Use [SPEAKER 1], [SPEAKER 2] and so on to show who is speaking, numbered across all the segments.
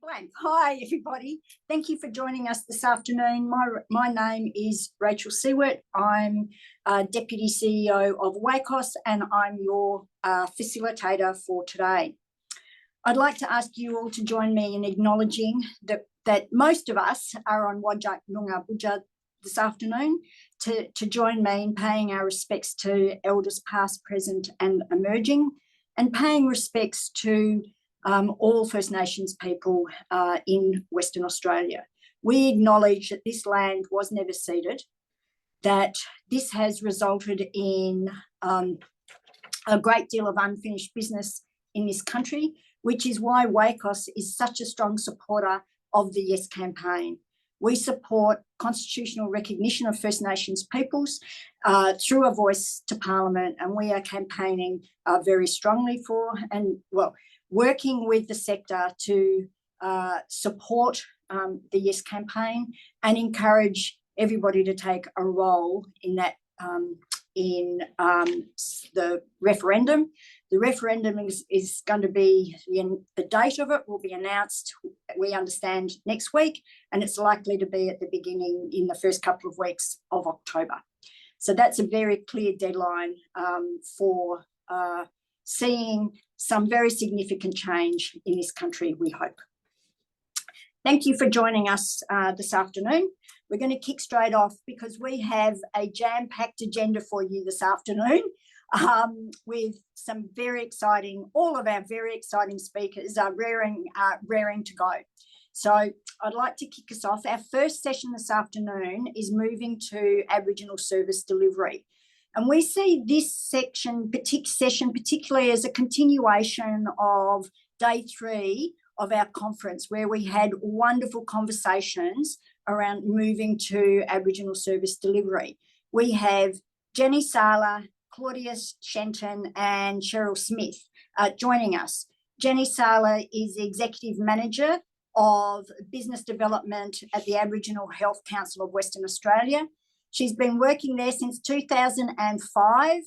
[SPEAKER 1] Blank. Hi, everybody. Thank you for joining us this afternoon. My name is Rachel Seward. I'm Deputy CEO of WACOSS, and I'm your facilitator for today. I'd like to ask you all to join me in acknowledging that most of us are on Wajak Noongar Budja this afternoon to join me in paying our respects to elders past, present and emerging, and paying respects to all First Nations people in Western Australia. We acknowledge that this land was never ceded, that this has resulted in a great deal of unfinished business in this country, which is why WACOSS is such a strong supporter of the Yes campaign. We support constitutional recognition of First Nations peoples through a voice to Parliament, and we are campaigning very strongly for working with the sector to support the Yes campaign and encourage everybody to take a role in that the referendum. The referendum is going to be, the date of it will be announced, we understand, next week, and it's likely to be at the beginning in the first couple of weeks of October. So that's a very clear deadline for seeing some very significant change in this country, we hope. Thank you for joining us this afternoon. We're going to kick straight off because we have a jam-packed agenda for you this afternoon with some very exciting, all of our very exciting speakers are raring to go. So I'd like to kick us off. Our first session this afternoon is moving to Aboriginal service delivery. And we see this session particularly as a continuation of day 3 of our conference, where we had wonderful conversations around moving to Aboriginal service delivery. We have Jenny Sala, Klaudia, Shenton and Cheryl Smith joining us. Jenny Sala is the Executive Manager of Business Development at the Aboriginal Health Council of Western Australia. She's been working there since 2005,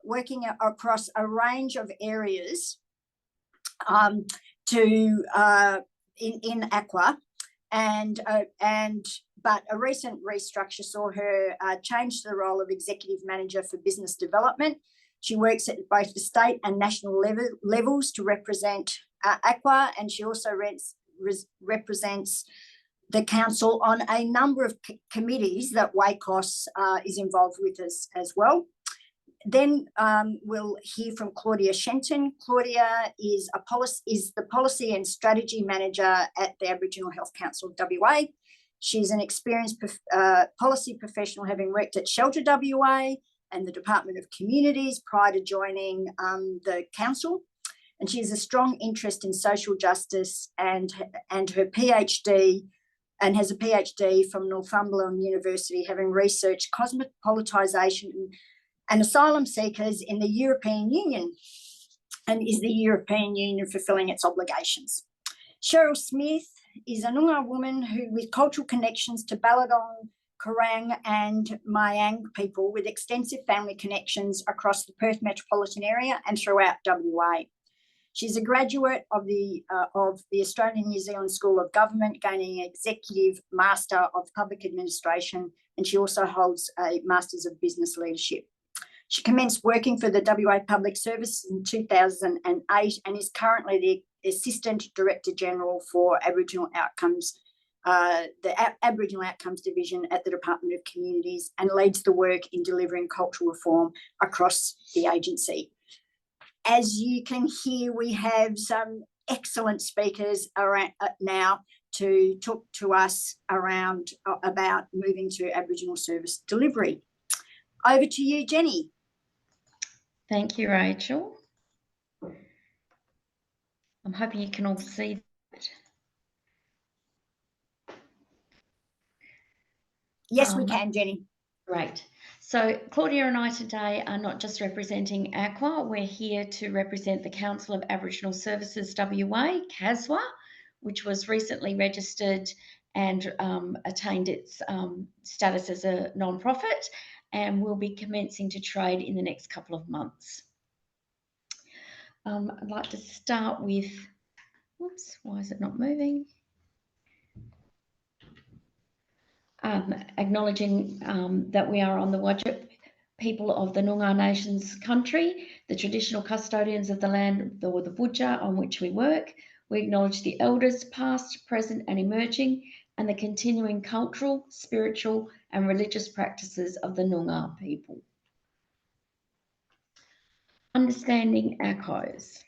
[SPEAKER 1] working across a range of areas in Aqua, but a recent restructure saw her change to the role of Executive Manager for Business Development. She works at both the state and national levels to represent Aqua, and she also represents the council on a number of committees that WACOSS is involved with as well. Then we'll hear from Klaudia Shenton. Klaudia is the Policy and Strategy Manager at the Aboriginal Health Council of WA. She's an experienced policy professional, having worked at Shelter WA and the Department of Communities prior to joining the council. And she has a strong interest in social justice and her PhD, and has a PhD from Northumberland University, having researched cosmopolitisation and asylum seekers in the European Union, and is the European Union fulfilling its obligations. Cheryl Smith is a Noongar woman with cultural connections to Balladong, Kerang and Myang people, with extensive family connections across the Perth metropolitan area and throughout WA. She's a graduate of the Australian New Zealand School of Government, gaining an Executive Master of Public Administration, and she also holds a Masters of Business Leadership. She commenced working for the WA Public Service in 2008 and is currently the Assistant Director General for Aboriginal Outcomes, the Aboriginal Outcomes Division at the Department of Communities, and leads the work in delivering cultural reform across the agency. As you can hear, we have some excellent speakers around now to talk to us about moving to Aboriginal service delivery. Over to you, Jenny.
[SPEAKER 2] Thank you, Rachel. I'm hoping you can all see that.
[SPEAKER 1] Yes, we can, Jenny.
[SPEAKER 2] Great. So Klaudia and I today are not just representing AQUA, we're here to represent the Council of Aboriginal Services WA, CASWA, which was recently registered and attained its status as a non-profit, and will be commencing to trade in the next couple of months. I'd like to start with, whoops, why is it not moving? acknowledging that we are on the Whadjuk people of the Noongar Nation's country, the traditional custodians of the land or the Budja on which we work. We acknowledge the elders, past, present, and emerging, and the continuing cultural, spiritual, and religious practices of the Noongar people. Understanding WACOSS.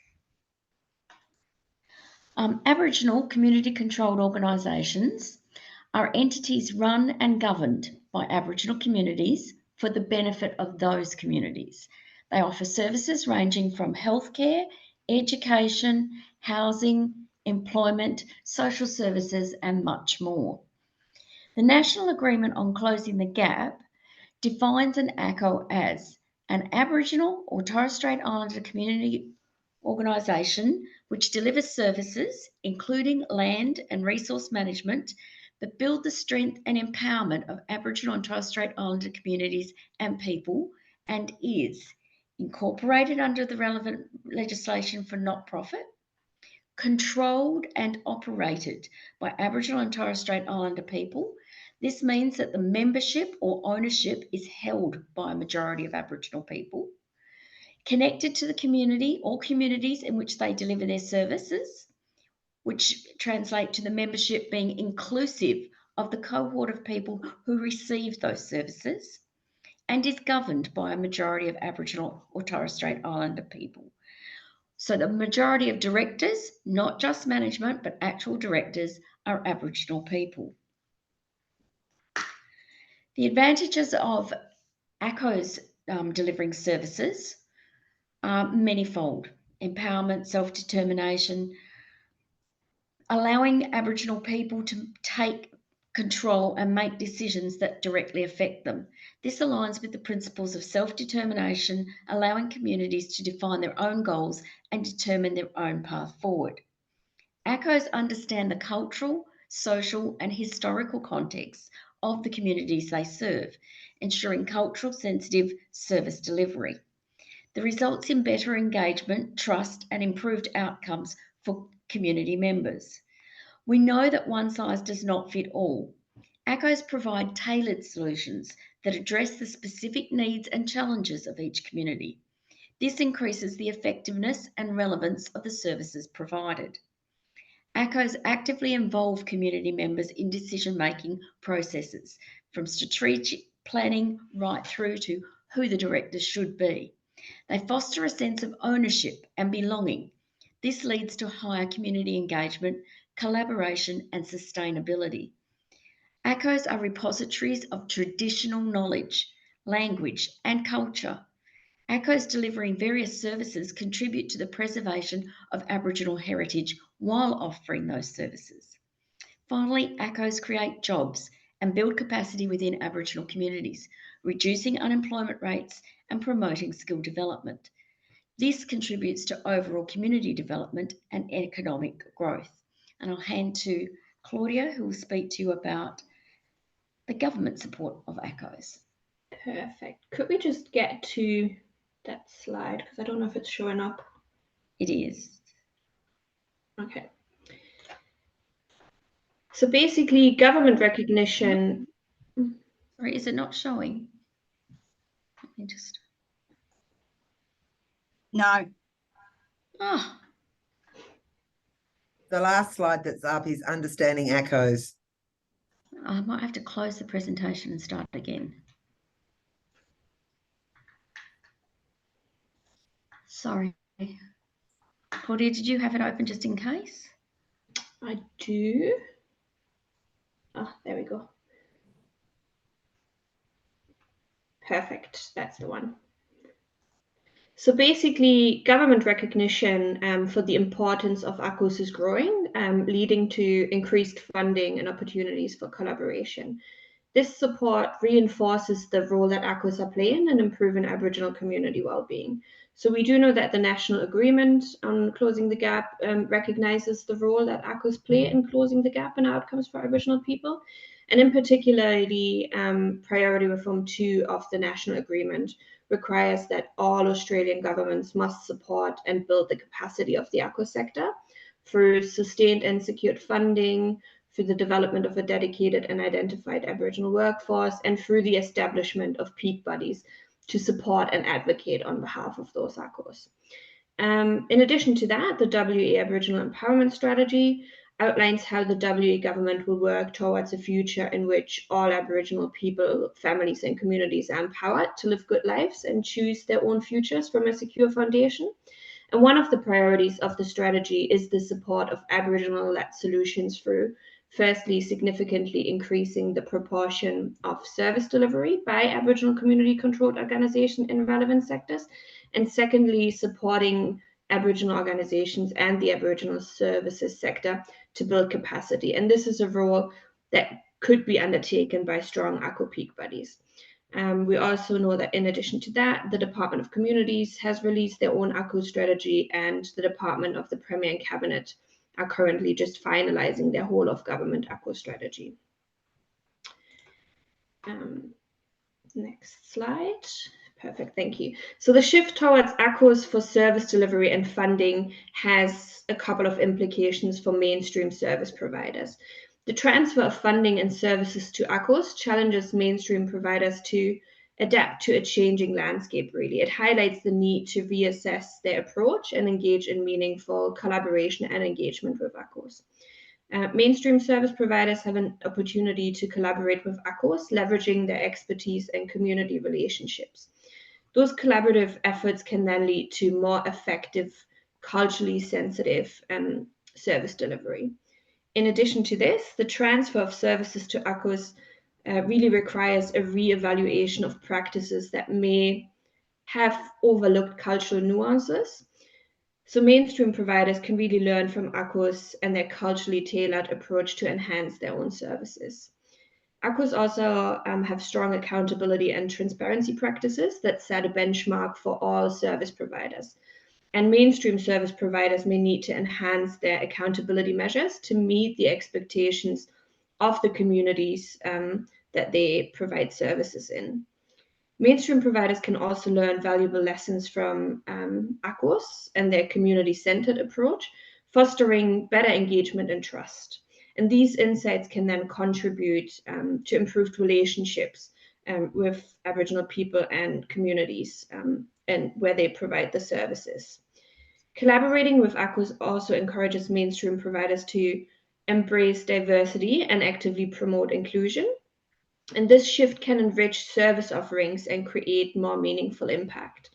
[SPEAKER 2] Aboriginal community-controlled organisations are entities run and governed by Aboriginal communities for the benefit of those communities. They offer services ranging from healthcare, education, housing, employment, social services, and much more. The National Agreement on Closing the Gap defines an ACO as an Aboriginal or Torres Strait Islander community organisation which delivers services including land and resource management that build the strength and empowerment of Aboriginal and Torres Strait Islander communities and people, and is incorporated under the relevant legislation for not-profit, controlled and operated by Aboriginal and Torres Strait Islander people. This means that the membership or ownership is held by a majority of Aboriginal people, connected to the community or communities in which they deliver their services, which translate to the membership being inclusive of the cohort of people who receive those services, and is governed by a majority of Aboriginal or Torres Strait Islander people. So the majority of directors, not just management, but actual directors, are Aboriginal people. The advantages of ACOSS delivering services are manifold: empowerment, self-determination, allowing Aboriginal people to take control and make decisions that directly affect them. This aligns with the principles of self-determination, allowing communities to define their own goals and determine their own path forward. ACOSS understand the cultural, social, and historical context of the communities they serve, ensuring cultural sensitive service delivery. The results in better engagement, trust, and improved outcomes for community members. We know that one size does not fit all. ACOSS provide tailored solutions that address the specific needs and challenges of each community. This increases the effectiveness and relevance of the services provided. ACOSS actively involve community members in decision-making processes, from strategic planning right through to who the directors should be. They foster a sense of ownership and belonging. This leads to higher community engagement, collaboration, and sustainability. ACOSS are repositories of traditional knowledge, language, and culture. ACOSS delivering various services contribute to the preservation of Aboriginal heritage while offering those services. Finally, ACOSS create jobs and build capacity within Aboriginal communities, reducing unemployment rates and promoting skill development. This contributes to overall community development and economic growth. And I'll hand to Klaudia, who will speak to you about the government support of ACOSS.
[SPEAKER 3] Perfect. Could we just get to that slide, because I don't know if it's showing up.
[SPEAKER 2] It is.
[SPEAKER 3] Okay. So basically, government recognition.
[SPEAKER 2] Sorry, is it not showing? Let me just.
[SPEAKER 1] No.
[SPEAKER 2] Oh.
[SPEAKER 4] The last slide that's up is understanding ACOSS.
[SPEAKER 2] I might have to close the presentation and start again. Sorry. Claudia, did you have it open just in case?
[SPEAKER 3] I do. Ah, there we go. Perfect, that's the one. So basically, government recognition for the importance of ACOSS is growing, leading to increased funding and opportunities for collaboration. This support reinforces the role that ACOSS are playing in improving Aboriginal community well-being. So we do know that the National Agreement on Closing the Gap recognises the role that ACOSS play in closing the gap in outcomes for Aboriginal people. And in particularly, Priority Reform 2 of the National Agreement requires that all Australian governments must support and build the capacity of the ACOSS sector through sustained and secured funding, through the development of a dedicated and identified Aboriginal workforce, and through the establishment of peak bodies to support and advocate on behalf of those ACOs. In addition to that, the WA Aboriginal Empowerment Strategy outlines how the WA government will work towards a future in which all Aboriginal people, families and communities are empowered to live good lives and choose their own futures from a secure foundation. And one of the priorities of the strategy is the support of Aboriginal-led solutions through, firstly, significantly increasing the proportion of service delivery by Aboriginal community-controlled organisations in relevant sectors, and secondly, supporting Aboriginal organisations and the Aboriginal services sector to build capacity. And this is a role that could be undertaken by strong ACO peak bodies. We also know that in addition to that, the Department of Communities has released their own ACO strategy, and the Department of the Premier and Cabinet are currently just finalising their whole of government ACO strategy. Next slide. Perfect, thank you. So the shift towards ACOs for service delivery and funding has a couple of implications for mainstream service providers. The transfer of funding and services to ACOs challenges mainstream providers to adapt to a changing landscape, really. It highlights the need to reassess their approach and engage in meaningful collaboration and engagement with ACOs. Mainstream service providers have an opportunity to collaborate with ACOs, leveraging their expertise and community relationships. Those collaborative efforts can then lead to more effective, culturally sensitive service delivery. In addition to this, the transfer of services to ACOs really requires a re-evaluation of practices that may have overlooked cultural nuances. So mainstream providers can really learn from ACOs and their culturally tailored approach to enhance their own services. ACOs also have strong accountability and transparency practices that set a benchmark for all service providers. And mainstream service providers may need to enhance their accountability measures to meet the expectations of the communities that they provide services in. Mainstream providers can also learn valuable lessons from ACOs and their community-centered approach, fostering better engagement and trust. And these insights can then contribute to improved relationships with Aboriginal people and communities and where they provide the services. Collaborating with ACOs also encourages mainstream providers to embrace diversity and actively promote inclusion. And this shift can enrich service offerings and create more meaningful impact.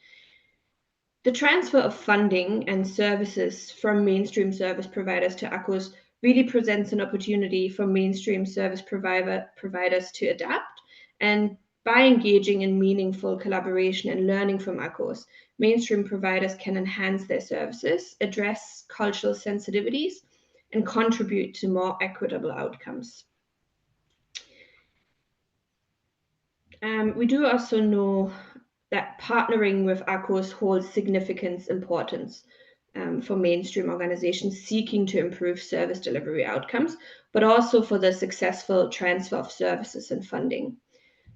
[SPEAKER 3] The transfer of funding and services from mainstream service providers to ACOs really presents an opportunity for mainstream service providers to adapt. And by engaging in meaningful collaboration and learning from ACOs, mainstream providers can enhance their services, address cultural sensitivities, and contribute to more equitable outcomes. We do also know that partnering with ACOs holds significant importance for mainstream organizations seeking to improve service delivery outcomes, but also for the successful transfer of services and funding.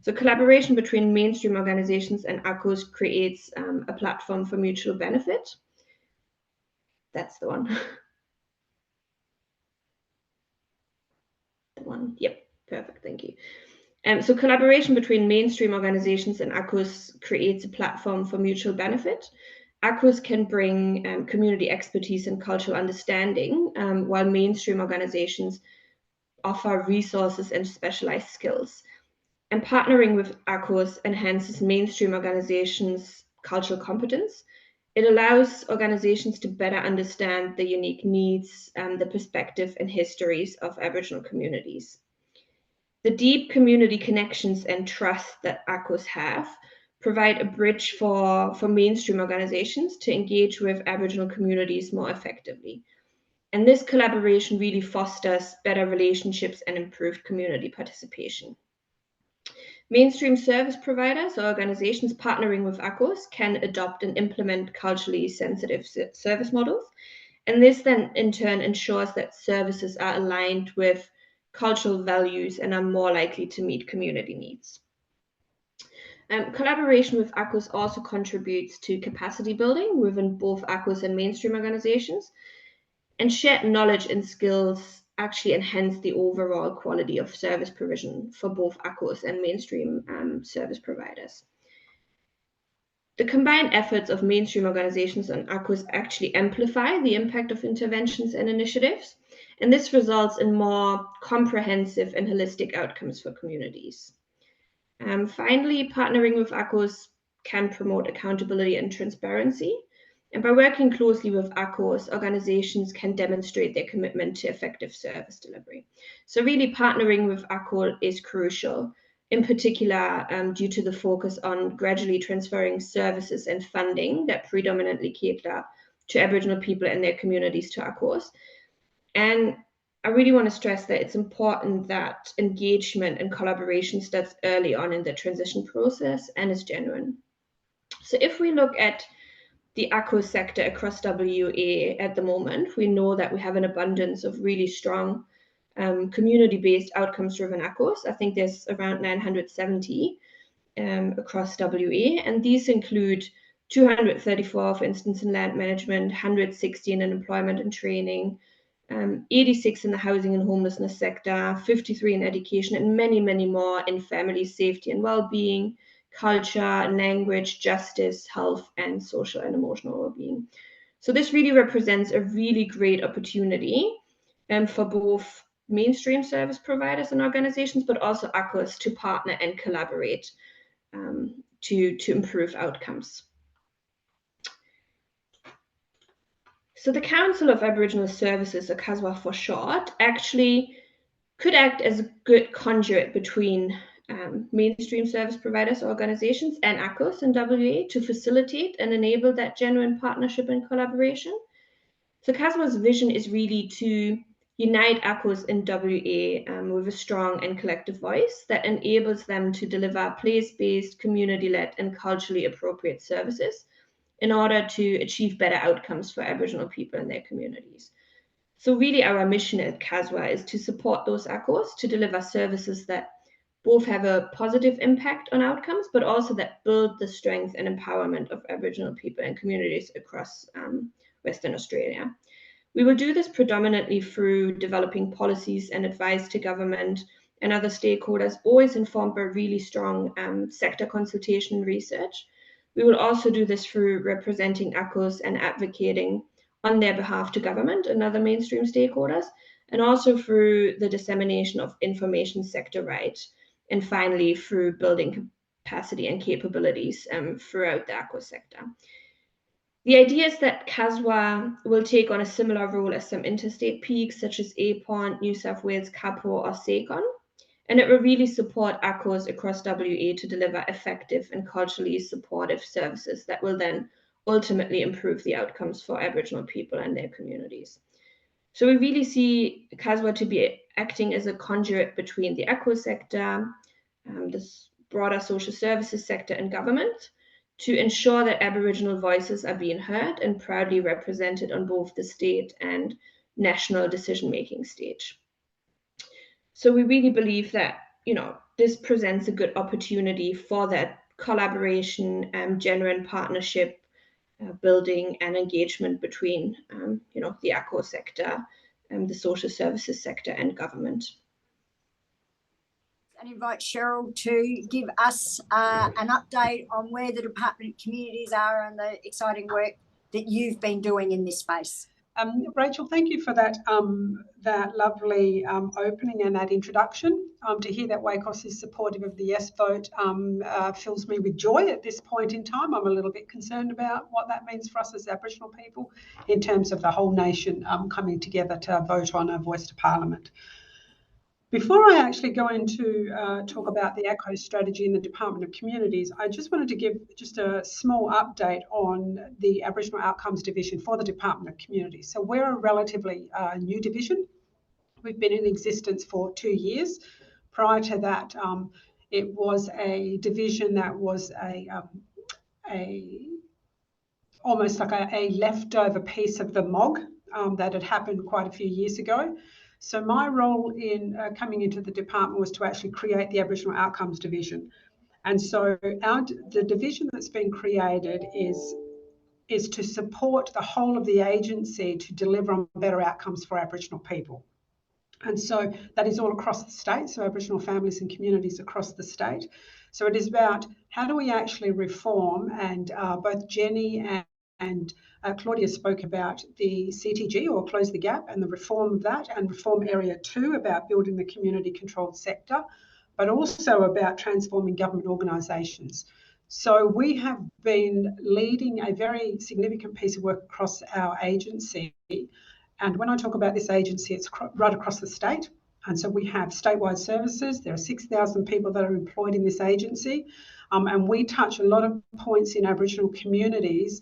[SPEAKER 3] So collaboration between mainstream organizations and ACOs creates a platform for mutual benefit. That's the one. The one, yep, perfect, thank you. So collaboration between mainstream organizations and ACOs creates a platform for mutual benefit. ACOs can bring community expertise and cultural understanding, while mainstream organizations offer resources and specialized skills. And partnering with ACOs enhances mainstream organizations' cultural competence. It allows organizations to better understand the unique needs, the perspective and histories of Aboriginal communities. The deep community connections and trust that ACOs have provide a bridge for mainstream organizations to engage with Aboriginal communities more effectively. And this collaboration really fosters better relationships and improved community participation. Mainstream service providers or organizations partnering with ACOs can adopt and implement culturally sensitive service models. And this then in turn ensures that services are aligned with cultural values and are more likely to meet community needs. Collaboration with ACOs also contributes to capacity building within both ACOs and mainstream organizations. And shared knowledge and skills actually enhance the overall quality of service provision for both WACOSS and mainstream service providers. The combined efforts of mainstream organizations and WACOSS actually amplify the impact of interventions and initiatives, and this results in more comprehensive and holistic outcomes for communities. Finally, partnering with WACOSS can promote accountability and transparency, and by working closely with WACOSS, organizations can demonstrate their commitment to effective service delivery. So really partnering with WACOSS is crucial, in particular due to the focus on gradually transferring services and funding that predominantly cater to Aboriginal people and their communities to WACOSS. And I really want to stress that it's important that engagement and collaboration starts early on in the transition process and is genuine. So if we look at the WACOSS sector across WA at the moment, we know that we have an abundance of really strong community-based outcomes-driven WACOSS. I think there's around 970 across WA, and these include 234, for instance, in land management, 116 in employment and training, 86 in the housing and homelessness sector, 53 in education, and many, many more in family safety and well-being, culture, language, justice, health, and social and emotional well-being. So this really represents a really great opportunity for both mainstream service providers and organizations, but also WACOSS to partner and collaborate to improve outcomes. So the Council of Aboriginal Services, or CASWA for short, actually could act as a good conduit between mainstream service providers, organizations, and WACOSS in WA to facilitate and enable that genuine partnership and collaboration. So CASWA's vision is really to unite WACOSS in WA with a strong and collective voice that enables them to deliver place-based, community-led, and culturally appropriate services in order to achieve better outcomes for Aboriginal people and their communities. So really our mission at CASWA is to support those WACOSS to deliver services that both have a positive impact on outcomes, but also that build the strength and empowerment of Aboriginal people and communities across Western Australia. We will do this predominantly through developing policies and advice to government and other stakeholders, always informed by really strong sector consultation and research. We will also do this through representing WACOSS and advocating on their behalf to government and other mainstream stakeholders, and also through the dissemination of information sector-wide, and finally through building capacity and capabilities throughout the WACOSS sector. The idea is that CASWA will take on a similar role as some interstate peaks such as APON, New South Wales, Capo, or SACON, and it will really support WACOSS across WA to deliver effective and culturally supportive services that will then ultimately improve the outcomes for Aboriginal people and their communities. So we really see CASWA to be acting as a conduit between the WACOSS sector, this broader social services sector, and government, to ensure that Aboriginal voices are being heard and proudly represented on both the state and national decision-making stage. So we really believe that, this presents a good opportunity for that collaboration, genuine partnership, building and engagement between, the WACOSS sector, the social services sector, and government.
[SPEAKER 1] And invite Cheryl to give us an update on where the Department of Communities are and the exciting work that you've been doing in this space.
[SPEAKER 5] Rachel, thank you for that lovely opening and that introduction. To hear that WACOSS is supportive of the yes vote fills me with joy at this point in time. I'm a little bit concerned about what that means for us as Aboriginal people in terms of the whole nation coming together to vote on a voice to Parliament. Before I actually go into talk about the WACOSS strategy in the Department of Communities, I just wanted to give just a small update on the Aboriginal Outcomes Division for the Department of Communities. So we're a relatively new division. We've been in existence for 2 years. Prior to that, it was a division that was almost like a leftover piece of the MOG that had happened quite a few years ago. So my role in coming into the department was to actually create the Aboriginal Outcomes Division. And so the division that's been created is to support the whole of the agency to deliver on better outcomes for Aboriginal people. And so that is all across the state, so Aboriginal families and communities across the state. So it is about how do we actually reform, and both Jenny and Klaudia spoke about the CTG, or Close the Gap, and the reform of that, and reform area 2 about building the community controlled sector, but also about transforming government organisations. So we have been leading a very significant piece of work across our agency. And when I talk about this agency, it's right across the state. And so we have statewide services. There are 6,000 people that are employed in this agency. And we touch a lot of points in Aboriginal communities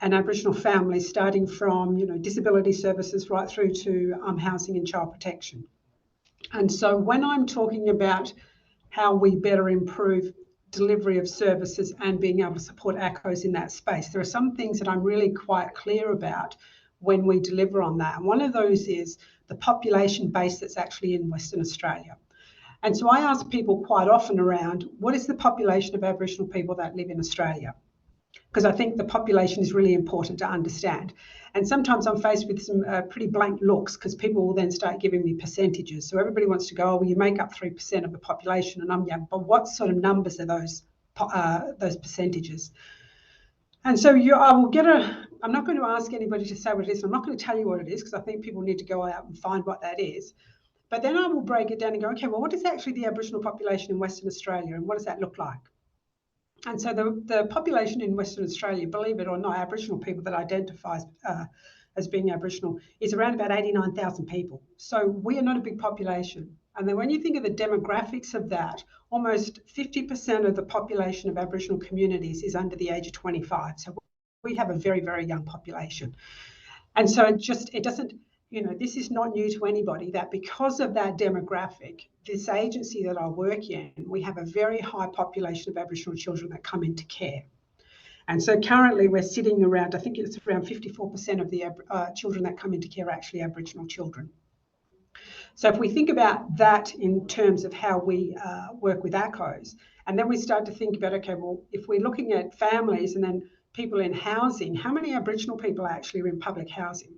[SPEAKER 5] and Aboriginal families, starting from disability services right through to housing and child protection. And so when I'm talking about how we better improve delivery of services and being able to support ACOs in that space, there are some things that I'm really quite clear about when we deliver on that. And one of those is the population base that's actually in Western Australia. And so I ask people quite often around, what is the population of Aboriginal people that live in Australia? Because I think the population is really important to understand. And sometimes I'm faced with some pretty blank looks, because people will then start giving me percentages. So everybody wants to go, oh, well, you make up 3% of the population. And I'm, yeah, but what sort of numbers are those percentages? And so I will get I'm not going to ask anybody to say what it is. I'm not going to tell you what it is, because I think people need to go out and find what that is. But then I will break it down and go, okay, well, what is actually the Aboriginal population in Western Australia, and what does that look like? And so the population in Western Australia, believe it or not, Aboriginal people that identify as being Aboriginal, is around about 89,000 people. So we are not a big population. And then when you think of the demographics of that, almost 50% of the population of Aboriginal communities is under the age of 25. So we have a very, very young population. And so it doesn't, this is not new to anybody, that because of that demographic, this agency that I work in, we have a very high population of Aboriginal children that come into care. And so currently we're sitting around, I think it's around 54% of the children that come into care are actually Aboriginal children. So if we think about that in terms of how we work with ACOs, and then we start to think about, okay, well, if we're looking at families and then people in housing, how many Aboriginal people are actually in public housing?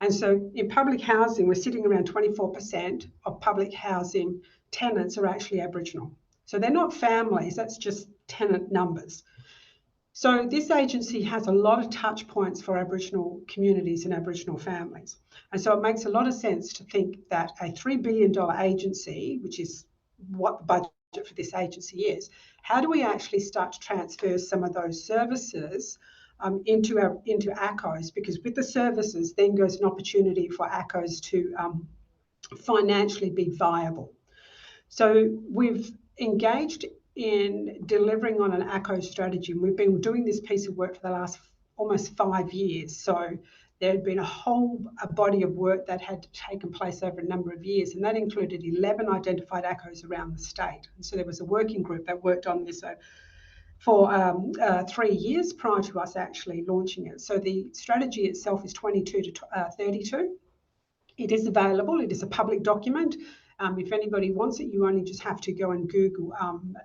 [SPEAKER 5] And so in public housing, we're sitting around 24% of public housing tenants are actually Aboriginal. So they're not families, that's just tenant numbers. So this agency has a lot of touch points for Aboriginal communities and Aboriginal families. And so it makes a lot of sense to think that a $3 billion agency, which is what the budget for this agency is, how do we actually start to transfer some of those services into ACOs? Because with the services then goes an opportunity for ACOs to financially be viable. So we've engaged in delivering on an ACO strategy. We've been doing this piece of work for the last almost 5 years. So there had been a body of work that had taken place over a number of years, and that included 11 identified ACOs around the state. And so there was a working group that worked on this for 3 years prior to us actually launching it. So the strategy itself is 22 to 32. It is available. It is a public document. If anybody wants it, you only just have to go and Google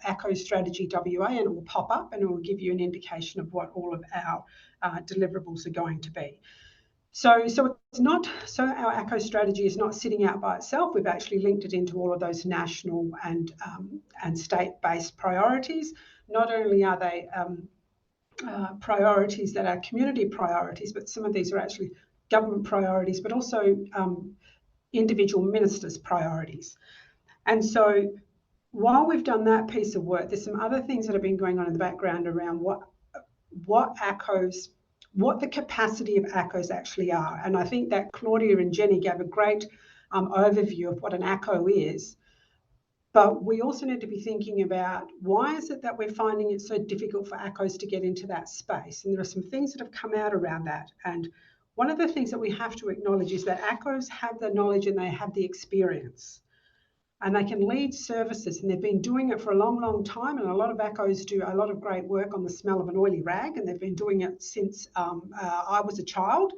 [SPEAKER 5] ACO Strategy WA, and it will pop up and it will give you an indication of what all of our deliverables are going to be. So it's not, so our ACO strategy is not sitting out by itself. We've actually linked it into all of those national and state-based priorities. Not only are they priorities that are community priorities, but some of these are actually government priorities, but also individual ministers' priorities. And so while we've done that piece of work, there's some other things that have been going on in the background around what ACOs, what the capacity of ACOs actually are. And I think that Klaudia and Jenny gave a great overview of what an ACO is. But we also need to be thinking about, why is it that we're finding it so difficult for ACOs to get into that space? And there are some things that have come out around that. And one of the things that we have to acknowledge is that ACOs have the knowledge and they have the experience. And they can lead services, and they've been doing it for a long, long time. And a lot of ACOs do a lot of great work on the smell of an oily rag, and they've been doing it since I was a child.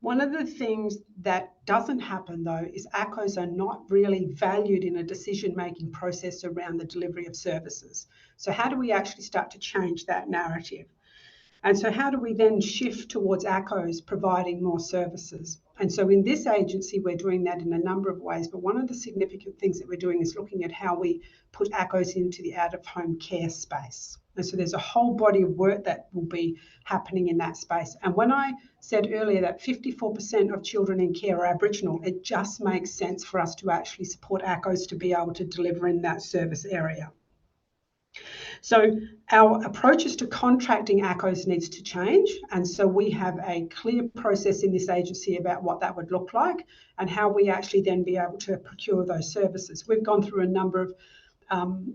[SPEAKER 5] One of the things that doesn't happen, though, is ACOs are not really valued in a decision-making process around the delivery of services. So how do we actually start to change that narrative? And so how do we then shift towards ACOs providing more services? And so in this agency, we're doing that in a number of ways. But one of the significant things that we're doing is looking at how we put ACOS into the out-of-home care space. And so there's a whole body of work that will be happening in that space. And when I said earlier that 54% of children in care are Aboriginal, it just makes sense for us to actually support ACOS to be able to deliver in that service area. So our approaches to contracting ACOS needs to change. And so we have a clear process in this agency about what that would look like and how we actually then be able to procure those services. We've gone through a number of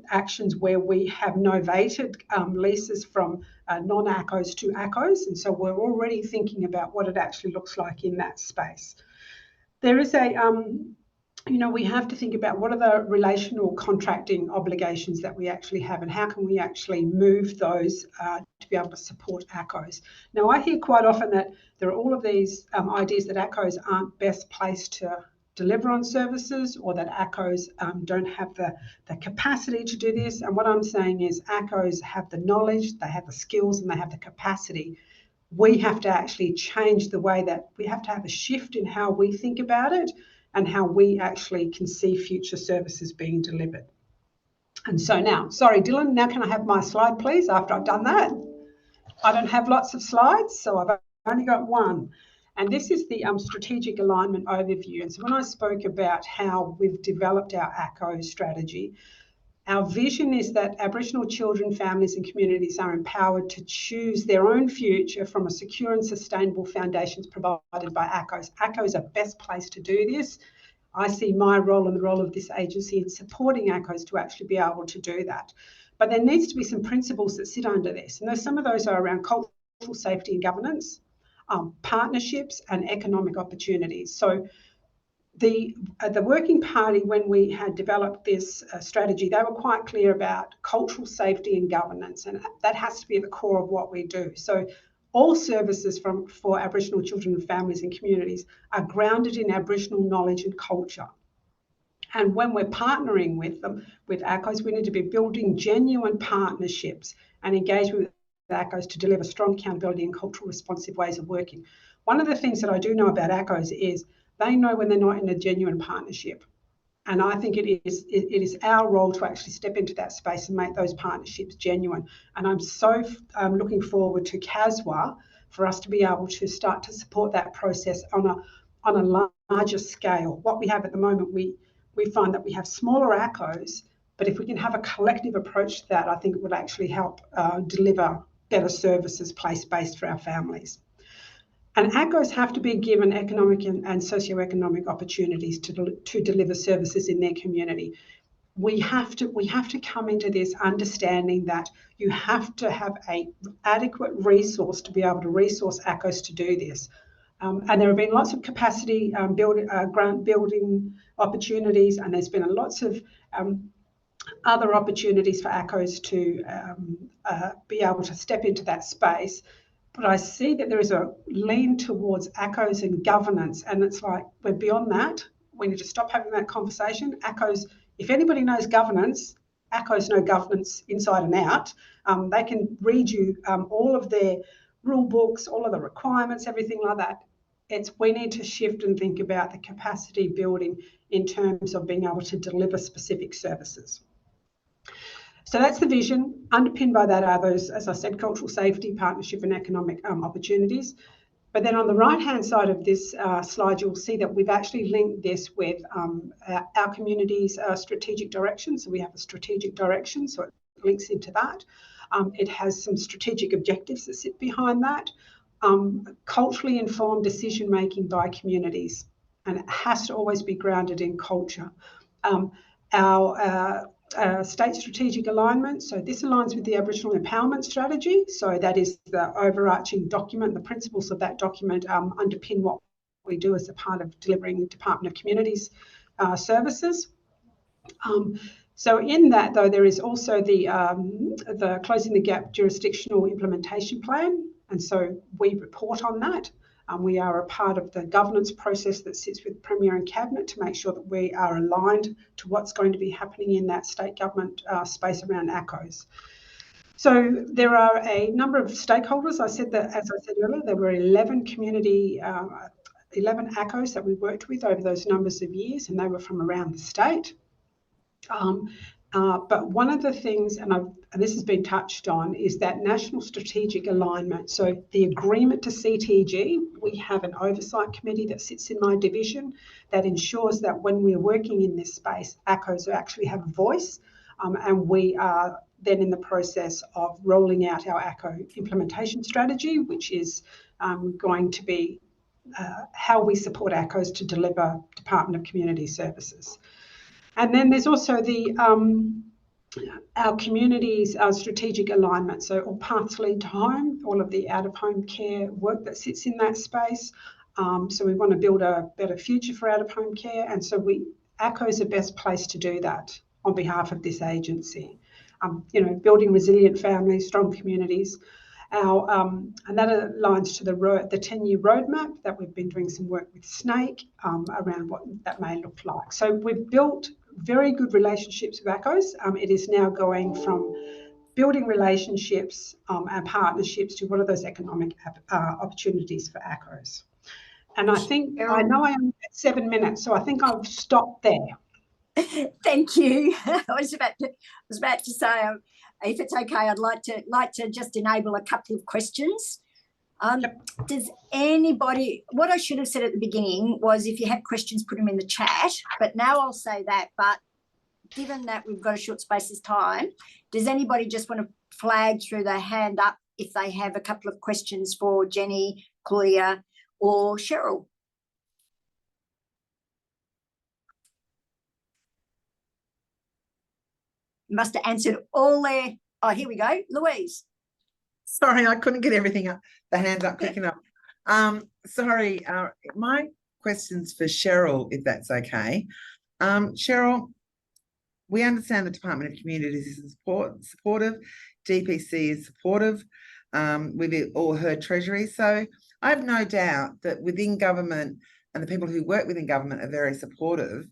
[SPEAKER 5] actions where we have novated leases from non-ACOS to ACOS. And so we're already thinking about what it actually looks like in that space. There is a we have to think about what are the relational contracting obligations that we actually have and how can we actually move those to be able to support ACOS. Now, I hear quite often that there are all of these ideas that ACOS aren't best placed to deliver on services or that ACOS don't have the capacity to do this. And what I'm saying is ACOS have the knowledge, they have the skills and they have the capacity. We have to actually change the way that we have to have a shift in how we think about it and how we actually can see future services being delivered. And so now, sorry, Dylan, now can I have my slide, please, after I've done that? I don't have lots of slides, so I've only got one. And this is the strategic alignment overview. And so when I spoke about how we've developed our ACO strategy, our vision is that Aboriginal children, families and communities are empowered to choose their own future from a secure and sustainable foundations provided by ACOS. ACOS are best placed to do this. I see my role and the role of this agency in supporting ACOS to actually be able to do that. But there needs to be some principles that sit under this. And some of those are around cultural safety and governance, partnerships and economic opportunities. So the Working Party, when we had developed this strategy, they were quite clear about cultural safety and governance, and that has to be at the core of what we do. So all services for Aboriginal children and families and communities are grounded in Aboriginal knowledge and culture. And when we're partnering with them, with ACOS, we need to be building genuine partnerships and engagement with ACOS to deliver strong accountability and cultural responsive ways of working. One of the things that I do know about ACOS is they know when they're not in a genuine partnership. And I think it is our role to actually step into that space and make those partnerships genuine. And I'm so looking forward to CASWA for us to be able to start to support that process on a larger scale. What we have at the moment, we find that we have smaller ACOs, but if we can have a collective approach to that, I think it would actually help deliver better services place-based for our families. And ACOs have to be given economic and socioeconomic opportunities to deliver services in their community. We have to come into this understanding that you have to have an adequate resource to be able to resource ACOs to do this. And there have been lots of capacity grant building opportunities, and there's been lots of other opportunities for ACOs to be able to step into that space. But I see that there is a lean towards ACOs and governance, and it's like we're beyond that. We need to stop having that conversation. ACOs, if anybody knows governance, ACOs know governance inside and out. They can read you all of their rule books, all of the requirements, everything like that. We need to shift and think about the capacity building in terms of being able to deliver specific services. So that's the vision. Underpinned by that are those, as I said, cultural safety, partnership and economic opportunities. But then on the right-hand side of this slide, you'll see that we've actually linked this with our community's strategic direction. So we have a strategic direction, so it links into that. It has some strategic objectives that sit behind that. Culturally informed decision-making by communities, and it has to always be grounded in culture. Our state strategic alignment, so this aligns with the Aboriginal Empowerment Strategy, so that is the overarching document. The principles of that document underpin what we do as a part of delivering Department of Communities services. So in that, though, there is also the Closing the Gap Jurisdictional Implementation Plan, and so we report on that. We are a part of the governance process that sits with Premier and Cabinet to make sure that we are aligned to what's going to be happening in that state government space around ACOs. So there are a number of stakeholders. As I said earlier, there were 11 community 11 ACOs that we worked with over those numbers of years, and they were from around the state. But one of the things, and this has been touched on, is that national strategic alignment. So the agreement to CTG, we have an oversight committee that sits in my division that ensures that when we're working in this space, ACOs actually have a voice, and we are then in the process of rolling out our ACO implementation strategy, which is going to be how we support ACOs to deliver Department of Community Services. And then there's also the our community's strategic alignment. So all paths lead to home, all of the out-of-home care work that sits in that space. So we want to build a better future for out-of-home care. And so ACO is the best place to do that on behalf of this agency. Building resilient families, strong communities. And that aligns to the 10-year roadmap that we've been doing some work with Snake around what that may look like. So we've built very good relationships with ACOs. It is now going from building relationships and partnerships to what are those economic opportunities for ACOs. And I know I am at 7 minutes, so I think I'll stop there.
[SPEAKER 1] Thank you. I was about to say, if it's okay, I'd like to just enable a couple of questions. Does anybody, what I should have said at the beginning was if you have questions, put them in the chat, but now I'll say that. But given that we've got a short space of time, does anybody just want to flag through their hand up if they have a couple of questions for Jenny, Klaudia, or Cheryl? Must have answered all their. Oh, here we go. Louise.
[SPEAKER 4] Sorry, I couldn't get everything up, the hands up quick enough. Sorry, my question's for Cheryl, if that's okay. Cheryl, we understand the Department of Communities is supportive, DPC is supportive, we've all heard Treasury. So I have no doubt that within government and the people who work within government are very supportive.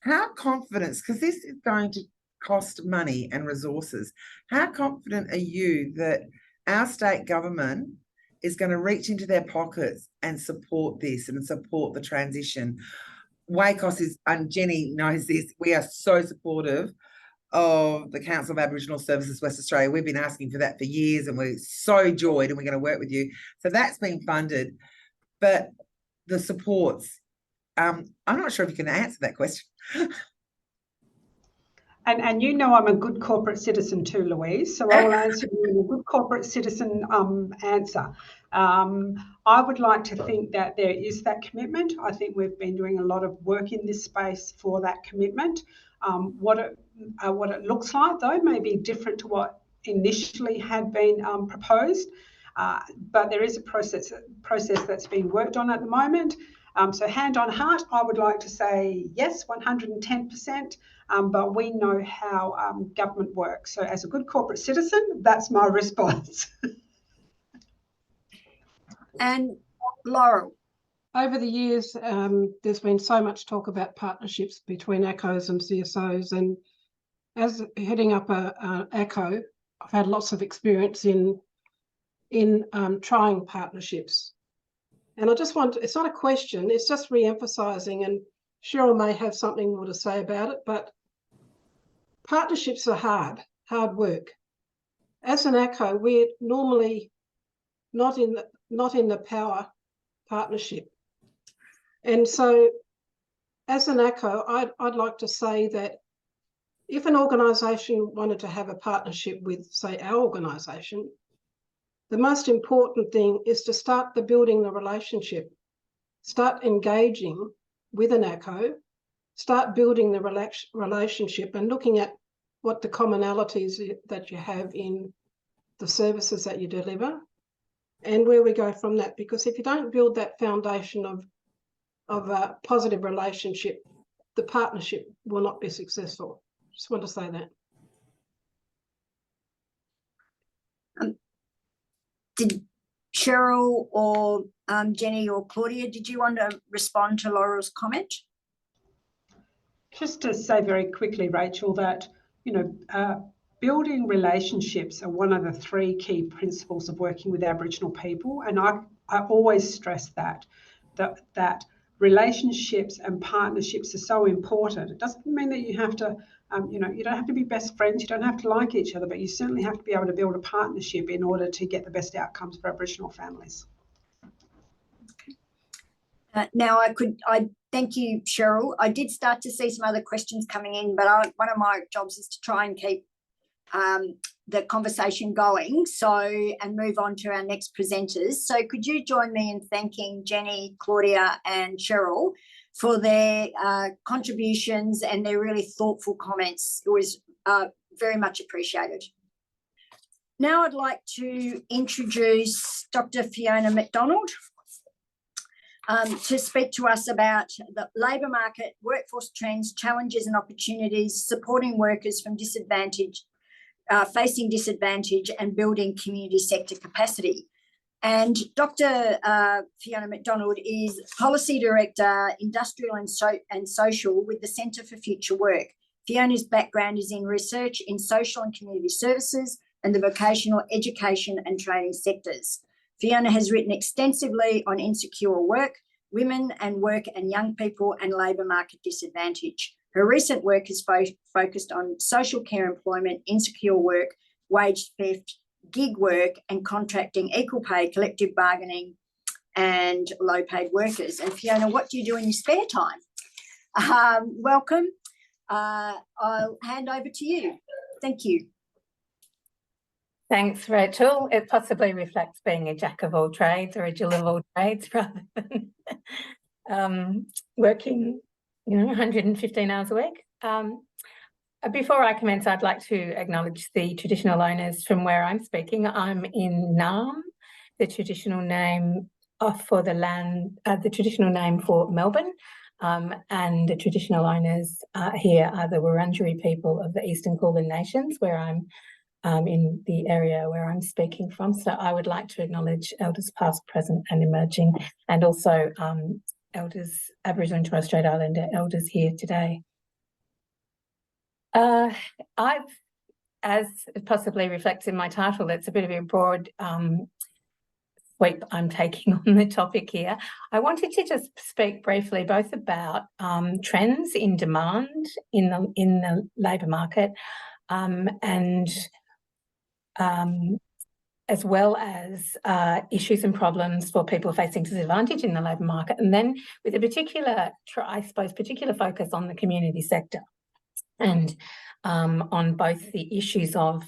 [SPEAKER 4] How confident, because this is going to cost money and resources, how confident are you that our state government is going to reach into their pockets and support this and support the transition? WACOSS is, and Jenny knows this, we are so supportive of the Council of Aboriginal Services West Australia. We've been asking for that for years and we're so joyed and we're going to work with you. So that's been funded. But the supports, I'm not sure if you can answer that question.
[SPEAKER 5] And you know I'm a good corporate citizen too, Louise, so I will answer you in a good corporate citizen answer. I would like to think that there is that commitment. I think we've been doing a lot of work in this space for that commitment. What it looks like, though, may be different to what initially had been proposed, but there is a process that's being worked on at the moment. So hand on heart, I would like to say yes, 110%, but we know how government works. So as a good corporate citizen, that's my response.
[SPEAKER 1] And Laurel.
[SPEAKER 6] Over the years, there's been so much talk about partnerships between ACOs and CSOs, and as heading up a ACO, I've had lots of experience in trying partnerships. And I just want, it's not a question, it's just re-emphasising, and Cheryl may have something more to say about it, but partnerships are hard work. As an ACO, we're normally not in the power partnership. And so as an ACO, I'd like to say that if an organisation wanted to have a partnership with, say, our organisation, the most important thing is to start building the relationship, start engaging with an ACO, start building the relationship and looking at what the commonalities that you have in the services that you deliver and where we go from that. Because if you don't build that foundation of a positive relationship, the partnership will not be successful. Just want to say that.
[SPEAKER 1] Did Cheryl or Jenny or Klaudia, did you want to respond to Laurel's comment?
[SPEAKER 5] Just to say very quickly, Rachel, that, building relationships are one of the 3 key principles of working with Aboriginal people. And I always stress that. that relationships and partnerships are so important. It doesn't mean that you have to, you don't have to be best friends, you don't have to like each other, but you certainly have to be able to build a partnership in order to get the best outcomes for Aboriginal families.
[SPEAKER 1] Now, I thank you, Cheryl. I did start to see some other questions coming in, but one of my jobs is to try and keep the conversation going, and move on to our next presenters. So could you join me in thanking Jenny, Klaudia and Cheryl for their contributions and their really thoughtful comments. It was very much appreciated. Now I'd like to introduce Dr. Fiona McDonald to speak to us about the labour market, workforce trends, challenges and opportunities, supporting workers from facing disadvantage and building community sector capacity. And Dr. Fiona McDonald is Policy Director, Industrial and Social with the Centre for Future Work. Fiona's background is in research in social and community services and the vocational education and training sectors. Fiona has written extensively on insecure work, women and work and young people and labour market disadvantage. Her recent work is focused on social care employment, insecure work, wage theft, gig work and contracting, equal pay, collective bargaining and low paid workers. And Fiona, what do you do in your spare time? Welcome. I'll hand over to you. Thank you.
[SPEAKER 7] Thanks, Rachel. It possibly reflects being a jack of all trades or a Jill of all trades rather than working 115 hours a week. Before I commence, I'd like to acknowledge the traditional owners from where I'm speaking. I'm in Naarm, the traditional name for the land, the traditional name for Melbourne, and the traditional owners here are the Wurundjeri people of the Eastern Kulin Nations, where I'm in the area where I'm speaking from. So I would like to acknowledge elders past, present and emerging, and also elders, Aboriginal and Torres Strait Islander elders here today. As it possibly reflects in my title, it's a bit of a broad sweep I'm taking on the topic here. I wanted to just speak briefly both about trends in demand in the labour market and as well as issues and problems for people facing disadvantage in the labour market, and then with a particular, I suppose, particular focus on the community sector and on both the issues of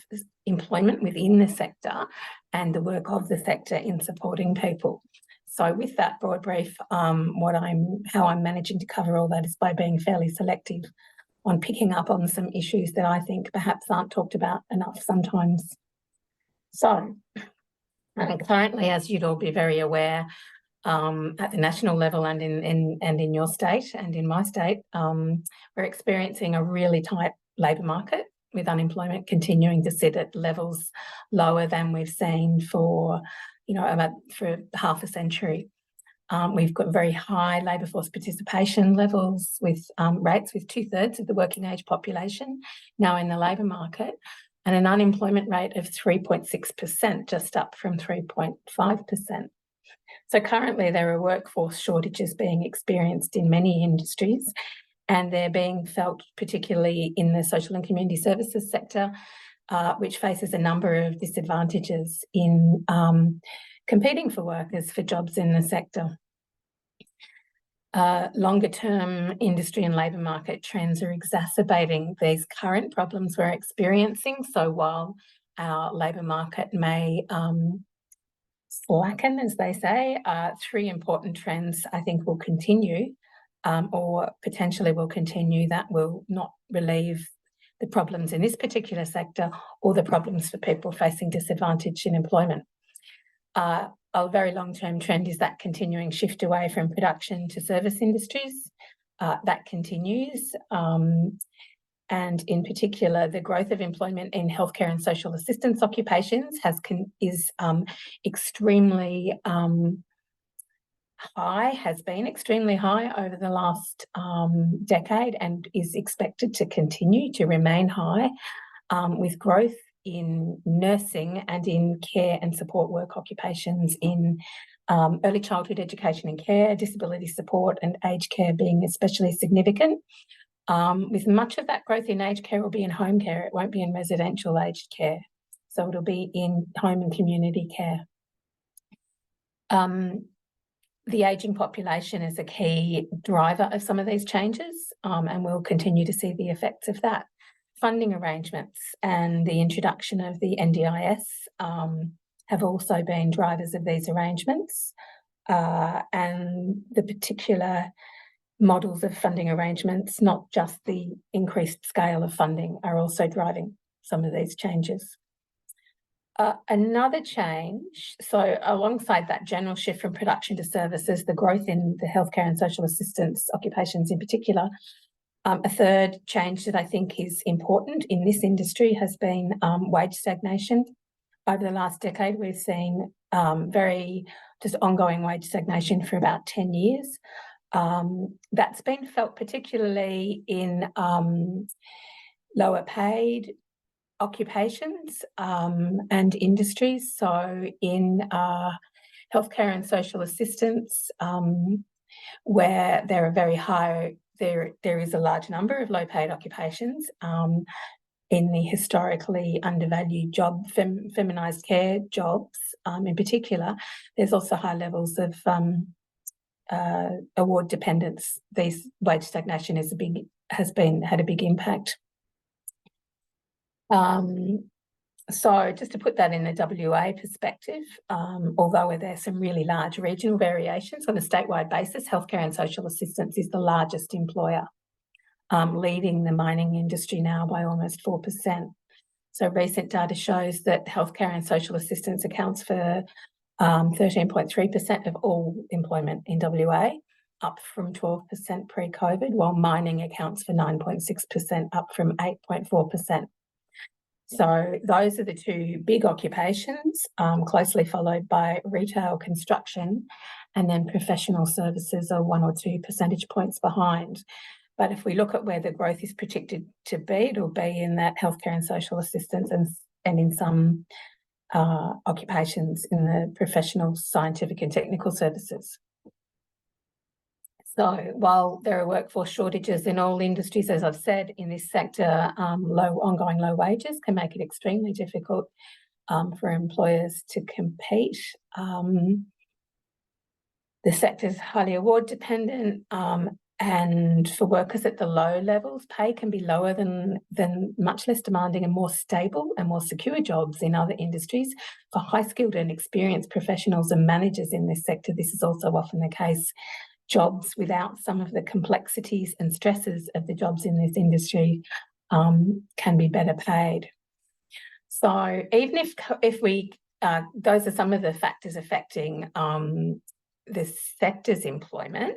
[SPEAKER 7] employment within the sector and the work of the sector in supporting people. So with that broad brief, how I'm managing to cover all that is by being fairly selective on picking up on some issues that I think perhaps aren't talked about enough sometimes. So currently, as you'd all be very aware, at the national level and in your state and in my state, we're experiencing a really tight labour market with unemployment continuing to sit at levels lower than we've seen for half a century. We've got very high labour force participation levels with rates with 2/3 of the working age population now in the labour market, and an unemployment rate of 3.6%, just up from 3.5%. So currently there are workforce shortages being experienced in many industries, and they're being felt particularly in the social and community services sector, which faces a number of disadvantages in competing for workers for jobs in the sector. Longer term industry and labour market trends are exacerbating these current problems we're experiencing. So while our labour market may slacken, as they say, three important trends I think will continue or potentially will continue that will not relieve the problems in this particular sector or the problems for people facing disadvantage in employment. A very long-term trend is that continuing shift away from production to service industries. That continues. And in particular, the growth of employment in healthcare and social assistance occupations is extremely high, has been extremely high over the last decade and is expected to continue to remain high, with growth in nursing and in care and support work occupations in early childhood education and care, disability support and aged care being especially significant. With much of that growth in aged care will be in home care. It won't be in residential aged care. So it'll be in home and community care. The ageing population is a key driver of some of these changes, and we'll continue to see the effects of that. Funding arrangements and the introduction of the NDIS have also been drivers of these arrangements, and the particular models of funding arrangements, not just the increased scale of funding, are also driving some of these changes. Another change, so alongside that general shift from production to services, the growth in the healthcare and social assistance occupations in particular, a third change that I think is important in this industry has been wage stagnation. Over the last decade, we've seen just ongoing wage stagnation for about 10 years. That's been felt particularly in lower paid occupations and industries. So in healthcare and social assistance, where there are very high, there is a large number of low paid occupations. In the historically undervalued job, feminised care jobs in particular, there's also high levels of award dependence. These wage stagnation has had a big impact. So just to put that in a WA perspective, although there's some really large regional variations on a statewide basis, healthcare and social assistance is the largest employer, leading the mining industry now by almost 4%. So recent data shows that healthcare and social assistance accounts for 13.3% of all employment in WA, up from 12% pre-COVID, while mining accounts for 9.6%, up from 8.4%. So those are the two big occupations, closely followed by retail, construction, and then professional services are 1 or 2 percentage points behind. But if we look at where the growth is predicted to be, it'll be in that healthcare and social assistance and in some occupations in the professional, scientific and technical services. So while there are workforce shortages in all industries, as I've said, in this sector, ongoing low wages can make it extremely difficult for employers to compete. The sector is highly award dependent, and for workers at the low levels, pay can be lower than much less demanding and more stable and more secure jobs in other industries. For high-skilled and experienced professionals and managers in this sector, this is also often the case. Jobs without some of the complexities and stresses of the jobs in this industry can be better paid. So even if we, those are some of the factors affecting the sector's employment.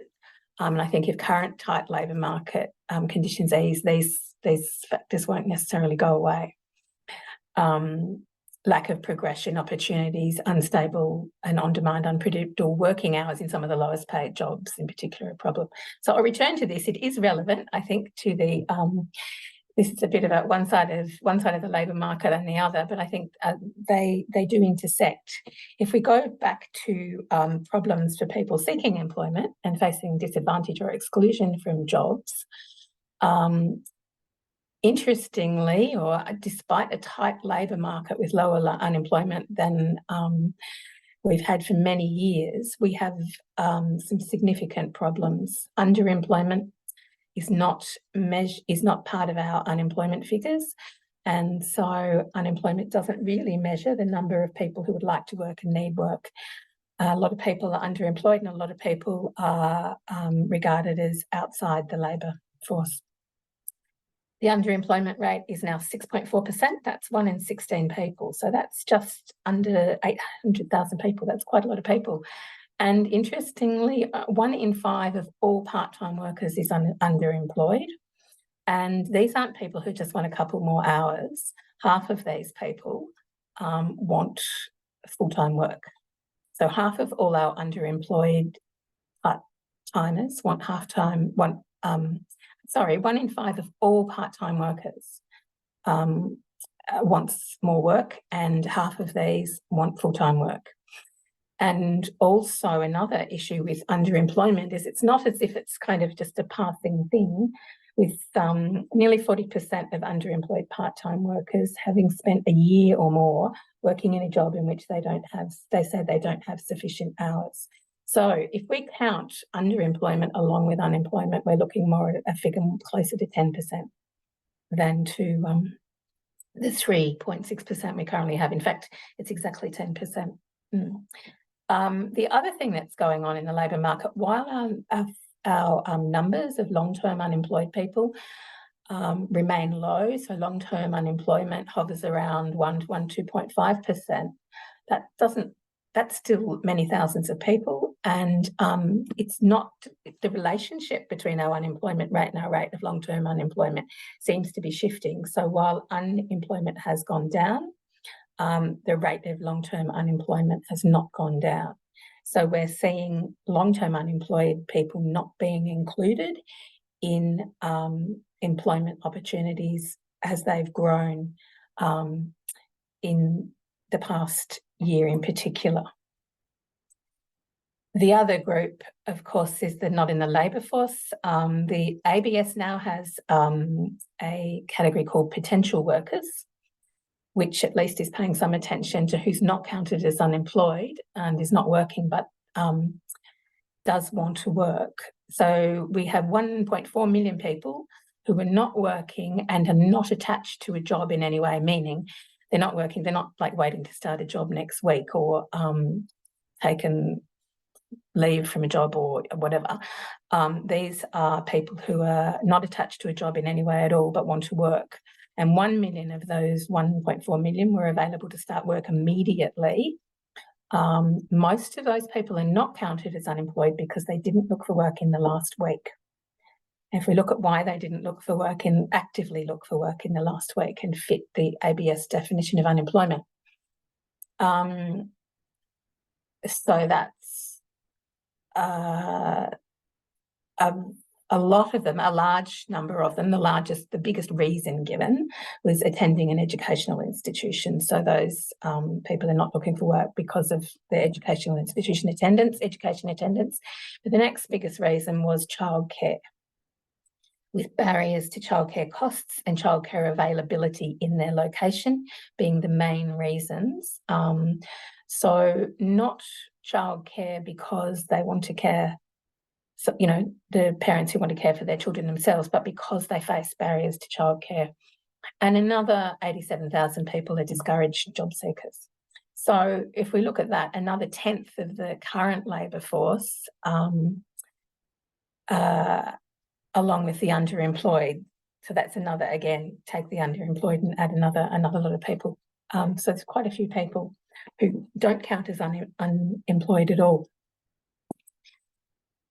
[SPEAKER 7] And I think if current tight labour market conditions ease, these factors won't necessarily go away. Lack of progression opportunities, unstable and on-demand, unpredictable working hours in some of the lowest paid jobs in particular a problem. So I'll return to this. It is relevant, I think, to the this is a bit about one side of the labour market and the other, but I think they do intersect. If we go back to problems for people seeking employment and facing disadvantage or exclusion from jobs, interestingly, or despite a tight labour market with lower unemployment than we've had for many years, we have some significant problems. Underemployment is not part of our unemployment figures, and so unemployment doesn't really measure the number of people who would like to work and need work. A lot of people are underemployed, and a lot of people are regarded as outside the labour force. The underemployment rate is now 6.4%. That's 1 in 16 people. So that's just under 800,000 people. That's quite a lot of people. And interestingly, 1 in 5 of all part-time workers is underemployed. And these aren't people who just want a couple more hours. Half of these people want full-time work. So half of all our underemployed part-timers want half-time, 1 in 5 of all part-time workers wants more work, and half of these want full-time work. And also another issue with underemployment is it's not as if it's kind of just a passing thing, with nearly 40% of underemployed part-time workers having spent a year or more working in a job in which they say they don't have sufficient hours. So if we count underemployment along with unemployment, we're looking more at a figure closer to 10% than to the 3.6% we currently have. In fact, it's exactly 10%. The other thing that's going on in the labour market, while our numbers of long-term unemployed people remain low, so long-term unemployment hovers around 2.5%, that's still many thousands of people, and it's not the relationship between our unemployment rate and our rate of long-term unemployment seems to be shifting. So while unemployment has gone down, the rate of long-term unemployment has not gone down. So we're seeing long-term unemployed people not being included in employment opportunities as they've grown in the past year in particular. The other group, of course, is not in the labour force. The ABS now has a category called potential workers, which at least is paying some attention to who's not counted as unemployed and is not working but does want to work. So we have 1.4 million people who are not working and are not attached to a job in any way, meaning they're not working, they're not like waiting to start a job next week or taken leave from a job or whatever. These are people who are not attached to a job in any way at all but want to work. And 1 million of those 1.4 million were available to start work immediately. Most of those people are not counted as unemployed because they didn't look for work in the last week. If we look at why they didn't actively look for work in the last week and fit the ABS definition of unemployment. So that's a lot of them, a large number of them, the biggest reason given was attending an educational institution. So those people are not looking for work because of their educational institution attendance. But the next biggest reason was childcare, with barriers to childcare costs and childcare availability in their location being the main reasons. So not childcare because they want to care, so, the parents who want to care for their children themselves, but because they face barriers to childcare. And another 87,000 people are discouraged job seekers. So if we look at that, another 1/10 of the current labour force, along with the underemployed, so that's another, again, take the underemployed and add another lot of people. So there's quite a few people who don't count as unemployed at all.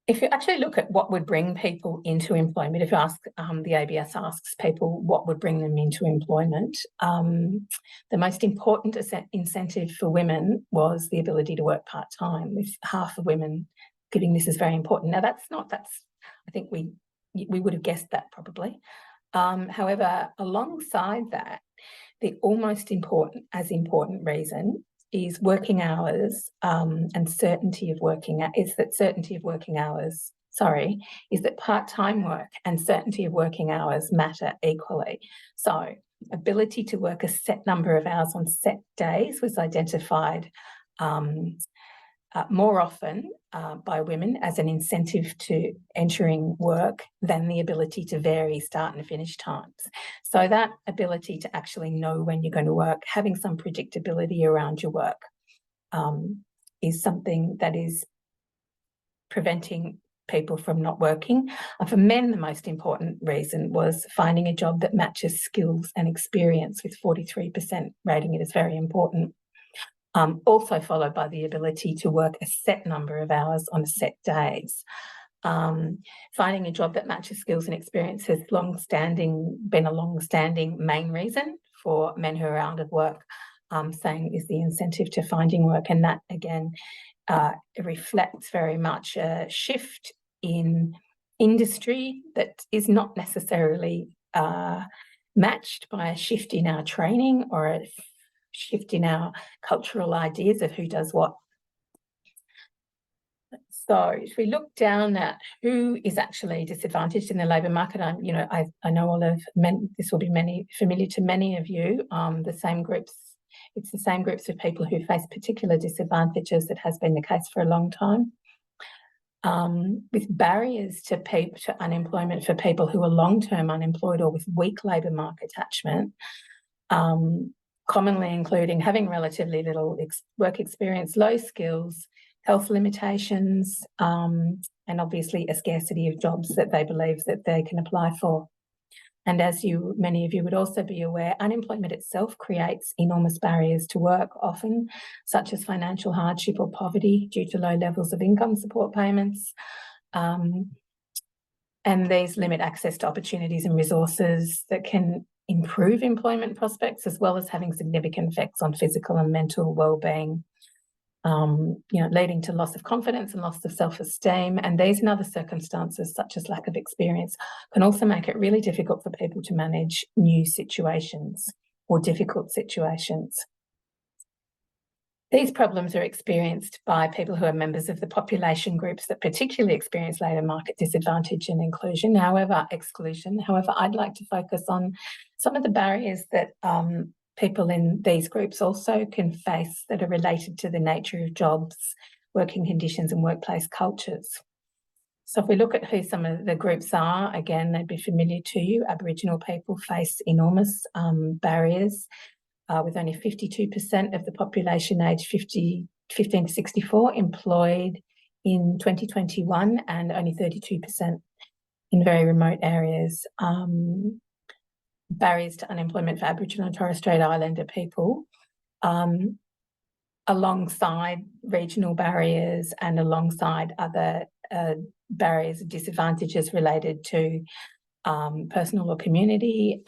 [SPEAKER 7] If you actually look at what would bring people into employment, if you ask, the ABS asks people what would bring them into employment, the most important incentive for women was the ability to work part-time, with half of women giving this as very important. Now I think we would have guessed that probably. However, alongside that, the almost important reason is working hours and certainty of working is that part-time work and certainty of working hours matter equally. So ability to work a set number of hours on set days was identified more often by women as an incentive to entering work than the ability to vary start and finish times. So that ability to actually know when you're going to work, having some predictability around your work, is something that is preventing people from not working. For men, the most important reason was finding a job that matches skills and experience, with 43% rating it as very important. Also followed by the ability to work a set number of hours on set days. Finding a job that matches skills and experience has been a long-standing main reason for men who are out of work, saying is the incentive to finding work. And that, again, reflects very much a shift in industry that is not necessarily matched by a shift in our training or a shift in our cultural ideas of who does what. So if we look down at who is actually disadvantaged in the labour market, I know all of this will be familiar to many of you. The same groups, it's the same groups of people who face particular disadvantages that has been the case for a long time. With barriers to unemployment for people who are long-term unemployed or with weak labour market attachment, commonly including having relatively little work experience, low skills, health limitations, and obviously a scarcity of jobs that they believe that they can apply for. And as many of you would also be aware, unemployment itself creates enormous barriers to work, often, such as financial hardship or poverty due to low levels of income support payments. And these limit access to opportunities and resources that can improve employment prospects, as well as having significant effects on physical and mental wellbeing. Leading to loss of confidence and loss of self-esteem. And these and other circumstances, such as lack of experience, can also make it really difficult for people to manage new situations or difficult situations. These problems are experienced by people who are members of the population groups that particularly experience labour market disadvantage and exclusion. However, I'd like to focus on some of the barriers that people in these groups also can face that are related to the nature of jobs, working conditions and workplace cultures. So if we look at who some of the groups are, again, they'd be familiar to you. Aboriginal people face enormous barriers, with only 52% of the population aged 15 to 64 employed in 2021 and only 32% in very remote areas. Barriers to unemployment for Aboriginal and Torres Strait Islander people, alongside regional barriers and alongside other barriers and disadvantages related to personal or community.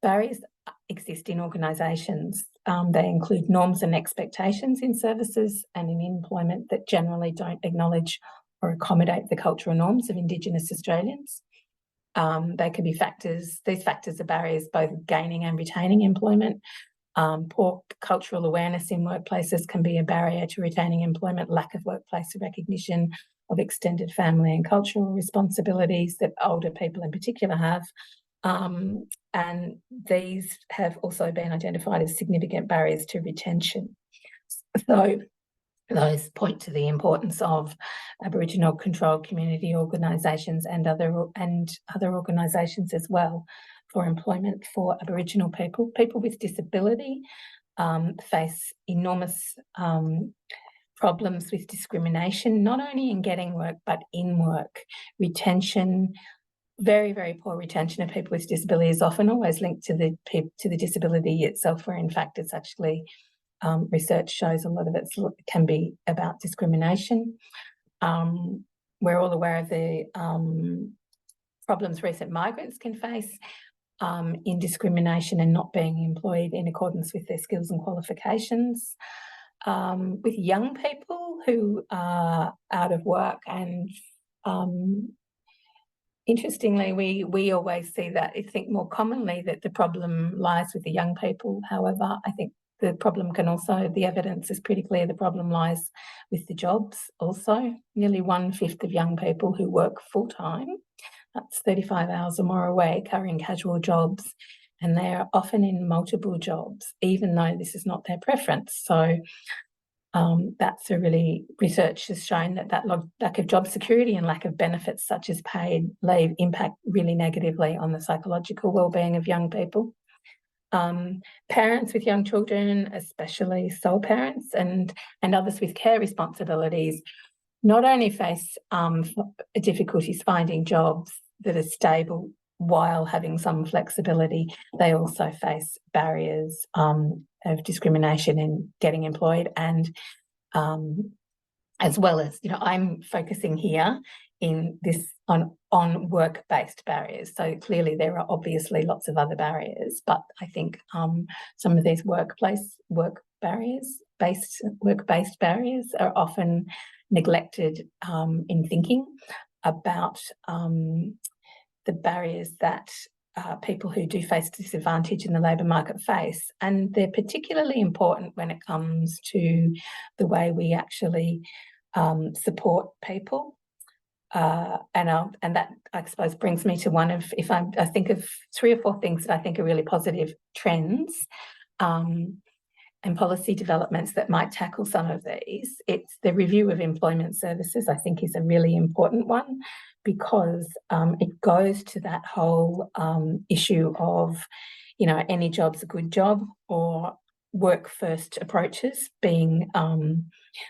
[SPEAKER 7] Barriers exist in organisations. They include norms and expectations in services and in employment that generally don't acknowledge or accommodate the cultural norms of Indigenous Australians. They can be these factors are barriers both gaining and retaining employment. Poor cultural awareness in workplaces can be a barrier to retaining employment, lack of workplace recognition of extended family and cultural responsibilities that older people in particular have. And these have also been identified as significant barriers to retention. So those point to the importance of Aboriginal controlled community organisations and other organisations as well for employment for Aboriginal people. People with disability face enormous problems with discrimination, not only in getting work but in work. Retention, very, very poor retention of people with disability is often always linked to the disability itself, where in fact it's actually research shows a lot of it can be about discrimination. We're all aware of the problems recent migrants can face in discrimination and not being employed in accordance with their skills and qualifications. With young people who are out of work, and interestingly, we always see that, I think more commonly, that the problem lies with the young people. However, I think the problem can also, the evidence is pretty clear, the problem lies with the jobs also. Nearly 1/5 of young people who work full-time, that's 35 hours or more a week, are in casual jobs, and they are often in multiple jobs, even though this is not their preference. So that's research has shown that lack of job security and lack of benefits such as paid leave impact really negatively on the psychological wellbeing of young people. Parents with young children, especially sole parents and others with care responsibilities, not only face difficulties finding jobs that are stable while having some flexibility, they also face barriers of discrimination in getting employed, and as well as, I'm focusing here in this on work-based barriers. So clearly there are obviously lots of other barriers, but I think some of these work-based barriers are often neglected in thinking about the barriers that people who do face disadvantage in the labour market face. And they're particularly important when it comes to the way we actually support people. And that, I suppose, brings me to one of, I think of 3 or 4 things that I think are really positive trends and policy developments that might tackle some of these. It's the review of employment services, I think, is a really important one, because it goes to that whole issue of, you know, any job's a good job, or work first approaches being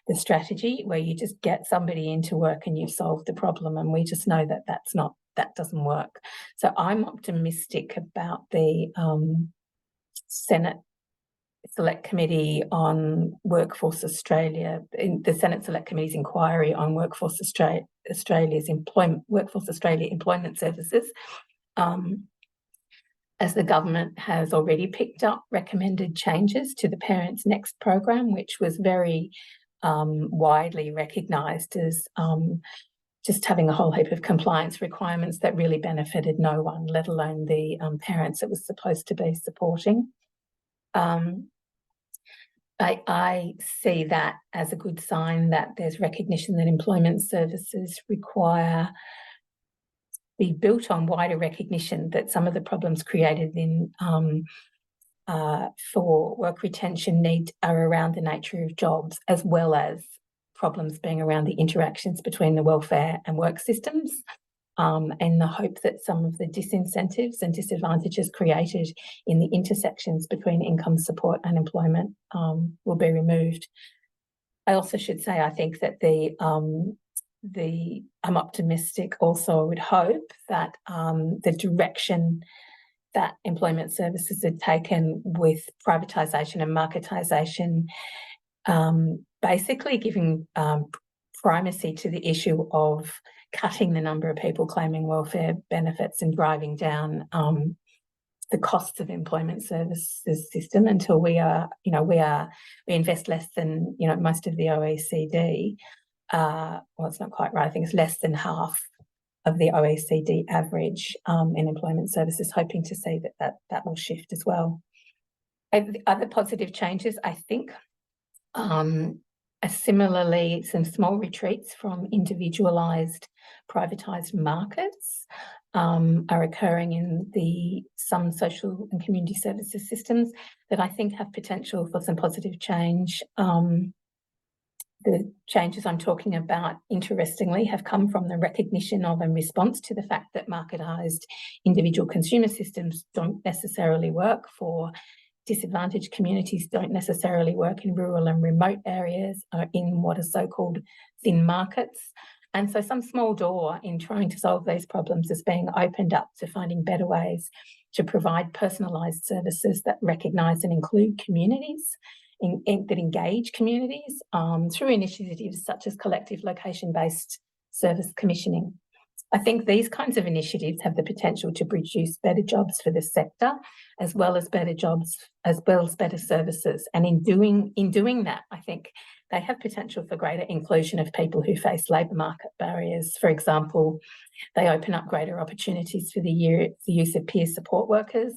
[SPEAKER 7] the strategy where you just get somebody into work and you've solved the problem. And we just know that that doesn't work. So I'm optimistic about the Senate Select Committee on Workforce Australia, the Senate Select Committee's inquiry on Workforce Australia's Workforce Australia employment services, as the government has already picked up recommended changes to the Parents Next program, which was very widely recognised as just having a whole heap of compliance requirements that really benefited no one, let alone the parents it was supposed to be supporting. I see that as a good sign that there's recognition that employment services be built on wider recognition that some of the problems created in for work retention are around the nature of jobs, as well as problems being around the interactions between the welfare and work systems, and the hope that some of the disincentives and disadvantages created in the intersections between income support and employment will be removed. I also should say, I think that I'm optimistic also. I would hope that the direction that employment services had taken with privatisation and marketisation, basically giving primacy to the issue of cutting the number of people claiming welfare benefits and driving down the costs of employment services system until we invest less than, most of the OECD. Well, it's not quite right. I think it's less than half of the OECD average in employment services, hoping to see that will shift as well. And the other positive changes, I think, similarly, some small retreats from individualised privatised markets are occurring in some social and community services systems that I think have potential for some positive change. The changes I'm talking about, interestingly, have come from the recognition of and response to the fact that marketised individual consumer systems don't necessarily work for disadvantaged communities, don't necessarily work in rural and remote areas, or in what are so-called thin markets. And so some small door in trying to solve these problems is being opened up to finding better ways to provide personalised services that recognise and include communities, that engage communities through initiatives such as collective location-based service commissioning. I think these kinds of initiatives have the potential to produce better jobs for the sector, as well as better jobs, as well as better services. And in doing that, I think they have potential for greater inclusion of people who face labour market barriers. For example, they open up greater opportunities for the use of peer support workers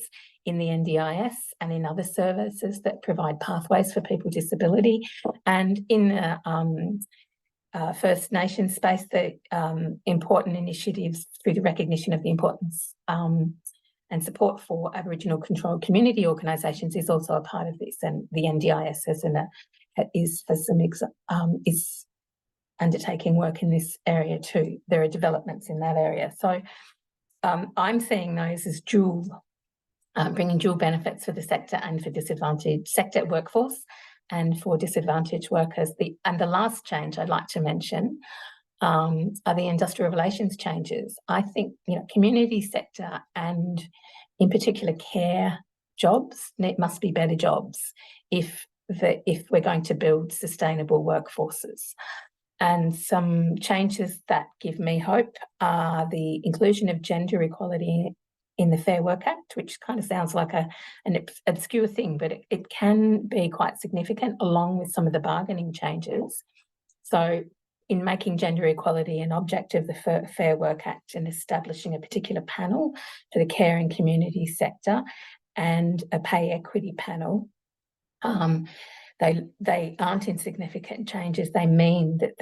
[SPEAKER 7] in the NDIS and in other services that provide pathways for people with disability. And in the First Nations space, the important initiatives through the recognition of the importance and support for Aboriginal controlled community organisations is also a part of this, and the NDIS is undertaking work in this area too. There are developments in that area. So I'm seeing those as bringing dual benefits for the sector and for disadvantaged sector workforce and for disadvantaged workers. And the last change I'd like to mention are the industrial relations changes. I think, community sector and in particular care jobs must be better jobs if we're going to build sustainable workforces. And some changes that give me hope are the inclusion of gender equality in the Fair Work Act, which kind of sounds like an obscure thing, but it can be quite significant, along with some of the bargaining changes. So, in making gender equality an object of the Fair Work Act and establishing a particular panel for the care and community sector and a pay equity panel, they aren't insignificant changes. They mean that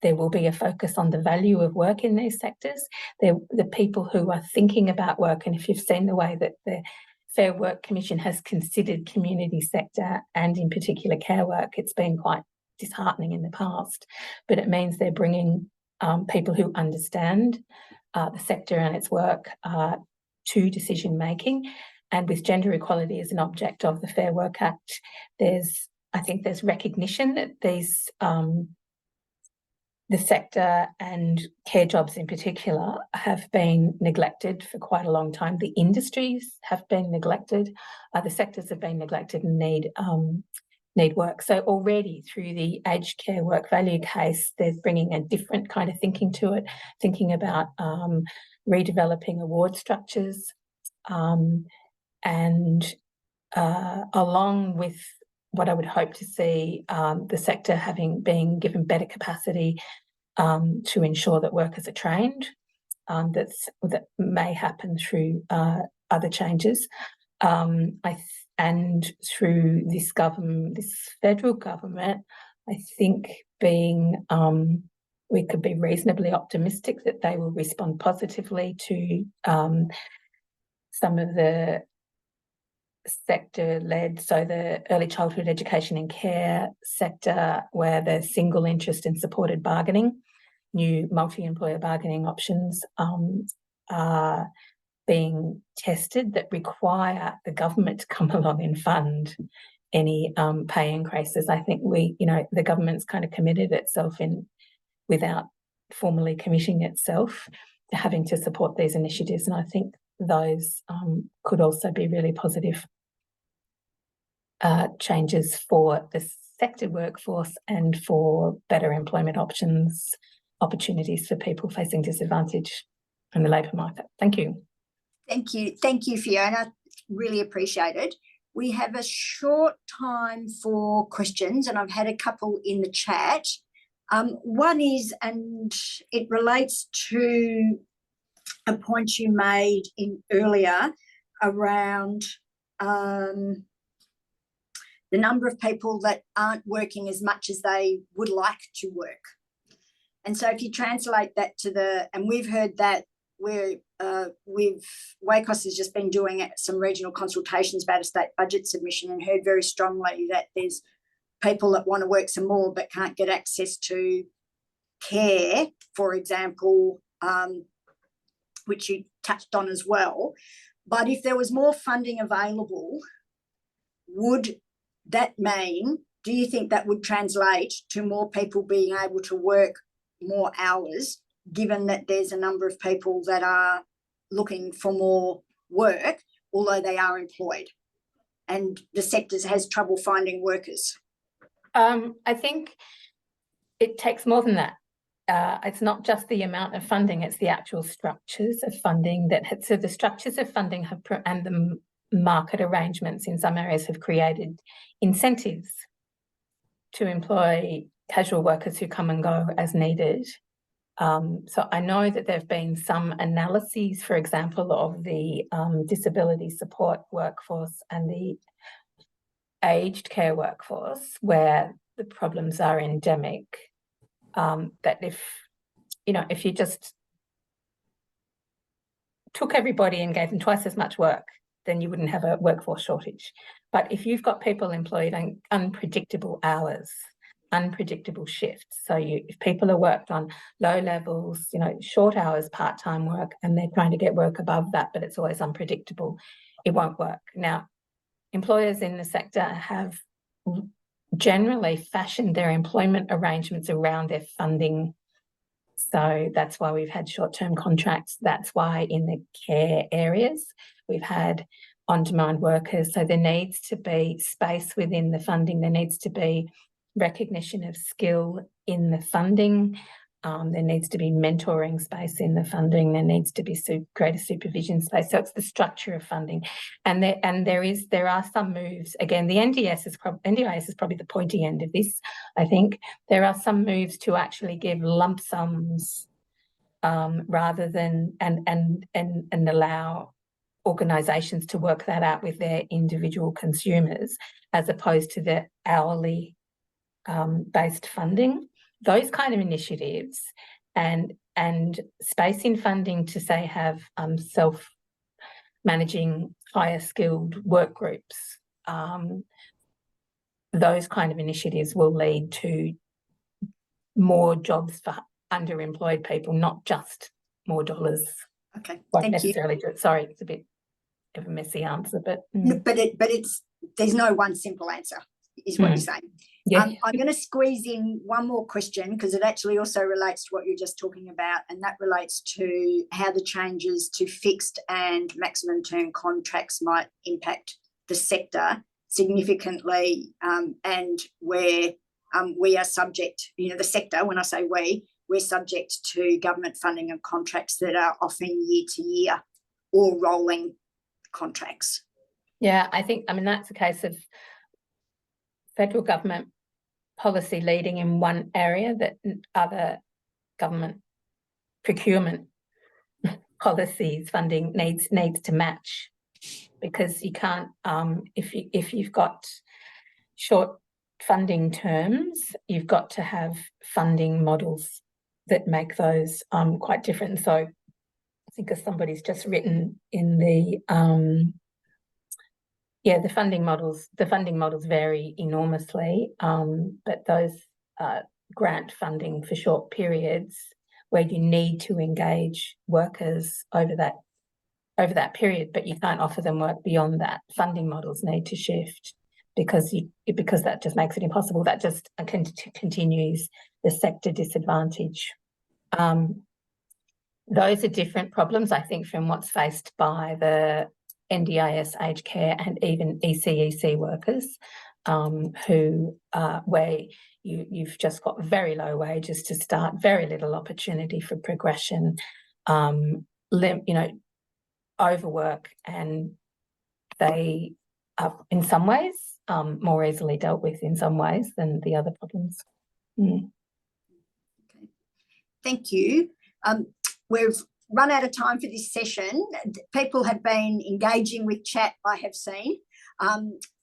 [SPEAKER 7] there will be a focus on the value of work in these sectors. The people who are thinking about work, and if you've seen the way that the Fair Work Commission has considered community sector and in particular care work, it's been quite disheartening in the past, but it means they're bringing people who understand the sector and its work to decision making. And with gender equality as an object of the Fair Work Act, I think there's recognition that these the sector and care jobs in particular have been neglected for quite a long time. The industries have been neglected, the sectors have been neglected and need work. So already through the aged care work value case, there's bringing a different kind of thinking to it, thinking about redeveloping award structures and along with what I would hope to see the sector being given better capacity to ensure that workers are trained, that may happen through other changes. And through this federal government, I think we could be reasonably optimistic that they will respond positively to some of the sector-led, so the early childhood education and care sector, where there's single interest in supported bargaining, new multi-employer bargaining options are being tested that require the government to come along and fund any pay increases. I think the government's kind of committed itself without formally committing itself to having to support these initiatives, and I think those could also be really positive changes for the sector workforce and for better employment opportunities for people facing disadvantage in the labour market. Thank you.
[SPEAKER 1] Thank you, Fiona. Really appreciate it. We have a short time for questions, and I've had a couple in the chat. One is, and it relates to a point you made earlier around the number of people that aren't working as much as they would like to work. And so if you translate that and we've heard that WACOSS has just been doing some regional consultations about a state budget submission and heard very strongly that there's people that want to work some more but can't get access to care, for example, which you touched on as well. But if there was more funding available, would that mean, do you think that would translate to more people being able to work more hours, given that there's a number of people that are looking for more work, although they are employed, and the sector has trouble finding workers?
[SPEAKER 7] I think it takes more than that. It's not just the amount of funding, it's the actual structures of funding so the structures of funding and the market arrangements in some areas have created incentives to employ casual workers who come and go as needed. So I know that there have been some analyses, for example, of the disability support workforce and the aged care workforce, where the problems are endemic. That if you just took everybody and gave them twice as much work, then you wouldn't have a workforce shortage. But if you've got people employed on unpredictable hours, unpredictable shifts, so if people are worked on low levels, short hours, part-time work, and they're trying to get work above that, but it's always unpredictable, it won't work. Now, employers in the sector have generally fashioned their employment arrangements around their funding. So that's why we've had short-term contracts. That's why in the care areas we've had on-demand workers. So there needs to be space within the funding. There needs to be recognition of skill in the funding. There needs to be mentoring space in the funding. There needs to be greater supervision space. So it's the structure of funding, and there are some moves. Again, the NDIS is probably the pointy end of this. I think there are some moves to actually give lump sums rather than and allow organisations to work that out with their individual consumers, as opposed to the hourly based funding. Those kind of initiatives and space in funding to, say, have self-managing higher skilled work groups, those kind of initiatives will lead to more jobs for underemployed people, not just more dollars.
[SPEAKER 1] Okay,
[SPEAKER 7] Won't
[SPEAKER 1] thank
[SPEAKER 7] necessarily do it. Sorry, it's a bit of a messy answer, but
[SPEAKER 1] there's no one simple answer, is what you're saying.
[SPEAKER 7] Yeah.
[SPEAKER 1] I'm going to squeeze in one more question, because it actually also relates to what you're just talking about, and that relates to how the changes to fixed and maximum term contracts might impact the sector significantly, and where we are subject, the sector, when I say we're subject to government funding of contracts that are often year to year or rolling contracts.
[SPEAKER 7] Yeah, I mean, that's a case of federal government policy leading in one area that other government procurement policies funding needs to match, because you can't if you've got short funding terms, you've got to have funding models that make those quite different. So I think, as somebody's just written in the the funding models vary enormously, but those grant funding for short periods where you need to engage workers over that period, but you can't offer them work beyond that, funding models need to shift, because that just makes it impossible. That just continues the sector disadvantage. Those are different problems, I think, from what's faced by the NDIS, aged care, and even ECEC workers, who where you've just got very low wages to start, very little opportunity for progression, overwork, and they are in some ways more easily dealt with in some ways than the other problems.
[SPEAKER 1] Okay. Thank you. We've run out of time for this session. People have been engaging with chat, I have seen.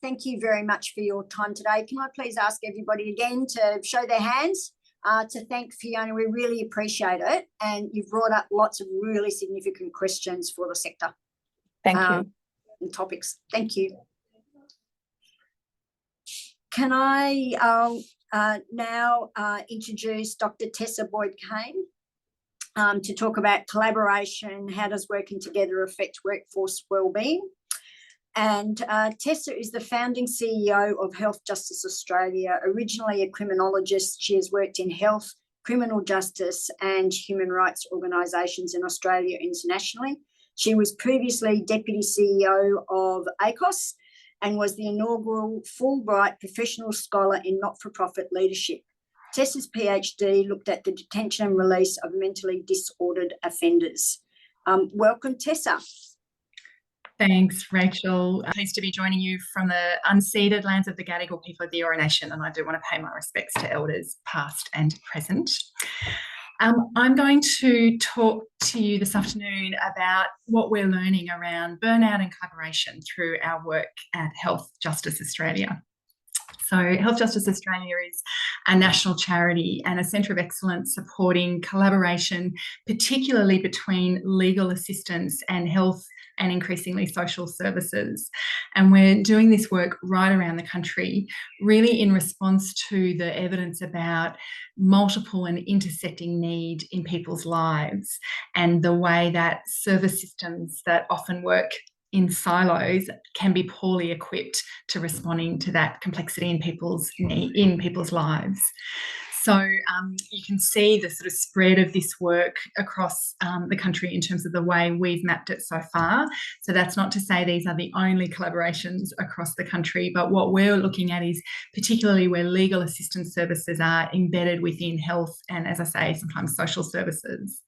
[SPEAKER 1] Thank you very much for your time today. Can I please ask everybody again to show their hands to thank Fiona? We really appreciate it, and you've brought up lots of really significant questions for the sector.
[SPEAKER 7] Thank you.
[SPEAKER 1] And topics. Thank you. Can I now introduce Dr. Tessa Boyd-Kane to talk about collaboration, how does working together affect workforce wellbeing? And Tessa is the founding CEO of Health Justice Australia. Originally a criminologist, she has worked in health, criminal justice and human rights organisations in Australia internationally. She was previously Deputy CEO of WACOSS and was the inaugural Fulbright Professional Scholar in Not-for-Profit Leadership. Tessa's PhD looked at the detention and release of mentally disordered offenders. Welcome, Tessa.
[SPEAKER 8] Thanks, Rachel. Pleased to be joining you from the unceded lands of the Gadigal people of the Eora Nation, and I do want to pay my respects to elders past and present. I'm going to talk to you this afternoon about what we're learning around burnout and collaboration through our work at Health Justice Australia. So Health Justice Australia is a national charity and a centre of excellence supporting collaboration, particularly between legal assistance and health and increasingly social services. And we're doing this work right around the country, really in response to the evidence about multiple and intersecting need in people's lives, and the way that service systems that often work in silos can be poorly equipped to responding to that complexity in people's lives. So you can see the sort of spread of this work across the country in terms of the way we've mapped it so far. So that's not to say these are the only collaborations across the country, but what we're looking at is particularly where legal assistance services are embedded within health and, as I say, sometimes social services.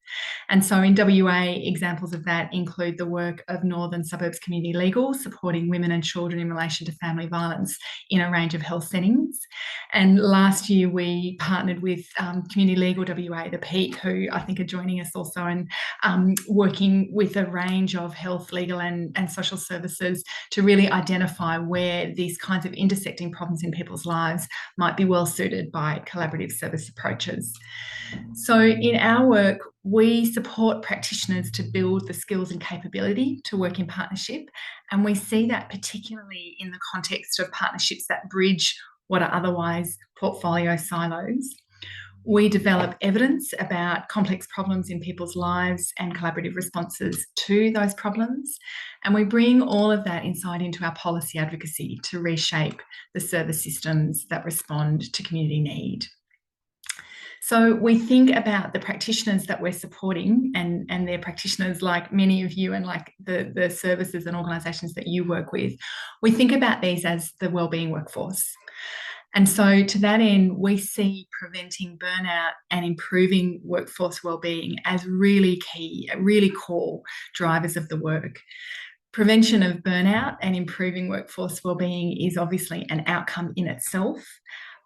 [SPEAKER 8] And so in WA, examples of that include the work of Northern Suburbs Community Legal, supporting women and children in relation to family violence in a range of health settings. And last year we partnered with Community Legal WA, the Peak, who I think are joining us also, and working with a range of health, legal and social services to really identify where these kinds of intersecting problems in people's lives might be well suited by collaborative service approaches. So in our work, we support practitioners to build the skills and capability to work in partnership, and we see that particularly in the context of partnerships that bridge what are otherwise portfolio silos. We develop evidence about complex problems in people's lives and collaborative responses to those problems, and we bring all of that insight into our policy advocacy to reshape the service systems that respond to community need. So we think about the practitioners that we're supporting, and they're practitioners like many of you and like the services and organisations that you work with. We think about these as the wellbeing workforce. And so to that end, we see preventing burnout and improving workforce wellbeing as really key, really core drivers of the work. Prevention of burnout and improving workforce wellbeing is obviously an outcome in itself,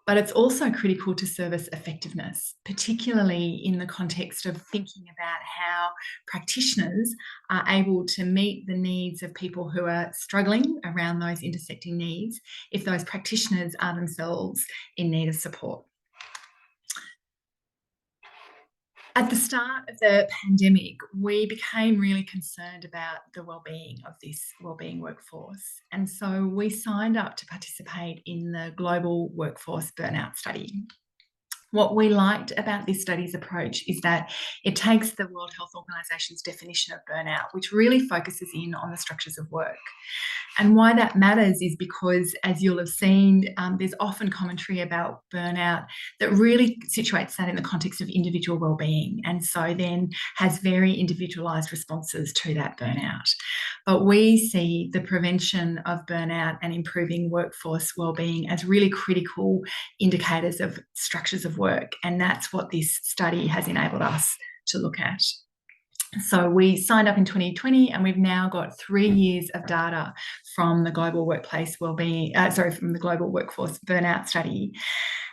[SPEAKER 8] but it's also critical to service effectiveness, particularly in the context of thinking about how practitioners are able to meet the needs of people who are struggling around those intersecting needs if those practitioners are themselves in need of support. At the start of the pandemic, we became really concerned about the wellbeing of this wellbeing workforce. And so we signed up to participate in the Global Workforce Burnout Study. What we liked about this study's approach is that it takes the World Health Organization's definition of burnout, which really focuses in on the structures of work. And why that matters is because, as you'll have seen, there's often commentary about burnout that really situates that in the context of individual wellbeing, and so then has very individualised responses to that burnout. But we see the prevention of burnout and improving workforce wellbeing as really critical indicators of structures of work, and that's what this study has enabled us to look at. So we signed up in 2020, and we've now got 3 years of data from the Global Workplace Wellbeing, from the Global Workforce Burnout Study.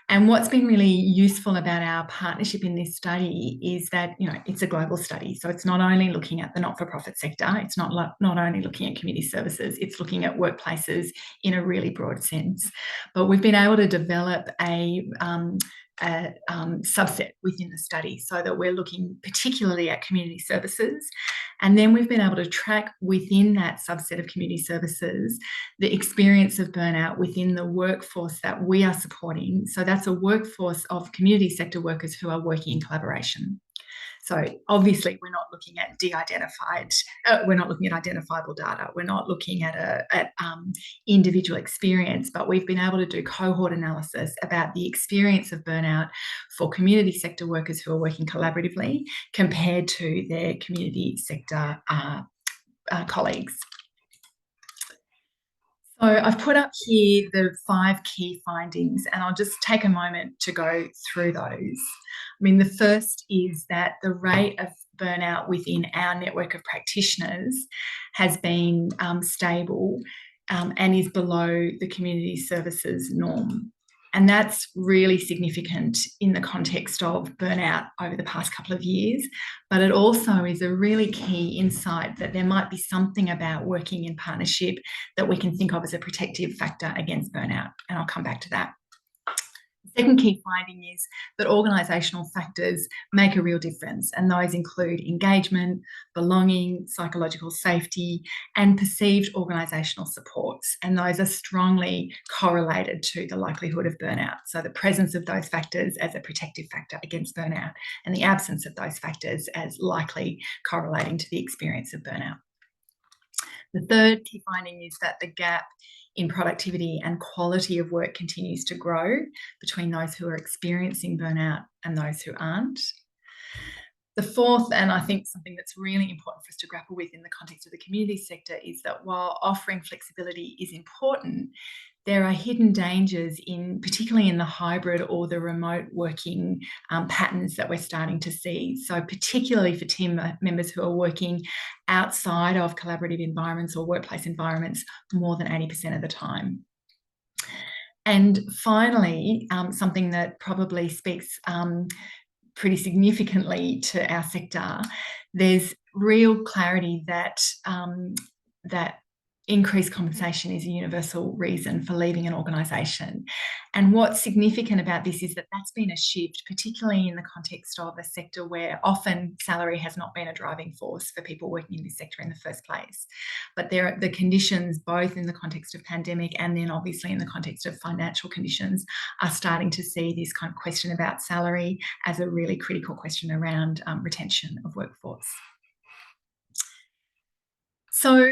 [SPEAKER 8] And what's been really useful about our partnership in this study is that, it's a global study. So it's not only looking at the not-for-profit sector, it's not only looking at community services, it's looking at workplaces in a really broad sense. But we've been able to develop a subset within the study so that we're looking particularly at community services, and then we've been able to track within that subset of community services the experience of burnout within the workforce that we are supporting. So that's a workforce of community sector workers who are working in collaboration. So obviously we're not looking at we're not looking at identifiable data, we're not looking at individual experience, but we've been able to do cohort analysis about the experience of burnout for community sector workers who are working collaboratively compared to their community sector colleagues. So I've put up here the 5 key findings, and I'll just take a moment to go through those. The first is that the rate of burnout within our network of practitioners has been stable and is below the community services norm. And that's really significant in the context of burnout over the past couple of years, but it also is a really key insight that there might be something about working in partnership that we can think of as a protective factor against burnout, and I'll come back to that. The second key finding is that organisational factors make a real difference, and those include engagement, belonging, psychological safety, and perceived organisational supports, and those are strongly correlated to the likelihood of burnout. So the presence of those factors as a protective factor against burnout, and the absence of those factors as likely correlating to the experience of burnout. The third key finding is that the gap in productivity and quality of work continues to grow between those who are experiencing burnout and those who aren't. The fourth, and I think something that's really important for us to grapple with in the context of the community sector, is that while offering flexibility is important, there are hidden dangers particularly in the hybrid or the remote working patterns that we're starting to see. So particularly for team members who are working outside of collaborative environments or workplace environments more than 80% of the time. And finally, something that probably speaks pretty significantly to our sector, there's real clarity that that increased compensation is a universal reason for leaving an organisation. And what's significant about this is that that's been a shift, particularly in the context of a sector where often salary has not been a driving force for people working in this sector in the first place. But the conditions, both in the context of pandemic and then obviously in the context of financial conditions, are starting to see this kind of question about salary as a really critical question around retention of workforce. So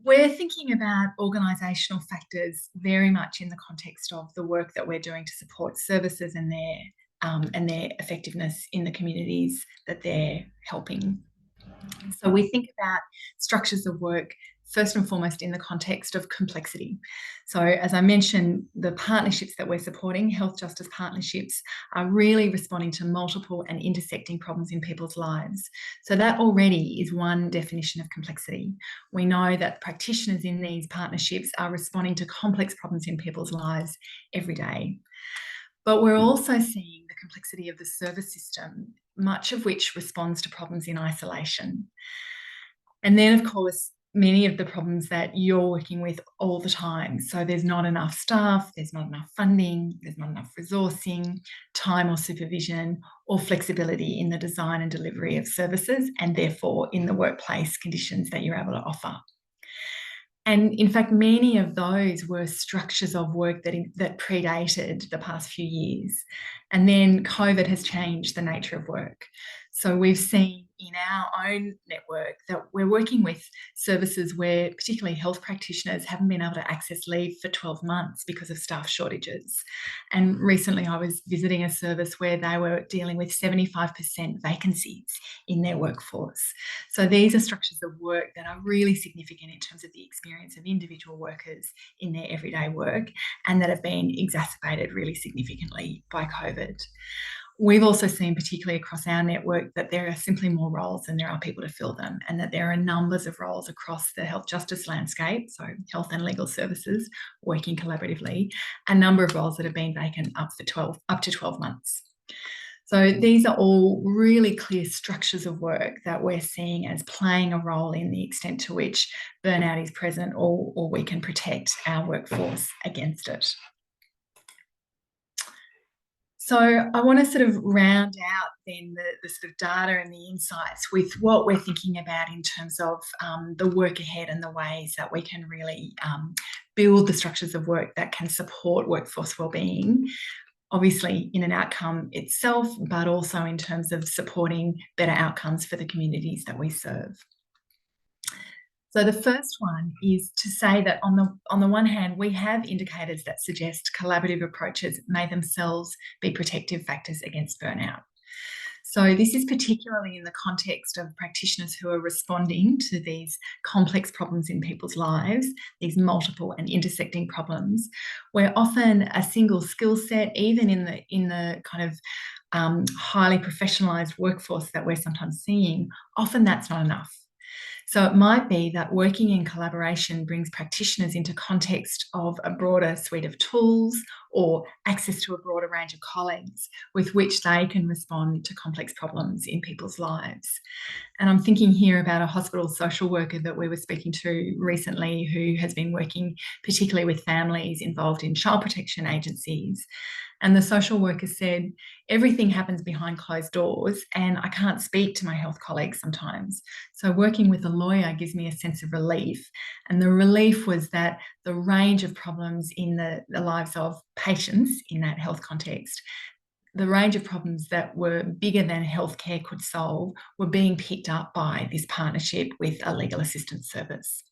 [SPEAKER 8] we're thinking about organisational factors very much in the context of the work that we're doing to support services and their effectiveness in the communities that they're helping. So we think about structures of work first and foremost in the context of complexity. So as I mentioned, the partnerships that we're supporting, health justice partnerships, are really responding to multiple and intersecting problems in people's lives. So that already is one definition of complexity. We know that practitioners in these partnerships are responding to complex problems in people's lives every day. But we're also seeing the complexity of the service system, much of which responds to problems in isolation. And then, of course, many of the problems that you're working with all the time. So there's not enough staff, there's not enough funding, there's not enough resourcing, time or supervision, or flexibility in the design and delivery of services, and therefore in the workplace conditions that you're able to offer. And in fact, many of those were structures of work that predated the past few years. And then COVID has changed the nature of work. So we've seen in our own network that we're working with services where particularly health practitioners haven't been able to access leave for 12 months because of staff shortages. And recently I was visiting a service where they were dealing with 75% vacancies in their workforce. So these are structures of work that are really significant in terms of the experience of individual workers in their everyday work, and that have been exacerbated really significantly by COVID. We've also seen, particularly across our network, that there are simply more roles than there are people to fill them, and that there are numbers of roles across the health justice landscape, so health and legal services working collaboratively, a number of roles that have been vacant up to 12 months. So these are all really clear structures of work that we're seeing as playing a role in the extent to which burnout is present, or we can protect our workforce against it. So I want to sort of round out then the sort of data and the insights with what we're thinking about in terms of the work ahead and the ways that we can really build the structures of work that can support workforce wellbeing, obviously in an outcome itself, but also in terms of supporting better outcomes for the communities that we serve. So the first one is to say that on the one hand, we have indicators that suggest collaborative approaches may themselves be protective factors against burnout. So this is particularly in the context of practitioners who are responding to these complex problems in people's lives, these multiple and intersecting problems, where often a single skill set, even in the kind of highly professionalised workforce that we're sometimes seeing, often that's not enough. So it might be that working in collaboration brings practitioners into context of a broader suite of tools or access to a broader range of colleagues with which they can respond to complex problems in people's lives. And I'm thinking here about a hospital social worker that we were speaking to recently who has been working particularly with families involved in child protection agencies. And the social worker said, everything happens behind closed doors and I can't speak to my health colleagues sometimes. So working with a lawyer gives me a sense of relief. And the relief was that the range of problems in the lives of patients in that health context, the range of problems that were bigger than healthcare could solve, were being picked up by this partnership with a legal assistance service.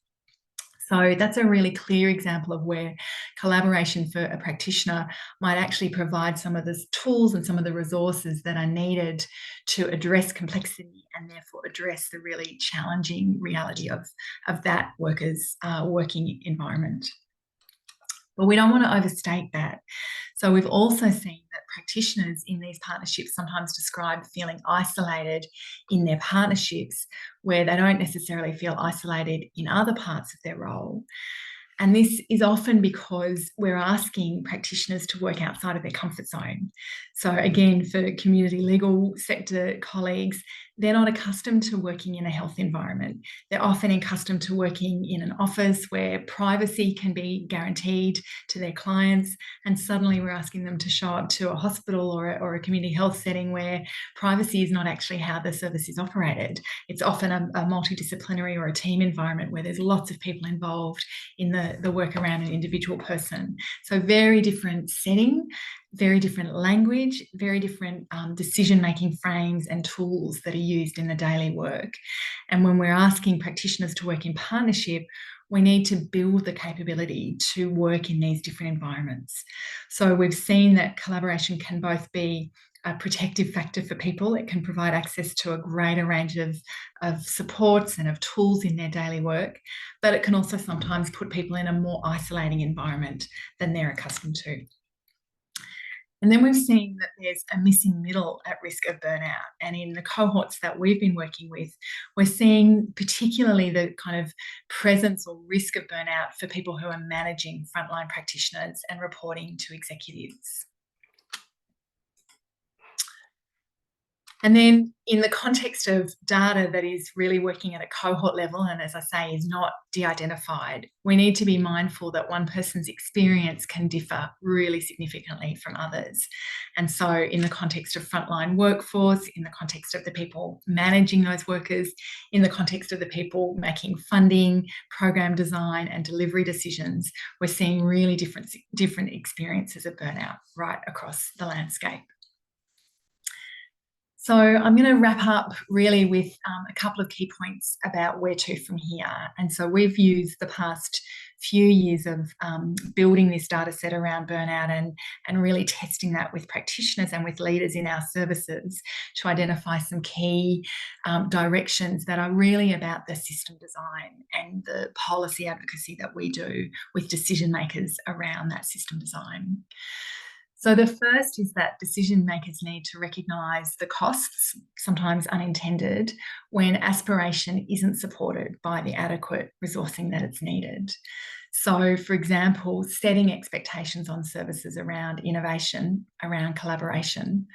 [SPEAKER 8] So that's a really clear example of where collaboration for a practitioner might actually provide some of the tools and some of the resources that are needed to address complexity and therefore address the really challenging reality of that worker's working environment. But we don't want to overstate that. So we've also seen that practitioners in these partnerships sometimes describe feeling isolated in their partnerships, where they don't necessarily feel isolated in other parts of their role. And this is often because we're asking practitioners to work outside of their comfort zone. So again, for community legal sector colleagues, they're not accustomed to working in a health environment. They're often accustomed to working in an office where privacy can be guaranteed to their clients, and suddenly we're asking them to show up to a hospital or a community health setting where privacy is not actually how the service is operated. It's often a multidisciplinary or a team environment where there's lots of people involved in the work around an individual person. So very different setting, very different language, very different decision-making frames and tools that are used in the daily work. And when we're asking practitioners to work in partnership, we need to build the capability to work in these different environments. So we've seen that collaboration can both be a protective factor for people. It can provide access to a greater range of supports and of tools in their daily work, but it can also sometimes put people in a more isolating environment than they're accustomed to. And then we've seen that there's a missing middle at risk of burnout. And in the cohorts that we've been working with, we're seeing particularly the kind of presence or risk of burnout for people who are managing frontline practitioners and reporting to executives. And then in the context of data that is really working at a cohort level and, as I say, is not de-identified, we need to be mindful that one person's experience can differ really significantly from others. And so in the context of frontline workforce, in the context of the people managing those workers, in the context of the people making funding, program design and delivery decisions, we're seeing really different experiences of burnout right across the landscape. So I'm going to wrap up really with a couple of key points about where to from here. And so we've used the past few years of building this data set around burnout and really testing that with practitioners and with leaders in our services to identify some key directions that are really about the system design and the policy advocacy that we do with decision makers around that system design. So the first is that decision makers need to recognise the costs, sometimes unintended, when aspiration isn't supported by the adequate resourcing that it's needed. So, for example, setting expectations on services around innovation, around collaboration,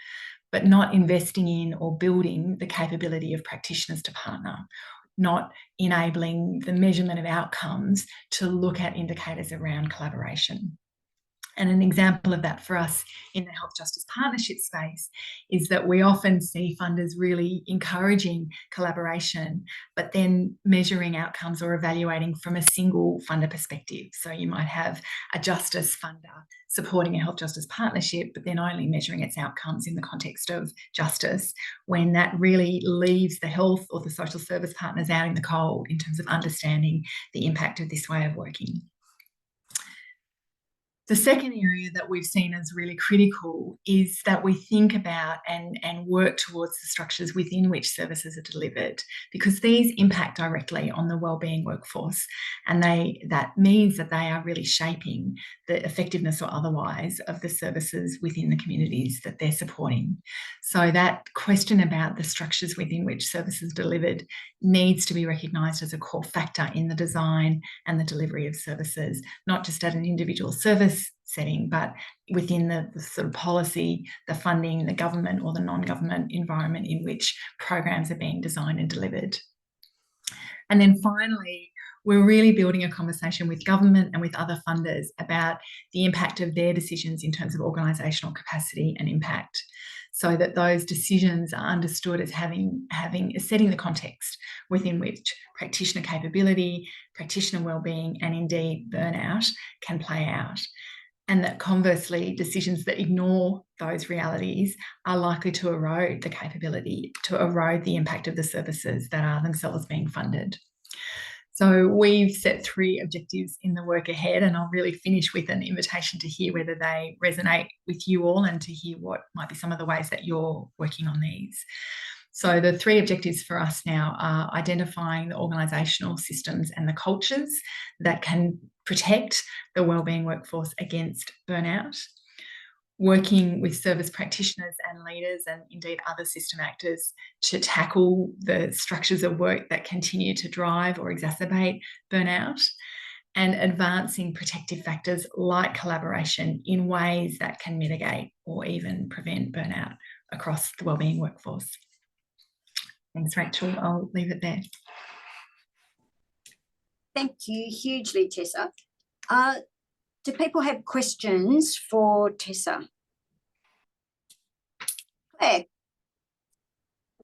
[SPEAKER 8] but not investing in or building the capability of practitioners to partner, not enabling the measurement of outcomes to look at indicators around collaboration. And an example of that for us in the health justice partnership space is that we often see funders really encouraging collaboration, but then measuring outcomes or evaluating from a single funder perspective. So you might have a justice funder supporting a health justice partnership, but then only measuring its outcomes in the context of justice, when that really leaves the health or the social service partners out in the cold in terms of understanding the impact of this way of working. The second area that we've seen as really critical is that we think about and work towards the structures within which services are delivered, because these impact directly on the wellbeing workforce, and that means that they are really shaping the effectiveness or otherwise of the services within the communities that they're supporting. So that question about the structures within which services are delivered needs to be recognised as a core factor in the design and the delivery of services, not just at an individual service setting, but within the sort of policy, the funding, the government or the non-government environment in which programs are being designed and delivered. And then finally, we're really building a conversation with government and with other funders about the impact of their decisions in terms of organisational capacity and impact, so that those decisions are understood as setting the context within which practitioner capability, practitioner wellbeing, and indeed burnout can play out. And that conversely, decisions that ignore those realities are likely to erode the capability, to erode the impact of the services that are themselves being funded. So we've set 3 objectives in the work ahead, and I'll really finish with an invitation to hear whether they resonate with you all and to hear what might be some of the ways that you're working on these. So the 3 objectives for us now are identifying the organisational systems and the cultures that can protect the wellbeing workforce against burnout, working with service practitioners and leaders and indeed other system actors to tackle the structures of work that continue to drive or exacerbate burnout, and advancing protective factors like collaboration in ways that can mitigate or even prevent burnout across the wellbeing workforce. Thanks, Rachel. I'll leave it there.
[SPEAKER 1] Thank you hugely, Tessa. Do people have questions for Tessa? Claire.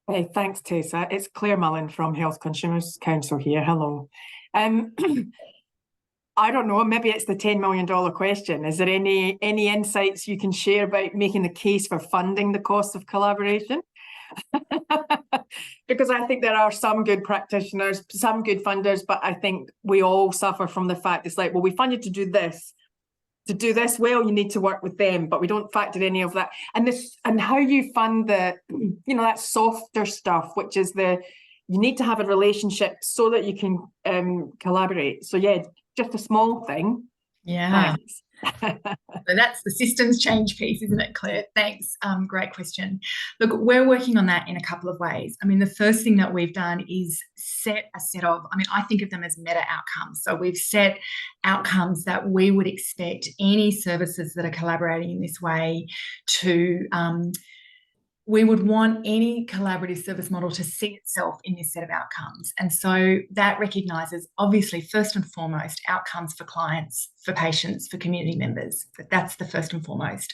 [SPEAKER 9] Hey, thanks, Tessa. It's Claire Mullen from Health Consumers Council here. Hello. I don't know, maybe it's the $10 million question. Is there any insights you can share about making the case for funding the cost of collaboration? Because I think there are some good practitioners, some good funders, but I think we all suffer from the fact it's like, well, we funded to do this. To do this well, you need to work with them, but we don't factor any of that. And how you fund the, that softer stuff, which is you need to have a relationship so that you can collaborate. So yeah, just a small thing.
[SPEAKER 8] Yeah.
[SPEAKER 9] Thanks.
[SPEAKER 8] So that's the systems change piece, isn't it, Claire? Thanks. Great question. Look, we're working on that in a couple of ways. I mean, the first thing that we've done is set a set of, I think of them as meta outcomes. So we've set outcomes that we would expect any services that are collaborating in this way to we would want any collaborative service model to see itself in this set of outcomes. And so that recognises, obviously, first and foremost, outcomes for clients, for patients, for community members. That's the first and foremost.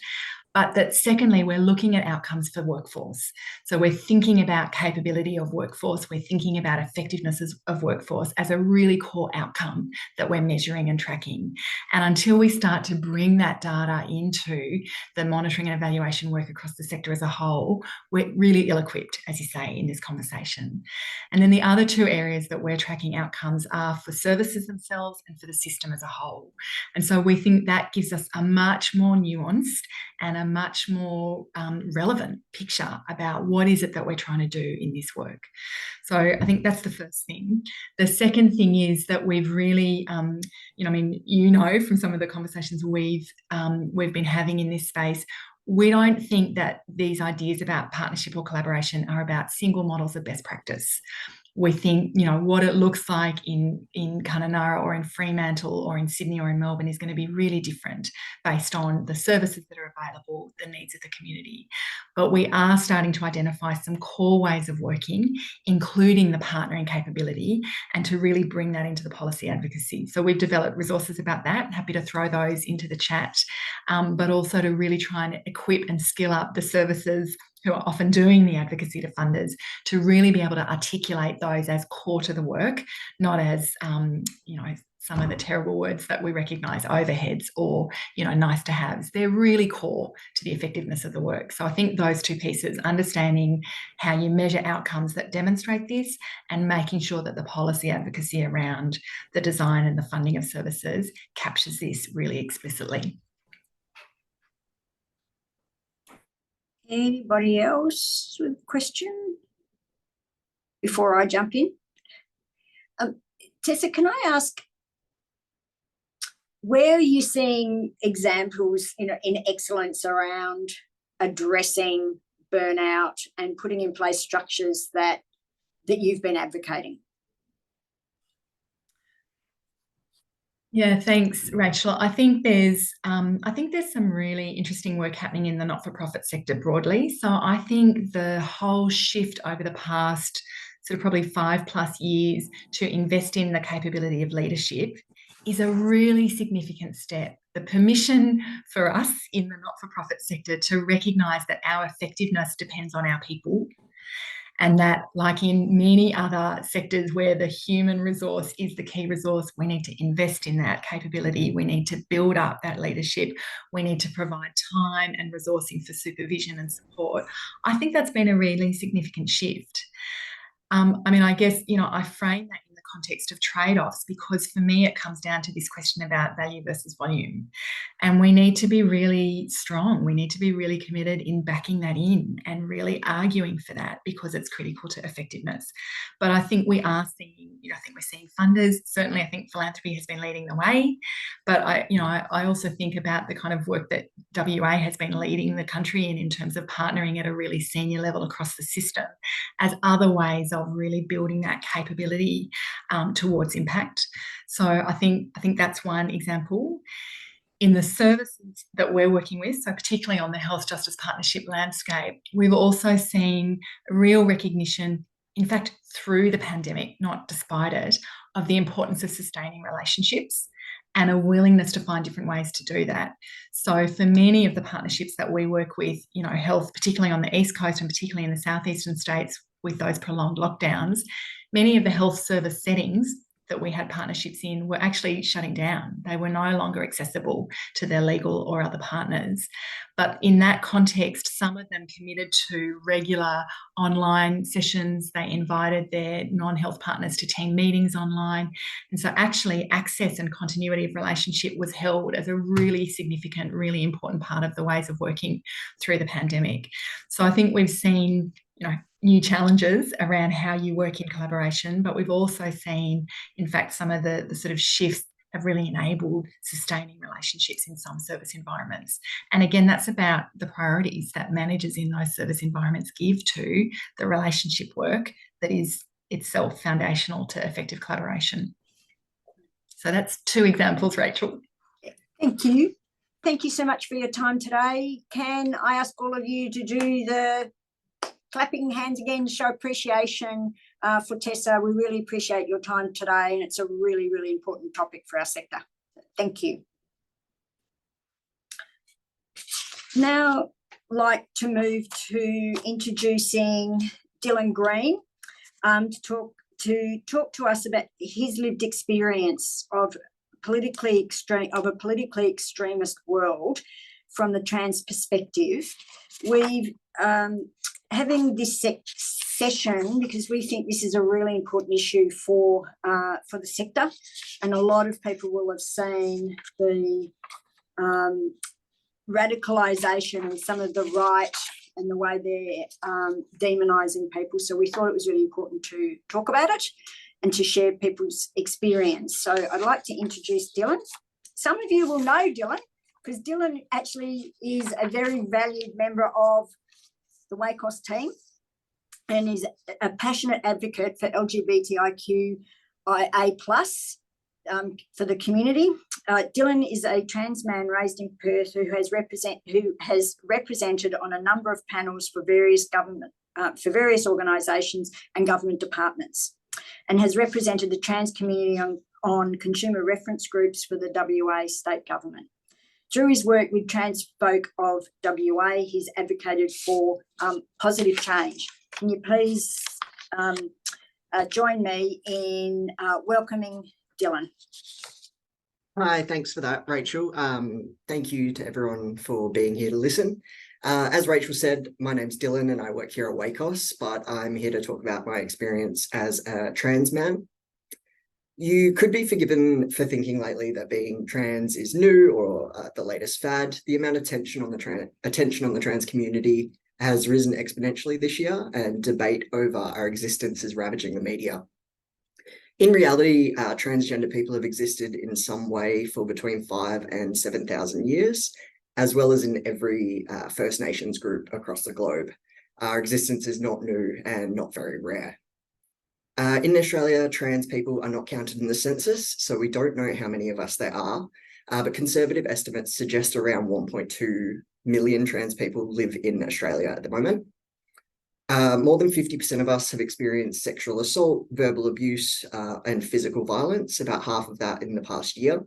[SPEAKER 8] But that secondly, we're looking at outcomes for workforce. So we're thinking about capability of workforce. We're thinking about effectiveness of workforce as a really core outcome that we're measuring and tracking. And until we start to bring that data into the monitoring and evaluation work across the sector as a whole, we're really ill-equipped, as you say, in this conversation. And then the other 2 areas that we're tracking outcomes are for services themselves and for the system as a whole. And so we think that gives us a much more nuanced and a much more relevant picture about what is it that we're trying to do in this work. So I think that's the first thing. The second thing is that we've really, from some of the conversations we've been having in this space, we don't think that these ideas about partnership or collaboration are about single models of best practice. We think, what it looks like in Kununurra or in Fremantle or in Sydney or in Melbourne is going to be really different based on the services that are available, the needs of the community. But we are starting to identify some core ways of working, including the partnering capability, and to really bring that into the policy advocacy. So we've developed resources about that. Happy to throw those into the chat, but also to really try and equip and skill up the services who are often doing the advocacy to funders to really be able to articulate those as core to the work, not as, some of the terrible words that we recognise, overheads or, nice to haves. They're really core to the effectiveness of the work. So I think those 2 pieces, understanding how you measure outcomes that demonstrate this and making sure that the policy advocacy around the design and the funding of services captures this really explicitly.
[SPEAKER 1] Anybody else with a question before I jump in? Tessa, can I ask, where are you seeing examples in excellence around addressing burnout and putting in place structures that you've been advocating?
[SPEAKER 8] Yeah, thanks, Rachel. I think there's some really interesting work happening in the not-for-profit sector broadly. So I think the whole shift over the past sort of probably 5+ years to invest in the capability of leadership is a really significant step. The permission for us in the not-for-profit sector to recognise that our effectiveness depends on our people, and that, like in many other sectors where the human resource is the key resource, we need to invest in that capability. We need to build up that leadership. We need to provide time and resourcing for supervision and support. I think that's been a really significant shift. I guess, I frame that in the context of trade-offs, because for me it comes down to this question about value versus volume, and we need to be really strong. We need to be really committed in backing that in and really arguing for that, because it's critical to effectiveness. But I think we are seeing, I think we're seeing funders. Certainly, I think philanthropy has been leading the way, but I also think about the kind of work that WA has been leading the country in terms of partnering at a really senior level across the system as other ways of really building that capability towards impact. So I think that's one example. In the services that we're working with, so particularly on the health justice partnership landscape, we've also seen a real recognition, in fact, through the pandemic, not despite it, of the importance of sustaining relationships and a willingness to find different ways to do that. So for many of the partnerships that we work with, health, particularly on the East Coast and particularly in the southeastern states with those prolonged lockdowns, many of the health service settings that we had partnerships in were actually shutting down. They were no longer accessible to their legal or other partners. But in that context, some of them committed to regular online sessions. They invited their non-health partners to team meetings online. And so actually access and continuity of relationship was held as a really significant, really important part of the ways of working through the pandemic. So I think we've seen, new challenges around how you work in collaboration, but we've also seen, in fact, some of the sort of shifts have really enabled sustaining relationships in some service environments. And again, that's about the priorities that managers in those service environments give to the relationship work that is itself foundational to effective collaboration. So that's 2 examples, Rachel.
[SPEAKER 1] Thank you. Thank you so much for your time today. Can I ask all of you to do the clapping hands again to show appreciation for Tessa? We really appreciate your time today, and it's a really, really important topic for our sector. Thank you. Now, I'd like to move to introducing Dylan Green to talk to us about his lived experience of a politically extremist world from the trans perspective. We've having this session because we think this is a really important issue for the sector, and a lot of people will have seen the radicalisation and some of the right and the way they're demonising people. So we thought it was really important to talk about it and to share people's experience. So I'd like to introduce Dylan. Some of you will know Dylan because Dylan actually is a very valued member of the WACOSS team and is a passionate advocate for LGBTIQIA+ for the community. Dylan is a trans man raised in Perth who has represented on a number of panels for various organisations and government departments, and has represented the trans community on consumer reference groups for the WA state government. Through his work with trans folk of WA, he's advocated for positive change. Can you please join me in welcoming Dylan?
[SPEAKER 10] Hi, thanks for that, Rachel. Thank you to everyone for being here to listen. As Rachel said, my name's Dylan and I work here at WACOSS, but I'm here to talk about my experience as a trans man. You could be forgiven for thinking lately that being trans is new or the latest fad. The amount of attention on the trans community has risen exponentially this year, and debate over our existence is ravaging the media. In reality, transgender people have existed in some way for between 5,000 and 7,000 years, as well as in every First Nations group across the globe. Our existence is not new and not very rare. In Australia, trans people are not counted in the census, so we don't know how many of us there are, but conservative estimates suggest around 1.2 million trans people live in Australia at the moment. More than 50% of us have experienced sexual assault, verbal abuse, and physical violence, about half of that in the past year.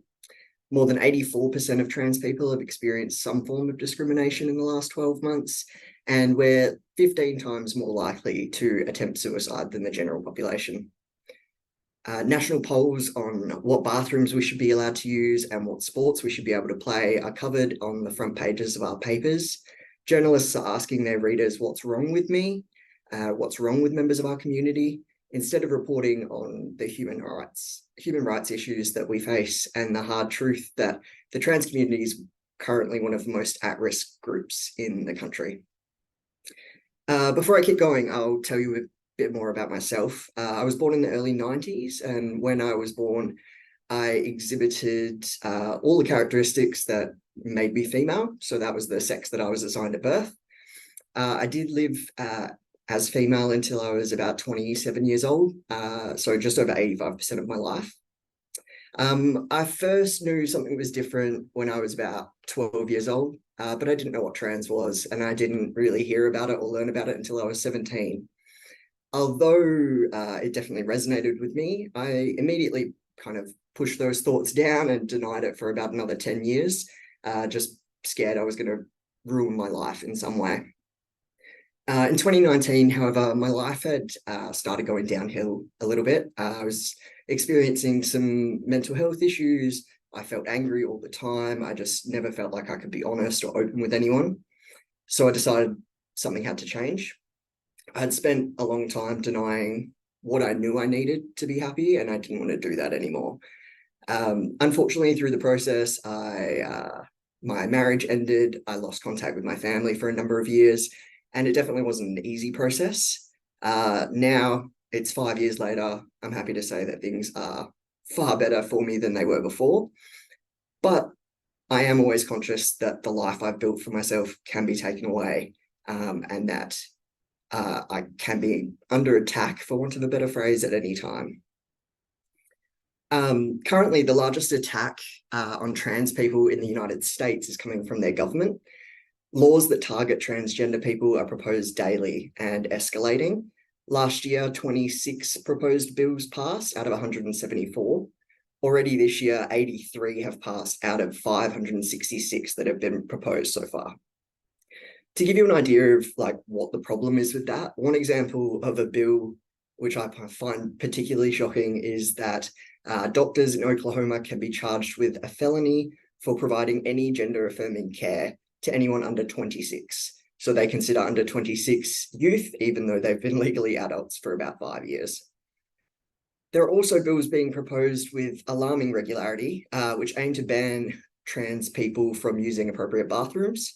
[SPEAKER 10] More than 84% of trans people have experienced some form of discrimination in the last 12 months, and we're 15 times more likely to attempt suicide than the general population. National polls on what bathrooms we should be allowed to use and what sports we should be able to play are covered on the front pages of our papers. Journalists are asking their readers, what's wrong with me? What's wrong with members of our community? instead of reporting on the human rights issues that we face and the hard truth that the trans community is currently one of the most at-risk groups in the country. Before I keep going, I'll tell you a bit more about myself. I was born in the early 90s, and when I was born, I exhibited all the characteristics that made me female. So that was the sex that I was assigned at birth. I did live as female until I was about 27 years old, so just over 85% of my life. I first knew something was different when I was about 12 years old, but I didn't know what trans was, and I didn't really hear about it or learn about it until I was 17. Although it definitely resonated with me, I immediately kind of pushed those thoughts down and denied it for about another 10 years, just scared I was going to ruin my life in some way. In 2019, however, my life had started going downhill a little bit. I was experiencing some mental health issues. I felt angry all the time. I just never felt like I could be honest or open with anyone. So I decided something had to change. I had spent a long time denying what I knew I needed to be happy, and I didn't want to do that anymore. Unfortunately, through the process, my marriage ended. I lost contact with my family for a number of years, and it definitely wasn't an easy process. Now, it's 5 years later. I'm happy to say that things are far better for me than they were before. But I am always conscious that the life I've built for myself can be taken away, and that I can be under attack, for want of a better phrase, at any time. Currently, the largest attack on trans people in the United States is coming from their government. Laws that target transgender people are proposed daily and escalating. Last year, 26 proposed bills passed out of 174. Already this year, 83 have passed out of 566 that have been proposed so far. To give you an idea of like what the problem is with that, one example of a bill which I find particularly shocking is that doctors in Oklahoma can be charged with a felony for providing any gender-affirming care to anyone under 26. So they consider under 26 youth, even though they've been legally adults for about 5 years. There are also bills being proposed with alarming regularity, which aim to ban trans people from using appropriate bathrooms.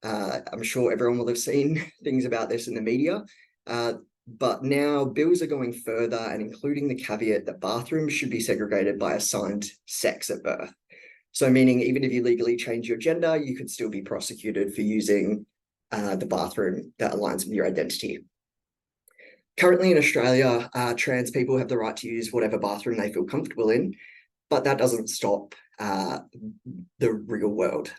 [SPEAKER 10] I'm sure everyone will have seen things about this in the media, but now bills are going further and including the caveat that bathrooms should be segregated by assigned sex at birth. So meaning even if you legally change your gender, you could still be prosecuted for using the bathroom that aligns with your identity. Currently in Australia, trans people have the right to use whatever bathroom they feel comfortable in, but that doesn't stop the real world.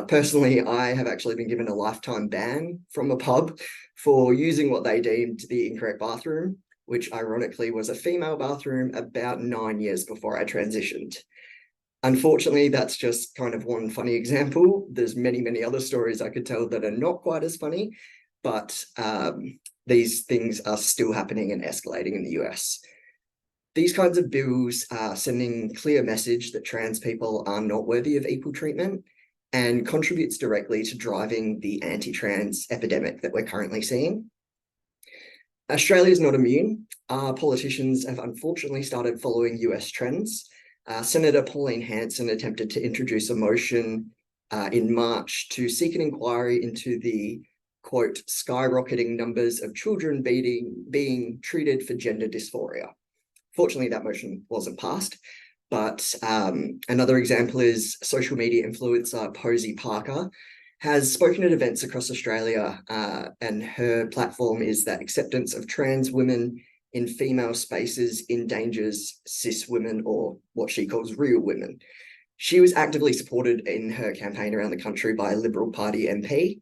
[SPEAKER 10] Personally, I have actually been given a lifetime ban from a pub for using what they deemed the incorrect bathroom, which ironically was a female bathroom about 9 years before I transitioned. Unfortunately, that's just kind of one funny example. There's many, many other stories I could tell that are not quite as funny, but these things are still happening and escalating in the US. These kinds of bills are sending clear message that trans people are not worthy of equal treatment and contributes directly to driving the anti-trans epidemic that we're currently seeing. Australia is not immune. Our politicians have unfortunately started following US trends. Senator Pauline Hanson attempted to introduce a motion in March to seek an inquiry into the, quote, skyrocketing numbers of children being treated for gender dysphoria. Fortunately, that motion wasn't passed, but another example is social media influencer Posey Parker has spoken at events across Australia, and her platform is that acceptance of trans women in female spaces endangers cis women, or what she calls real women. She was actively supported in her campaign around the country by a Liberal Party MP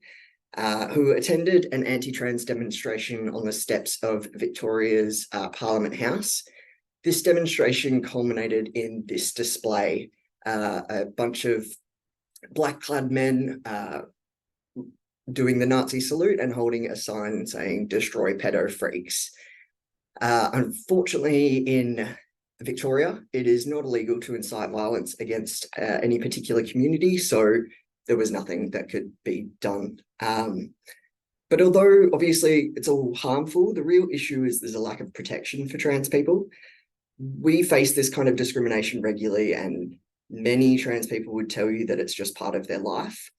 [SPEAKER 10] who attended an anti-trans demonstration on the steps of Victoria's Parliament House. This demonstration culminated in this display, a bunch of black-clad men doing the Nazi salute and holding a sign saying, "Destroy pedo freaks." Unfortunately, in Victoria, it is not illegal to incite violence against any particular community, so there was nothing that could be done. But although obviously it's all harmful, the real issue is there's a lack of protection for trans people. We face this kind of discrimination regularly, and many trans people would tell you that it's just part of their life.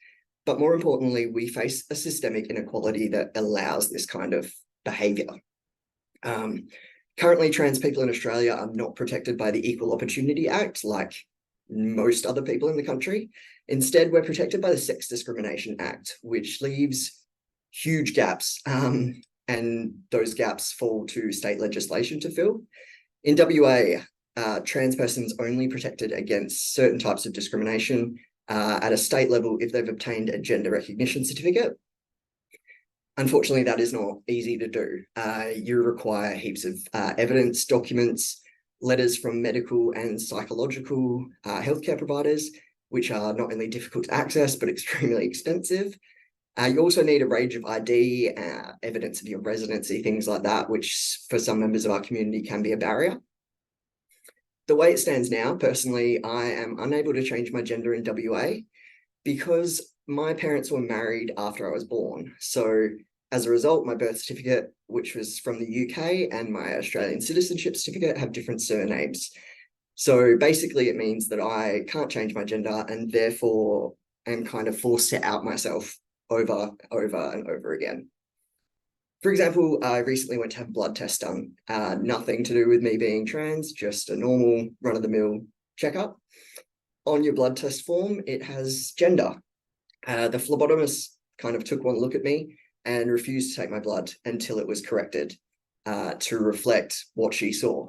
[SPEAKER 10] But more importantly, we face a systemic inequality that allows this kind of behaviour. Currently, trans people in Australia are not protected by the Equal Opportunity Act like most other people in the country. Instead, we're protected by the Sex Discrimination Act, which leaves huge gaps, and those gaps fall to state legislation to fill. In WA, trans persons only protected against certain types of discrimination at a state level if they've obtained a gender recognition certificate. Unfortunately, that is not easy to do. You require heaps of evidence, documents, letters from medical and psychological healthcare providers, which are not only difficult to access, but extremely expensive. You also need a range of ID, evidence of your residency, things like that, which for some members of our community can be a barrier. The way it stands now, personally, I am unable to change my gender in WA because my parents were married after I was born. So as a result, my birth certificate, which was from the UK, and my Australian citizenship certificate have different surnames. So basically it means that I can't change my gender and therefore am kind of forced to out myself over and over again. For example, I recently went to have a blood test done. Nothing to do with me being trans, just a normal run-of-the-mill checkup. On your blood test form, it has gender. The phlebotomist kind of took one look at me and refused to take my blood until it was corrected to reflect what she saw.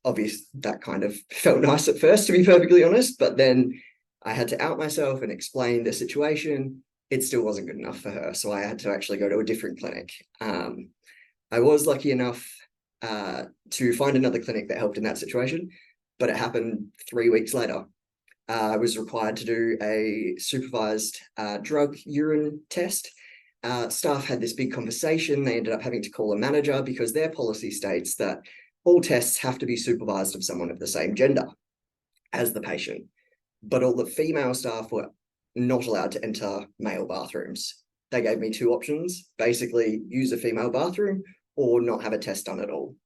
[SPEAKER 10] Obviously, that kind of felt nice at first, to be perfectly honest, but then I had to out myself and explain the situation. It still wasn't good enough for her, so I had to actually go to a different clinic. I was lucky enough to find another clinic that helped in that situation, but it happened 3 weeks later. I was required to do a supervised drug urine test. Staff had this big conversation. They ended up having to call a manager because their policy states that all tests have to be supervised of someone of the same gender as the patient. But all the female staff were not allowed to enter male bathrooms. They gave me 2 options, basically use a female bathroom or not have a test done at all.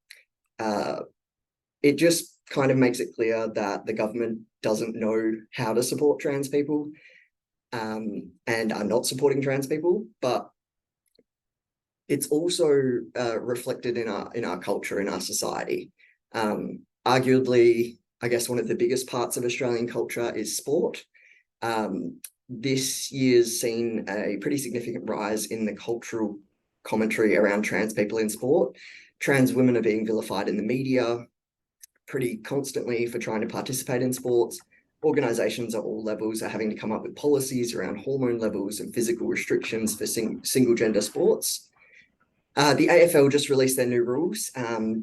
[SPEAKER 10] It just kind of makes it clear that the government doesn't know how to support trans people and are not supporting trans people, but it's also reflected in our culture, in our society. Arguably, I guess one of the biggest parts of Australian culture is sport. This year's seen a pretty significant rise in the cultural commentary around trans people in sport. Trans women are being vilified in the media pretty constantly for trying to participate in sports. Organisations at all levels are having to come up with policies around hormone levels and physical restrictions for single gender sports. The AFL just released their new rules.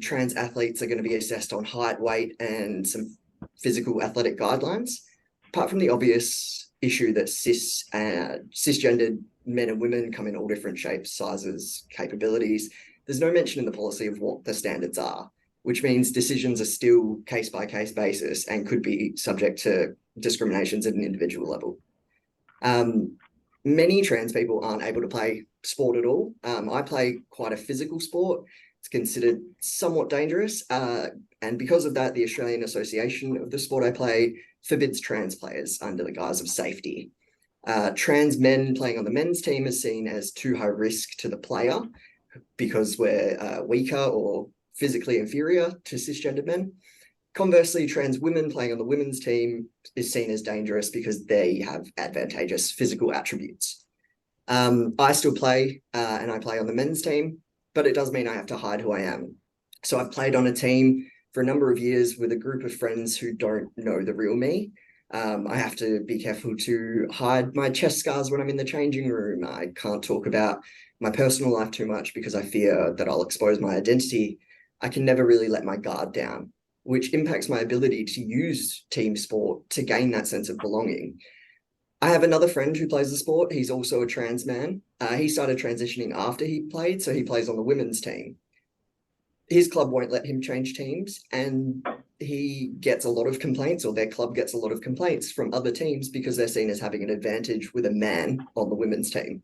[SPEAKER 10] Trans athletes are going to be assessed on height, weight, and some physical athletic guidelines. Apart from the obvious issue that cisgendered men and women come in all different shapes, sizes, capabilities, there's no mention in the policy of what the standards are, which means decisions are still case-by-case basis and could be subject to discriminations at an individual level. Many trans people aren't able to play sport at all. I play quite a physical sport. It's considered somewhat dangerous. And because of that, the Australian Association of the sport I play forbids trans players under the guise of safety. Trans men playing on the men's team is seen as too high risk to the player because we're weaker or physically inferior to cisgendered men. Conversely, trans women playing on the women's team is seen as dangerous because they have advantageous physical attributes. I still play and I play on the men's team, but it does mean I have to hide who I am. So I've played on a team for a number of years with a group of friends who don't know the real me. I have to be careful to hide my chest scars when I'm in the changing room. I can't talk about my personal life too much because I fear that I'll expose my identity. I can never really let my guard down, which impacts my ability to use team sport to gain that sense of belonging. I have another friend who plays the sport. He's also a trans man. He started transitioning after he played, so he plays on the women's team. His club won't let him change teams, and he gets a lot of complaints, or their club gets a lot of complaints from other teams because they're seen as having an advantage with a man on the women's team.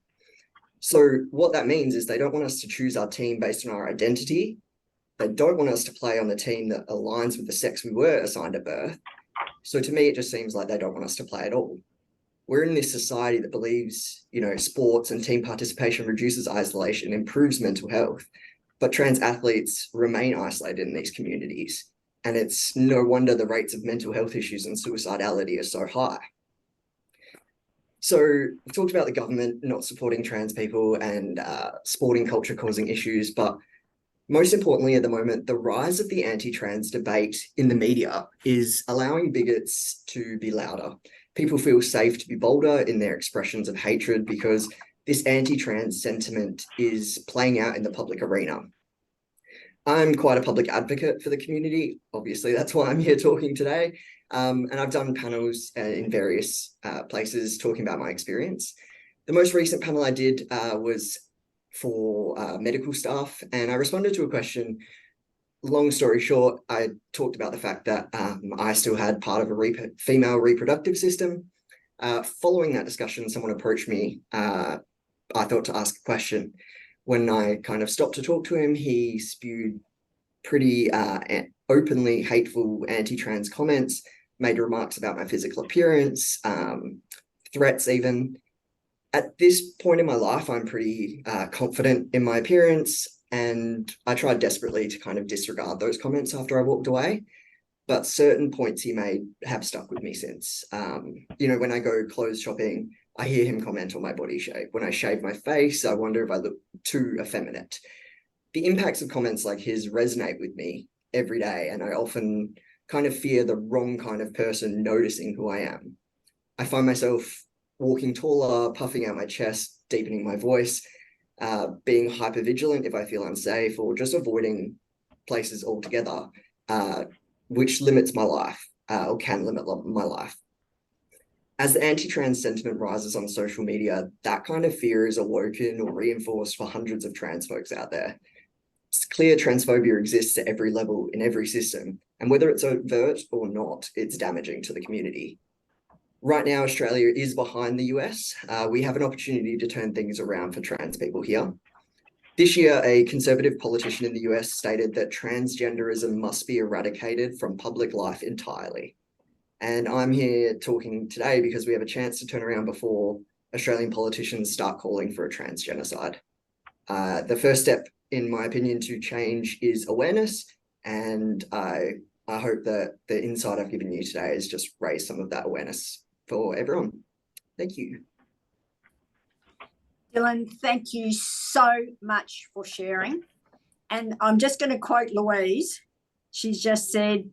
[SPEAKER 10] So what that means is they don't want us to choose our team based on our identity. They don't want us to play on the team that aligns with the sex we were assigned at birth. So to me, it just seems like they don't want us to play at all. We're in this society that believes, sports and team participation reduces isolation, improves mental health, but trans athletes remain isolated in these communities. And it's no wonder the rates of mental health issues and suicidality are so high. So we've talked about the government not supporting trans people and sporting culture causing issues, but most importantly at the moment, the rise of the anti-trans debate in the media is allowing bigots to be louder. People feel safe to be bolder in their expressions of hatred because this anti-trans sentiment is playing out in the public arena. I'm quite a public advocate for the community. Obviously, that's why I'm here talking today. And I've done panels in various places talking about my experience. The most recent panel I did was for medical staff, and I responded to a question. Long story short, I talked about the fact that I still had part of a female reproductive system. Following that discussion, someone approached me, I thought to ask a question. When I kind of stopped to talk to him, he spewed pretty openly hateful anti-trans comments, made remarks about my physical appearance, threats even. At this point in my life, I'm pretty confident in my appearance, and I tried desperately to kind of disregard those comments after I walked away. But certain points he made have stuck with me since. When I go clothes shopping, I hear him comment on my body shape. When I shave my face, I wonder if I look too effeminate. The impacts of comments like his resonate with me every day, and I often kind of fear the wrong kind of person noticing who I am. I find myself walking taller, puffing out my chest, deepening my voice, being hypervigilant if I feel unsafe, or just avoiding places altogether, which limits my life, or can limit my life. As the anti-trans sentiment rises on social media, that kind of fear is awoken or reinforced for hundreds of trans folks out there. It's clear transphobia exists at every level in every system, and whether it's overt or not, it's damaging to the community. Right now, Australia is behind the US. We have an opportunity to turn things around for trans people here. This year, a conservative politician in the US stated that transgenderism must be eradicated from public life entirely. And I'm here talking today because we have a chance to turn around before Australian politicians start calling for a trans genocide. The first step, in my opinion, to change is awareness, and I hope that the insight I've given you today has just raised some of that awareness for everyone. Thank you.
[SPEAKER 1] Dylan, thank you so much for sharing. And I'm just going to quote Louise. She's just said,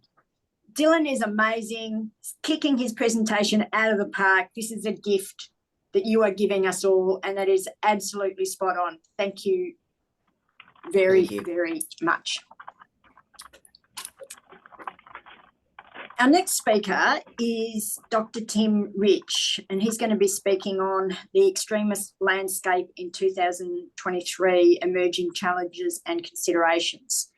[SPEAKER 1] Dylan is amazing, kicking his presentation out of the park. This is a gift that you are giving us all, and that is absolutely spot on. Thank you very, very much. Our next speaker is Dr. Tim Rich, and he's going to be speaking on the extremist landscape in 2023, emerging challenges and considerations.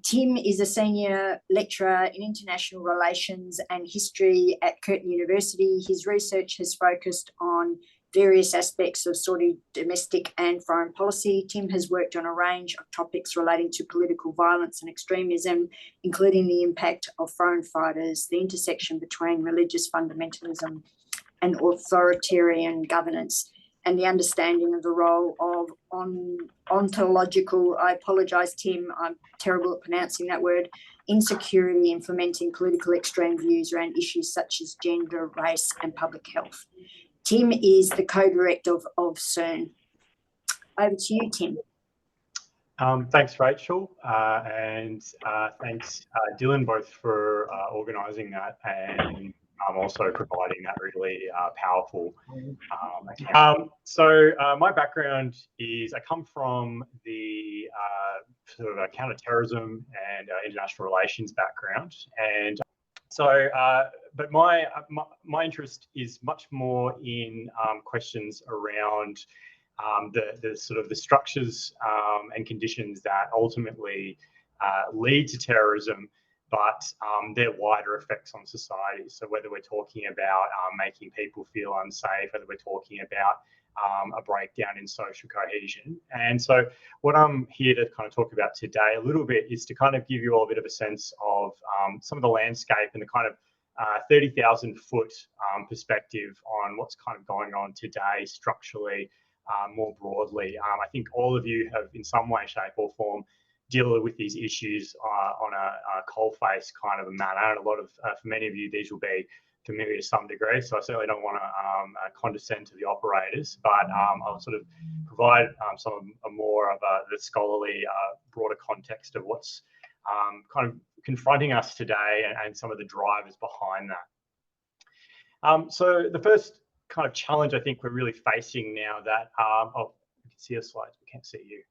[SPEAKER 1] Tim is a senior lecturer in international relations and history at Curtin University. His research has focused on various aspects of Saudi domestic and foreign policy. Tim has worked on a range of topics relating to political violence and extremism, including the impact of foreign fighters, the intersection between religious fundamentalism and authoritarian governance, and the understanding of the role of ontological, I apologise, Tim, I'm terrible at pronouncing that word, insecurity in fomenting political extreme views around issues such as gender, race and public health. Tim is the co-director of CERN. Over to you, Tim.
[SPEAKER 11] Thanks, Rachel, and thanks, Dylan, both for organising that and also providing that really powerful account. So my background is I come from the sort of counter-terrorism and international relations background, and so but my interest is much more in questions around the sort of the structures and conditions that ultimately lead to terrorism, but their wider effects on society. So whether we're talking about making people feel unsafe, whether we're talking about a breakdown in social cohesion. And so what I'm here to kind of talk about today a little bit is to kind of give you all a bit of a sense of some of the landscape and the kind of 30,000 foot perspective on what's kind of going on today structurally, more broadly. I think all of you have in some way, shape or form deal with these issues on a coalface kind of a manner. And a lot of, for many of you, these will be familiar to some degree. So I certainly don't want to condescend to the operators, but I'll sort of provide some more of the scholarly, broader context of what's kind of confronting us today and some of the drivers behind that. So the first kind of challenge I think we're really facing now that, oh, you can see the slides, we can't see you.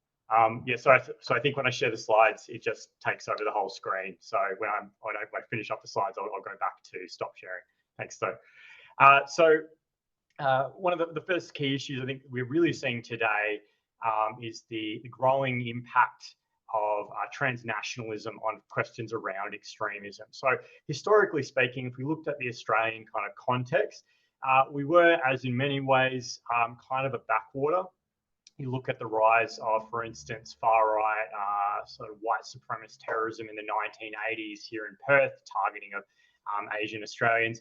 [SPEAKER 11] Yeah, so I think when I share the slides, it just takes over the whole screen. So when I finish up the slides, I'll go back to stop sharing. Thanks, though. One of the first key issues I think we're really seeing today is the growing impact of transnationalism on questions around extremism. So historically speaking, if we looked at the Australian kind of context, we were, as in many ways, kind of a backwater. You look at the rise of, for instance, far-right sort of white supremacist terrorism in the 1980s here in Perth, targeting of Asian Australians.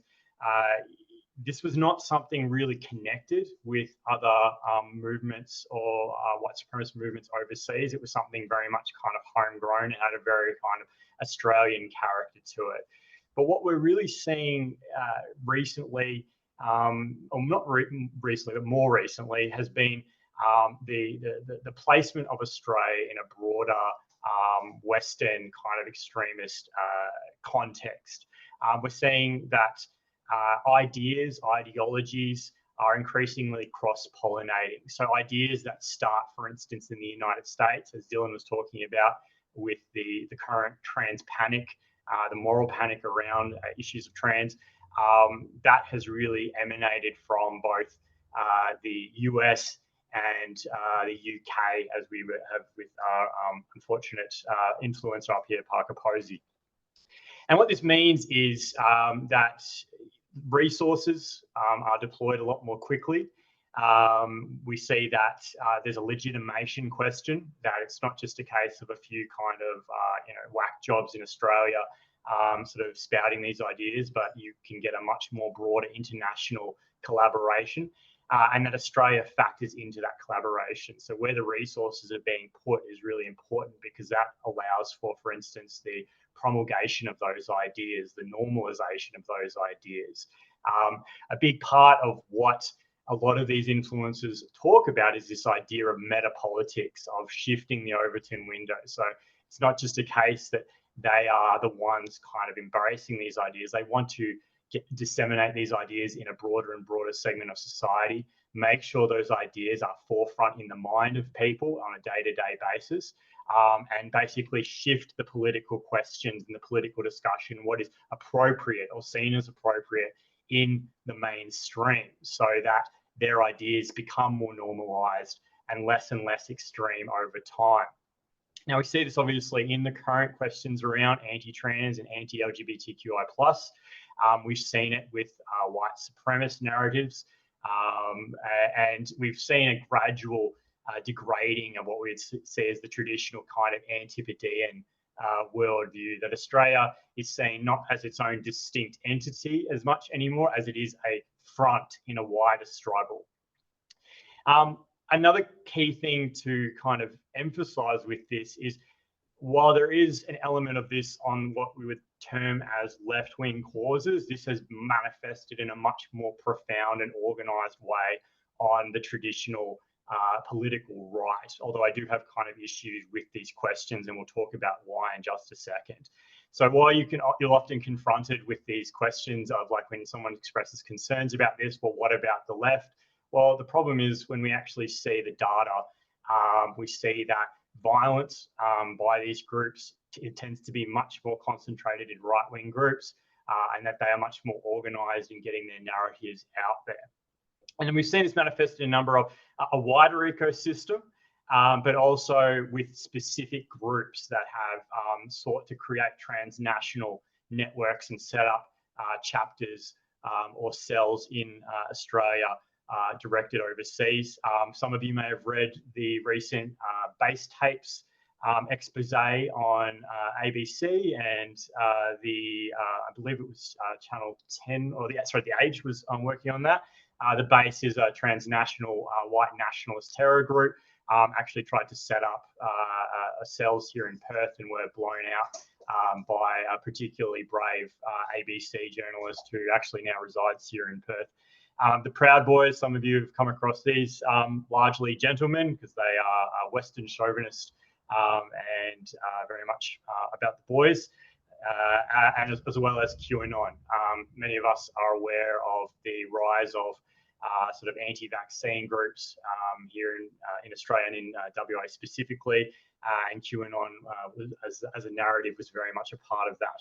[SPEAKER 11] This was not something really connected with other movements or white supremacist movements overseas. It was something very much kind of homegrown and had a very kind of Australian character to it. But what we're really seeing recently, or not recently, but more recently, has been the placement of Australia in a broader Western kind of extremist context. We're seeing that ideologies are increasingly cross-pollinating. So ideas that start, for instance, in the United States, as Dylan was talking about, with the current trans panic, the moral panic around issues of trans, that has really emanated from both the US and the UK, as we have with our unfortunate influencer up here, Parker Posey. And what this means is that resources are deployed a lot more quickly. We see that there's a legitimation question, that it's not just a case of a few kind of whack jobs in Australia sort of spouting these ideas, but you can get a much more broader international collaboration. And that Australia factors into that collaboration. So where the resources are being put is really important, because that allows for instance, the promulgation of those ideas, the normalization of those ideas. A big part of what a lot of these influencers talk about is this idea of meta-politics, of shifting the Overton window. So it's not just a case that they are the ones kind of embracing these ideas. They want to disseminate these ideas in a broader and broader segment of society, make sure those ideas are forefront in the mind of people on a day-to-day basis, and basically shift the political questions and the political discussion, what is appropriate or seen as appropriate in the mainstream, so that their ideas become more normalized and less extreme over time. Now, we see this obviously in the current questions around anti-trans and anti-LGBTQI+. We've seen it with white supremacist narratives, and we've seen a gradual degrading of what we'd see as the traditional kind of antipodean worldview, that Australia is seen not as its own distinct entity as much anymore as it is a front in a wider struggle. Another key thing to kind of emphasize with this is, while there is an element of this on what we would term as left-wing causes, this has manifested in a much more profound and organised way on the traditional political right, although I do have kind of issues with these questions, and we'll talk about why in just a second. So while you're often confronted with these questions of, like, when someone expresses concerns about this, well, what about the left? Well, the problem is when we actually see the data, we see that violence by these groups, it tends to be much more concentrated in right-wing groups, and that they are much more organised in getting their narratives out there. And then we've seen this manifested in a number of a wider ecosystem, but also with specific groups that have sought to create transnational networks and set up chapters or cells in Australia directed overseas. Some of you may have read the recent Base Tapes expose on ABC, and I believe it was Channel 10, or the Age was working on that. The Base is a transnational white nationalist terror group. Actually tried to set up cells here in Perth and were blown out by a particularly brave ABC journalist who actually now resides here in Perth. The Proud Boys, some of you have come across these, largely gentlemen because they are Western chauvinist and very much about the boys, and as well as QAnon. Many of us are aware of the rise of sort of anti-vaccine groups here in Australia and in WA specifically, and QAnon as a narrative was very much a part of that.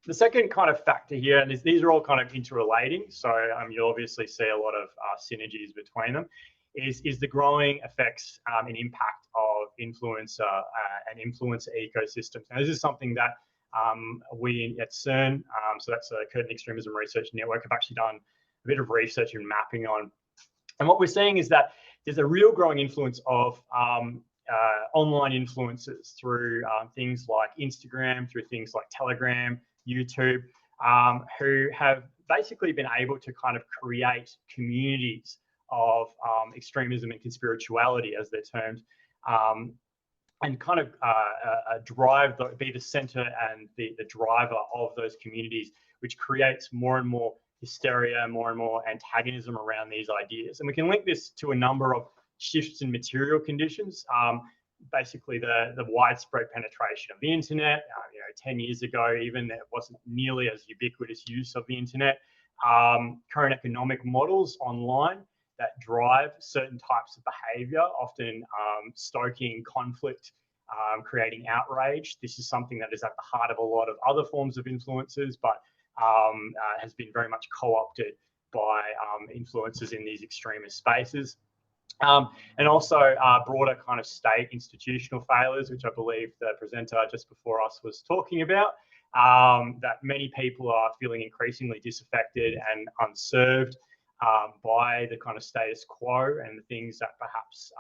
[SPEAKER 11] The second kind of factor here, and these are all kind of interrelating, so you'll obviously see a lot of synergies between them, is the growing effects and impact of influencer and influencer ecosystems. Now, this is something that we at CERN, so that's the Curtin Extremism Research Network, have actually done a bit of research and mapping on. And what we're seeing is that there's a real growing influence of online influencers through things like Instagram, through things like Telegram, YouTube, who have basically been able to kind of create communities of extremism and conspirituality, as they're termed, and kind of be the center and the driver of those communities, which creates more and more hysteria, more and more antagonism around these ideas. And we can link this to a number of shifts in material conditions. Basically, the widespread penetration of the internet. 10 years ago, even there wasn't nearly as ubiquitous use of the internet. Current economic models online that drive certain types of behaviour, often stoking conflict, creating outrage. This is something that is at the heart of a lot of other forms of influences, but has been very much co-opted by influencers in these extremist spaces. And also broader kind of state institutional failures, which I believe the presenter just before us was talking about, that many people are feeling increasingly disaffected and unserved by the kind of status quo and the things that perhaps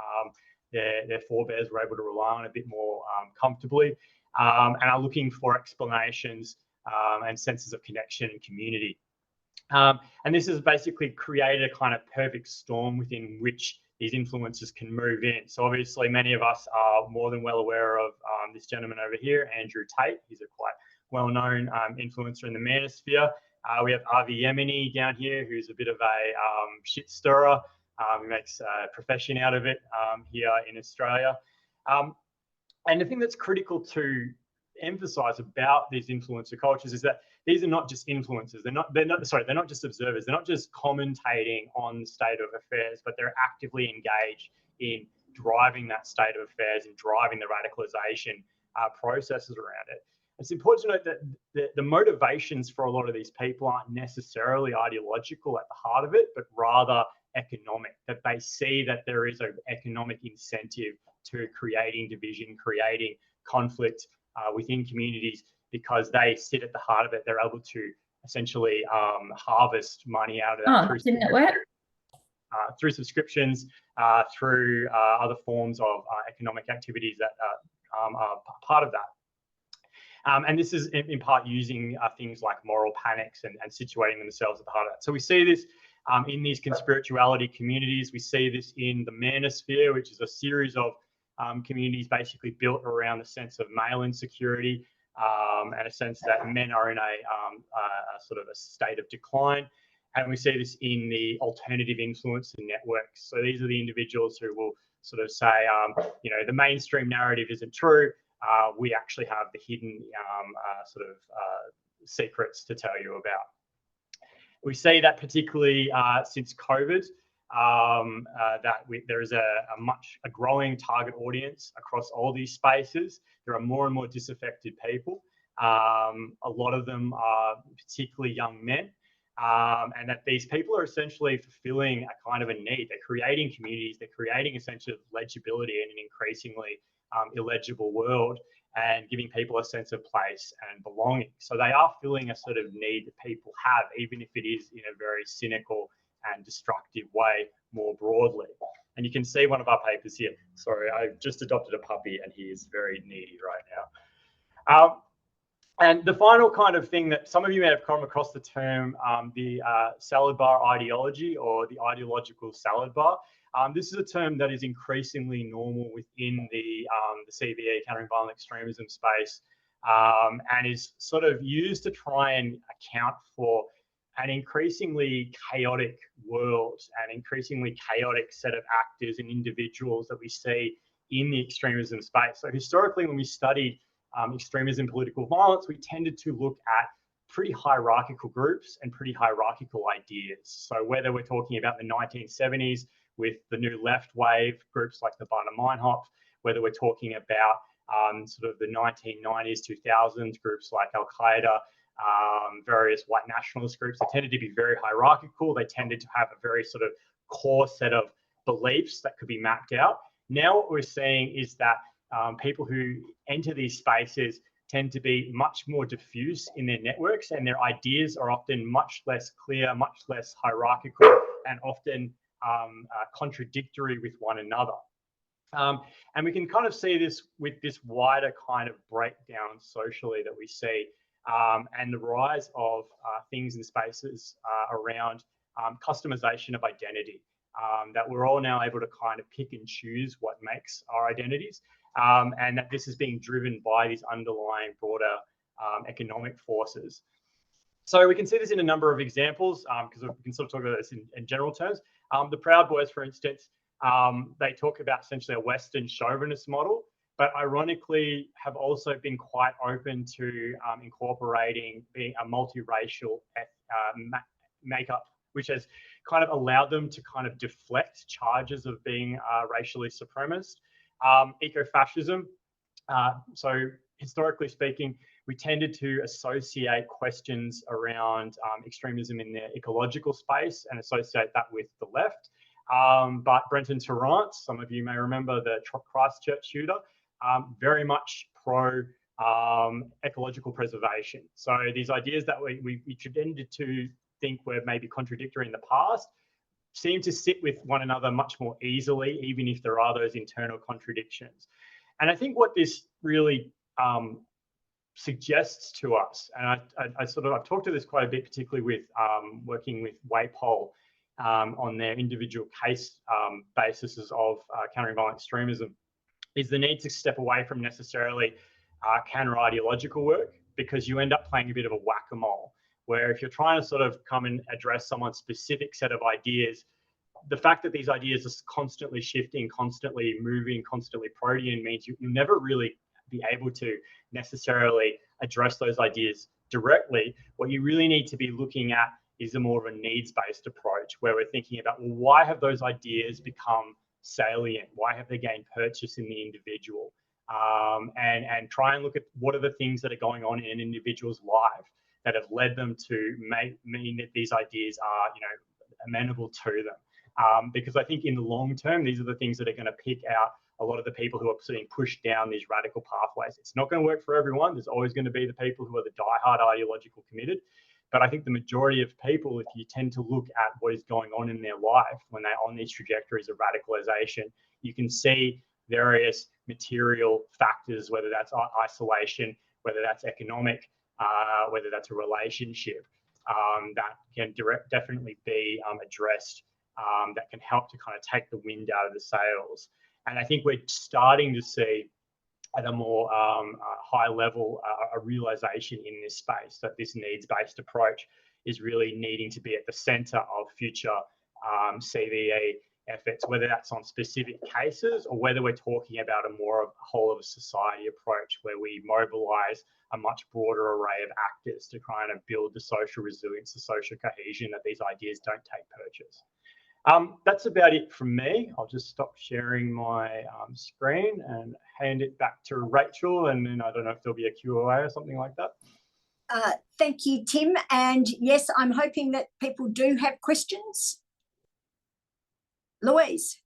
[SPEAKER 11] their forebears were able to rely on a bit more comfortably, and are looking for explanations and senses of connection and community. And this has basically created a kind of perfect storm within which these influencers can move in. So obviously many of us are more than well aware of this gentleman over here, Andrew Tate. He's a quite well-known influencer in the manosphere. We have Avi Yemeni down here, who's a bit of a shit stirrer. He makes a profession out of it here in Australia. And the thing that's critical to emphasize about these influencer cultures is that these are not just influencers. They're not just observers. They're not just commentating on the state of affairs, but they're actively engaged in driving that state of affairs and driving the radicalization processes around it. It's important to note that the motivations for a lot of these people aren't necessarily ideological at the heart of it, but rather economic, that they see that there is an economic incentive to creating division, creating conflict within communities, because they sit at the heart of it. They're able to essentially harvest money out of that through subscriptions, through other forms of economic activities that are part of that. And this is in part using things like moral panics and situating themselves at the heart of that. So we see this in these conspirituality communities. We see this in the manosphere, which is a series of communities basically built around a sense of male insecurity and a sense that men are in a sort of a state of decline. And we see this in the alternative influencer networks. So these are the individuals who will sort of say, the mainstream narrative isn't true. We actually have the hidden secrets to tell you about. We see that particularly since COVID, there is a growing target audience across all these spaces. There are more and more disaffected people. A lot of them are particularly young men, and that these people are essentially fulfilling a kind of a need. They're creating communities. They're creating a sense of legibility in an increasingly illegible world. and giving people a sense of place and belonging. So they are filling a sort of need that people have, even if it is in a very cynical and destructive way more broadly. And you can see one of our papers here. Sorry, I just adopted a puppy and he is very needy right now. And the final kind of thing that some of you may have come across the term, the salad bar ideology, or the ideological salad bar. This is a term that is increasingly normal within the CVE, countering violent extremism space, and is sort of used to try and account for an increasingly chaotic world, an increasingly chaotic set of actors and individuals that we see in the extremism space. So historically, when we studied extremism, political violence, we tended to look at pretty hierarchical groups and pretty hierarchical ideas. So whether we're talking about the 1970s with the new left wave, groups like the Baader-Meinhof, whether we're talking about sort of the 1990s, 2000s, groups like Al-Qaeda, various white nationalist groups, they tended to be very hierarchical. They tended to have a very sort of core set of beliefs that could be mapped out. Now what we're seeing is that people who enter these spaces tend to be much more diffuse in their networks, and their ideas are often much less clear, much less hierarchical, and often contradictory with one another. And we can kind of see this with this wider kind of breakdown socially that we see, and the rise of things and spaces around customization of identity, that we're all now able to kind of pick and choose what makes our identities, and that this is being driven by these underlying broader economic forces. So we can see this in a number of examples, because we can sort of talk about this in general terms. The Proud Boys, for instance, they talk about essentially a Western chauvinist model, but ironically have also been quite open to incorporating being a multiracial makeup, which has kind of allowed them to kind of deflect charges of being racially supremacist. Ecofascism. So historically speaking, we tended to associate questions around extremism in the ecological space and associate that with the left. But Brenton Tarrant, some of you may remember the Christchurch shooter, very much pro ecological preservation. So these ideas that we tended to think were maybe contradictory in the past seem to sit with one another much more easily, even if there are those internal contradictions. And I think what this really suggests to us, and I've talked to this quite a bit, particularly with working with WAPOL on their individual case bases of countering violent extremism, is the need to step away from necessarily counter-ideological work, because you end up playing a bit of a whack-a-mole, where if you're trying to sort of come and address someone's specific set of ideas, the fact that these ideas are constantly shifting, constantly moving, constantly protean means you'll never really be able to necessarily address those ideas directly. What you really need to be looking at is a more of a needs-based approach, where we're thinking about, well, why have those ideas become salient? Why have they gained purchase in the individual? And try and look at what are the things that are going on in an individual's life that have led them to mean that these ideas are, amenable to them. Because I think in the long term, these are the things that are going to pick out a lot of the people who are being pushed down these radical pathways. It's not going to work for everyone. There's always going to be the people who are the diehard ideological committed. But I think the majority of people, if you tend to look at what is going on in their life when they're on these trajectories of radicalization, you can see various material factors, whether that's isolation, whether that's economic, whether that's a relationship, that can definitely be addressed, that can help to kind of take the wind out of the sails. And I think we're starting to see at a more high level a realization in this space that this needs-based approach is really needing to be at the center of future CVE efforts, whether that's on specific cases or whether we're talking about a more of a whole of a society approach where we mobilize a much broader array of actors to kind of build the social resilience, the social cohesion that these ideas don't take purchase. That's about it from me. I'll just stop sharing my screen and hand it back to Rachel, and then I don't know if there'll be a Q&A or something like that.
[SPEAKER 1] Thank you, Tim. And yes, I'm hoping that people do have questions. Louise.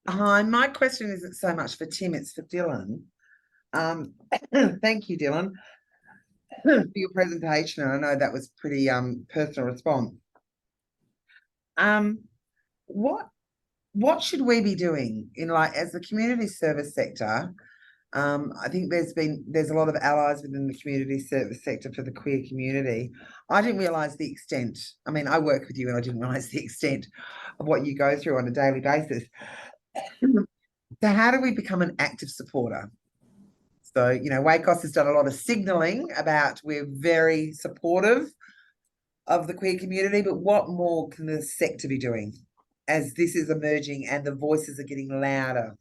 [SPEAKER 4] Hi, my question isn't so much for Tim, it's for Dylan. Thank you, Dylan, for your presentation. I know that was pretty personal response. What should we be doing in, like, as the community service sector? I think there's a lot of allies within the community service sector for the queer community. I didn't realise the extent. I mean, I work with you and I didn't realise the extent of what you go through on a daily basis. So how do we become an active supporter? So, you know, WACOSS has done a lot of signalling about we're very supportive of the queer community, but what more can the sector be doing as this is emerging and the voices are getting louder?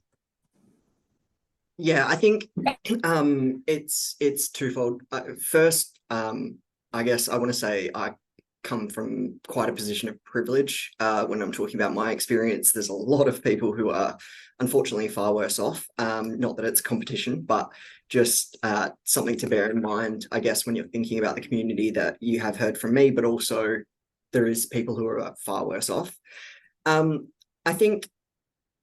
[SPEAKER 10] Yeah, I think it's twofold. First, I guess I want to say I come from quite a position of privilege. When I'm talking about my experience, there's a lot of people who are unfortunately far worse off. Not that it's competition, but just something to bear in mind, I guess, when you're thinking about the community that you have heard from me, but also there is people who are far worse off. I think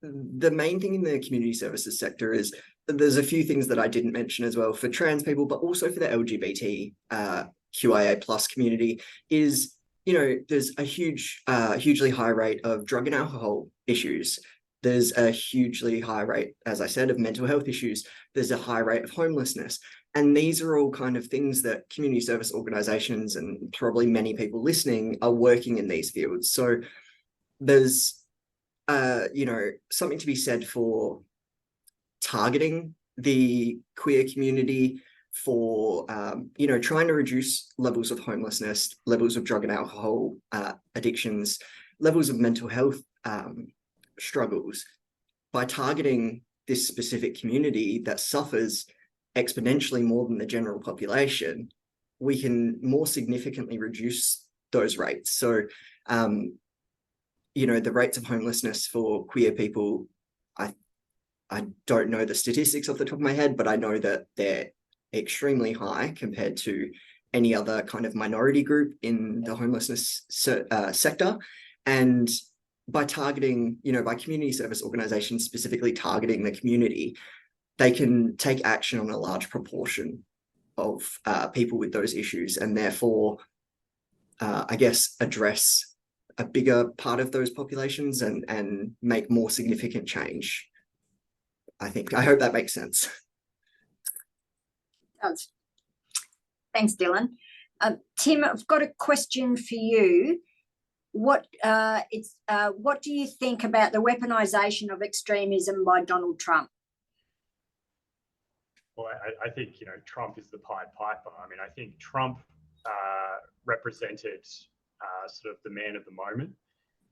[SPEAKER 10] the main thing in the community services sector is there's a few things that I didn't mention as well for trans people, but also for the LGBT QIA plus community is, you know, there's a hugely high rate of drug and alcohol issues. There's a hugely high rate, as I said, of mental health issues. There's a high rate of homelessness. And these are all kind of things that community service organizations and probably many people listening are working in these fields. So there's, you know, something to be said for targeting the queer community, for you know, trying to reduce levels of homelessness, levels of drug and alcohol addictions, levels of mental health struggles, by targeting this specific community that suffers exponentially more than the general population. We can more significantly reduce those rates. So you know, the rates of homelessness for queer people, I don't know the statistics off the top of my head, but I know that they're extremely high compared to any other kind of minority group in the homelessness sector. And by targeting, you know, by community service organizations specifically targeting the community, they can take action on a large proportion of people with those issues, and therefore, I guess, address a bigger part of those populations and make more significant change. I hope that makes sense.
[SPEAKER 1] Does. Thanks, Dylan. Tim, I've got a question for you. What do you think about the weaponization of extremism by Donald Trump?
[SPEAKER 11] Well, I think, you know, Trump is the Pied Piper. I mean, I think Trump represented sort of the man of the moment.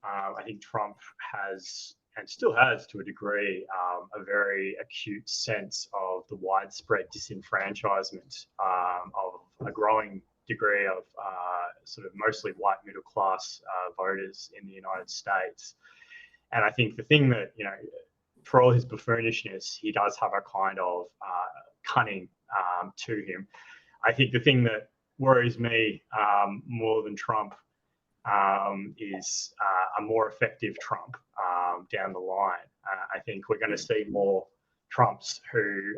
[SPEAKER 11] I think Trump has, and still has to a degree, a very acute sense of the widespread disenfranchisement of a growing degree of sort of mostly white middle class voters in the United States. And I think the thing that, you know, for all his buffoonishness, he does have a kind of cunning to him. I think the thing that worries me more than Trump is a more effective Trump down the line. I think we're going to see more Trumps who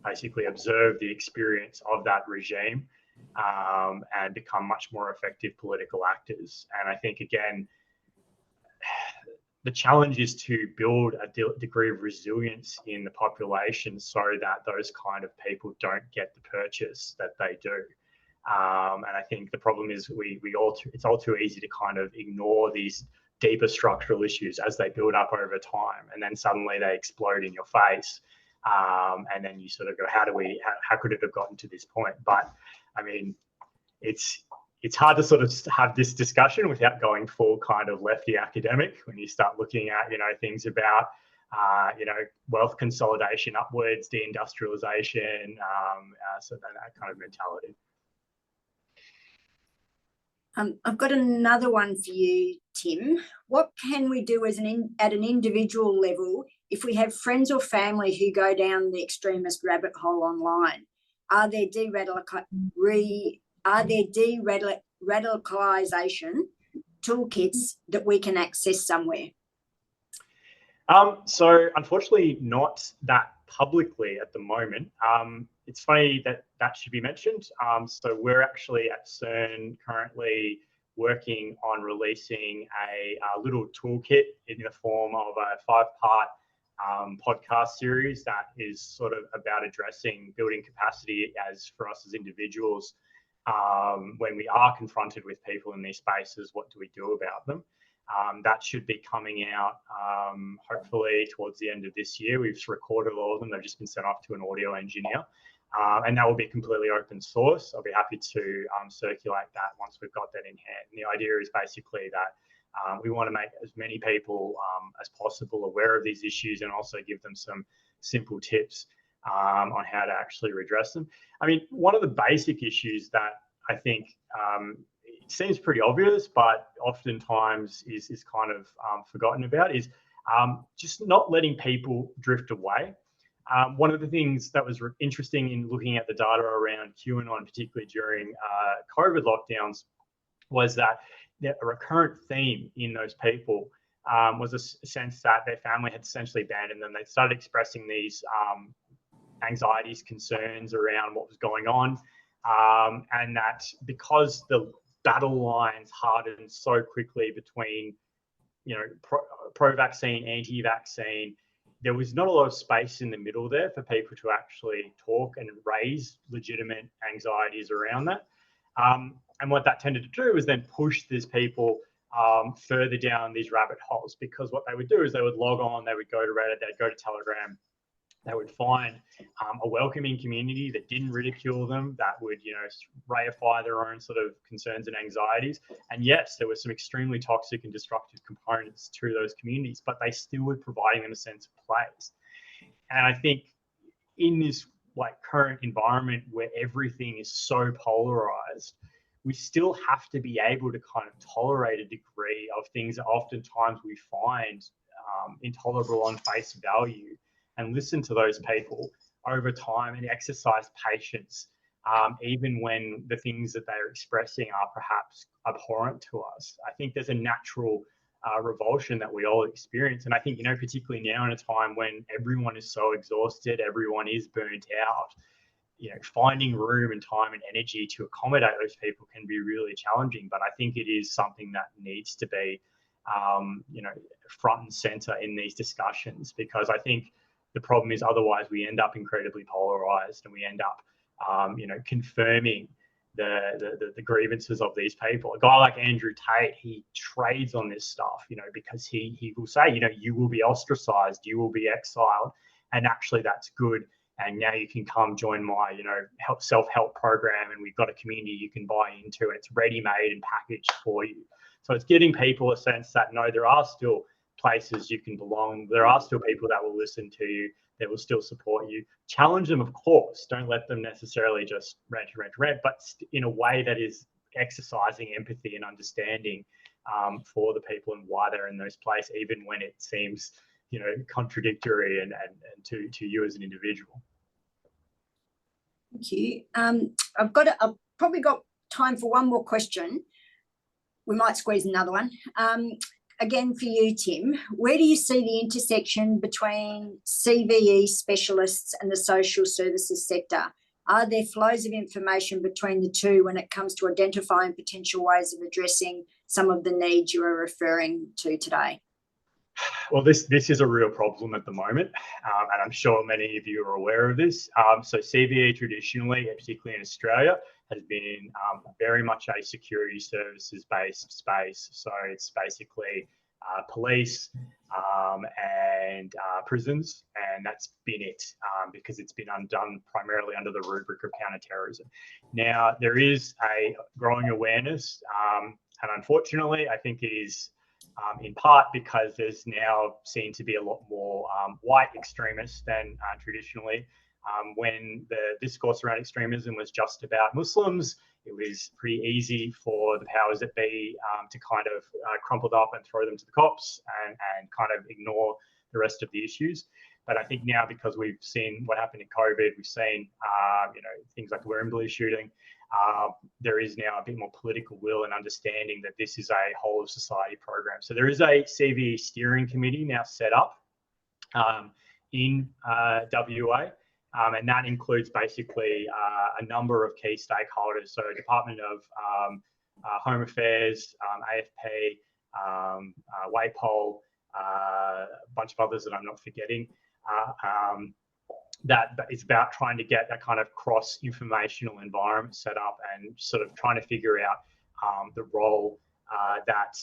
[SPEAKER 11] basically observe the experience of that regime and become much more effective political actors. And I think, again, the challenge is to build a degree of resilience in the population so that those kind of people don't get the purchase that they do. And I think the problem is it's all too easy to kind of ignore these deeper structural issues as they build up over time, and then suddenly they explode in your face. And then you sort of go, how could it have gotten to this point? But I mean, it's hard to sort of have this discussion without going full kind of lefty academic when you start looking at, you know, things about, you know, wealth consolidation upwards, deindustrialization, so that kind of mentality.
[SPEAKER 1] I've got another one for you, Tim. What can we do at an individual level if we have friends or family who go down the extremist rabbit hole online? Are there de-radicalisation toolkits that we can access somewhere?
[SPEAKER 11] So unfortunately, not that publicly at the moment. It's funny that that should be mentioned. So we're actually at CERN currently working on releasing a little toolkit in the form of a 5-part podcast series that is sort of about addressing building capacity as for us as individuals. When we are confronted with people in these spaces, what do we do about them? That should be coming out hopefully towards the end of this year. We've recorded all of them. They've just been sent off to an audio engineer. And that will be completely open source. I'll be happy to circulate that once we've got that in hand. And the idea is basically that we want to make as many people as possible aware of these issues and also give them some simple tips on how to actually redress them. I mean, one of the basic issues that I think it seems pretty obvious, but oftentimes is kind of forgotten about is just not letting people drift away. One of the things that was interesting in looking at the data around QAnon, particularly during COVID lockdowns, was that a recurrent theme in those people was a sense that their family had essentially abandoned them. They started expressing these anxieties, concerns around what was going on, and that because the battle lines hardened so quickly between, you know, pro-vaccine, anti-vaccine, there was not a lot of space in the middle there for people to actually talk and raise legitimate anxieties around that. And what that tended to do was then push these people further down these rabbit holes, because what they would do is they would log on, they would go to Reddit, they'd go to Telegram, they would find a welcoming community that didn't ridicule them, that would, you know, reify their own sort of concerns and anxieties. And yes, there were some extremely toxic and destructive components to those communities, but they still were providing them a sense of place. And I think in this like current environment where everything is so polarized, we still have to be able to kind of tolerate a degree of things that oftentimes we find intolerable on face value, and listen to those people over time and exercise patience, even when the things that they're expressing are perhaps abhorrent to us. I think there's a natural revulsion that we all experience. And I think, you know, particularly now in a time when everyone is so exhausted, everyone is burnt out, you know, finding room and time and energy to accommodate those people can be really challenging. But I think it is something that needs to be, you know, front and center in these discussions, because I think the problem is otherwise we end up incredibly polarized and we end up, you know, confirming the grievances of these people. A guy like Andrew Tate, he trades on this stuff, you know, because he will say, you know, you will be ostracized, you will be exiled, and actually that's good. And now you can come join my, you know, self-help program, and we've got a community you can buy into, and it's ready-made and packaged for you. So it's giving people a sense that, no, there are still places you can belong. There are still people that will listen to you, that will still support you. Challenge them, of course. Don't let them necessarily just rant, but in a way that is exercising empathy and understanding for the people and why they're in those places, even when it seems, you know, contradictory and to you as an individual.
[SPEAKER 1] Thank you. I've probably got time for one more question. We might squeeze another one. Again, for you, Tim, where do you see the intersection between CVE specialists and the social services sector? Are there flows of information between the two when it comes to identifying potential ways of addressing some of the needs you are referring to today?
[SPEAKER 11] Well, this is a real problem at the moment, and I'm sure many of you are aware of this. So CVE traditionally, particularly in Australia, has been very much a security services based space. So it's basically police and prisons, and that's been it, because it's been undone primarily under the rubric of counterterrorism. Now, there is a growing awareness, and unfortunately, I think it is in part because there's now seen to be a lot more white extremists than traditionally. When the discourse around extremism was just about Muslims, it was pretty easy for the powers that be to kind of crumple it up and throw them to the cops and kind of ignore the rest of the issues. But I think now, because we've seen what happened in COVID, we've seen you know, things like the Wembley shooting, there is now a bit more political will and understanding that this is a whole of society program. So there is a CVE steering committee now set up, in WA. And that includes basically a number of key stakeholders. So Department of Home Affairs, AFP, WAPOL, a bunch of others that I'm not forgetting. That is about trying to get that kind of cross-informational environment set up and sort of trying to figure out the role that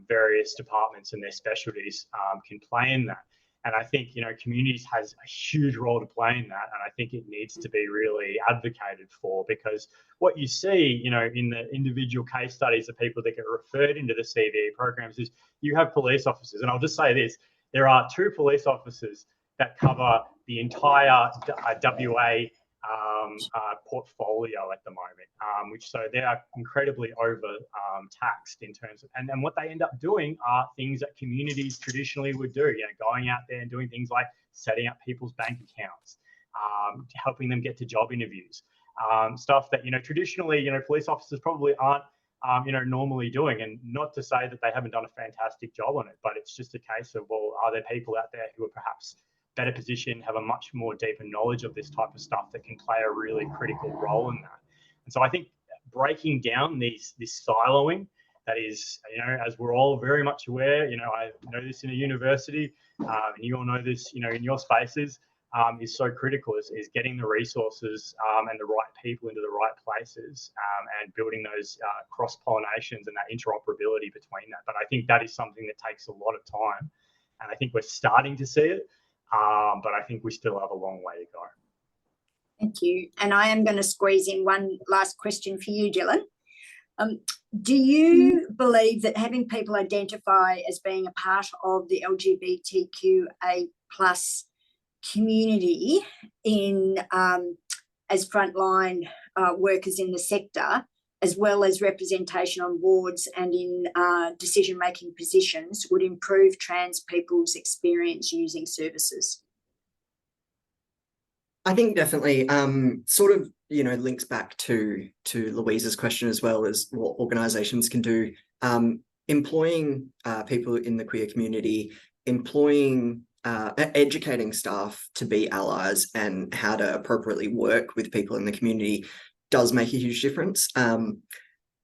[SPEAKER 11] various departments and their specialties can play in that. And I think, communities has a huge role to play in that. And I think it needs to be really advocated for, because what you see, in the individual case studies of people that get referred into the CVE programs is you have police officers. And I'll just say this, there are 2 police officers that cover the entire WA portfolio at the moment, which so they are incredibly over taxed in terms of, and what they end up doing are things that communities traditionally would do, going out there and doing things like setting up people's bank accounts, helping them get to job interviews, stuff that, traditionally, police officers probably aren't, normally doing. And not to say that they haven't done a fantastic job on it, but it's just a case of, well, are there people out there who are perhaps better positioned, have a much more deeper knowledge of this type of stuff that can play a really critical role in that? And so I think breaking down this siloing, that is, as we're all very much aware, I know this in a university, and you all know this, in your spaces, is so critical, is getting the resources and the right people into the right places, and building those cross-pollinations and that interoperability between that. But I think that is something that takes a lot of time, and I think we're starting to see it, but I think we still have a long way to go.
[SPEAKER 1] Thank you. And I am going to squeeze in one last question for you, Dylan. Do you believe that having people identify as being a part of the LGBTQA+ community in as frontline workers in the sector, as well as representation on boards and in decision-making positions, would improve trans people's experience using services?
[SPEAKER 10] I think definitely sort of, links back to Louise's question, as well as what organisations can do. Employing people in the queer community, educating staff to be allies and how to appropriately work with people in the community does make a huge difference.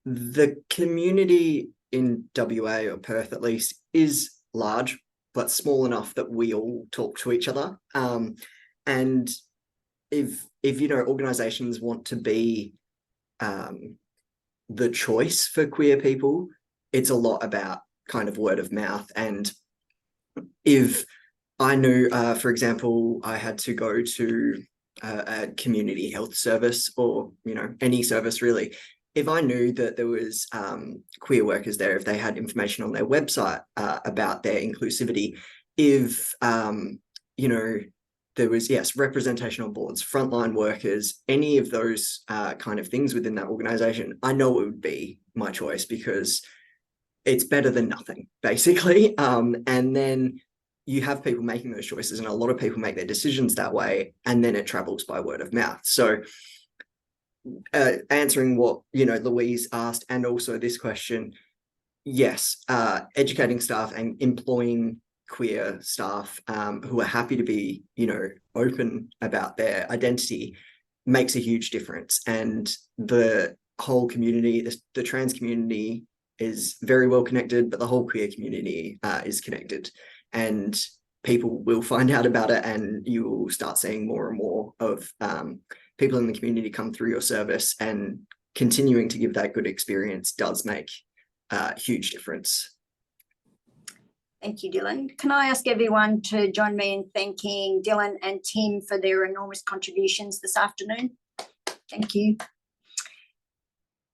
[SPEAKER 10] The community in WA, or Perth at least, is large, but small enough that we all talk to each other. And if organisations want to be the choice for queer people, it's a lot about kind of word of mouth. And if I knew, for example, I had to go to a community health service, or any service really, if I knew that there was queer workers there, if they had information on their website about their inclusivity, if there was, yes, representation on boards, frontline workers, any of those kind of things within that organisation, I know it would be my choice, because it's better than nothing, basically. And then you have people making those choices, and a lot of people make their decisions that way, and then it travels by word of mouth. So answering what, Louise asked, and also this question, yes, educating staff and employing queer staff who are happy to be, open about their identity makes a huge difference. And the whole community, the trans community, is very well connected, but the whole queer community is connected. And people will find out about it, and you will start seeing more and more of people in the community come through your service, and continuing to give that good experience does make a huge difference.
[SPEAKER 1] Thank you, Dylan. Can I ask everyone to join me in thanking Dylan and Tim for their enormous contributions this afternoon? Thank you.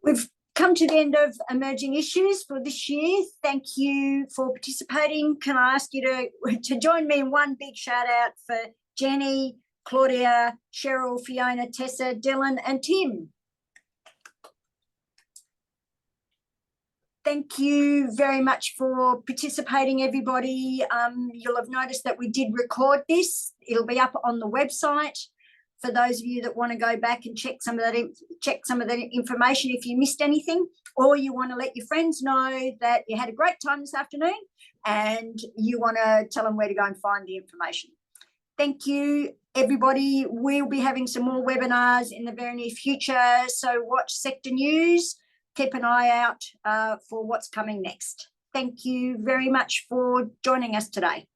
[SPEAKER 1] We've come to the end of emerging issues for this year. Thank you for participating. Can I ask you to join me in one big shout out for Jenny, Klaudia, Cheryl, Fiona, Tessa, Dylan and Tim. Thank you very much for participating, everybody. You'll have noticed that we did record this. It'll be up on the website for those of you that want to go back and check some of that information if you missed anything, or you want to let your friends know that you had a great time this afternoon and you want to tell them where to go and find the information. Thank you, everybody. We'll be having some more webinars in the very near future. So watch Sector News. Keep an eye out for what's coming next. Thank you very much for joining us today.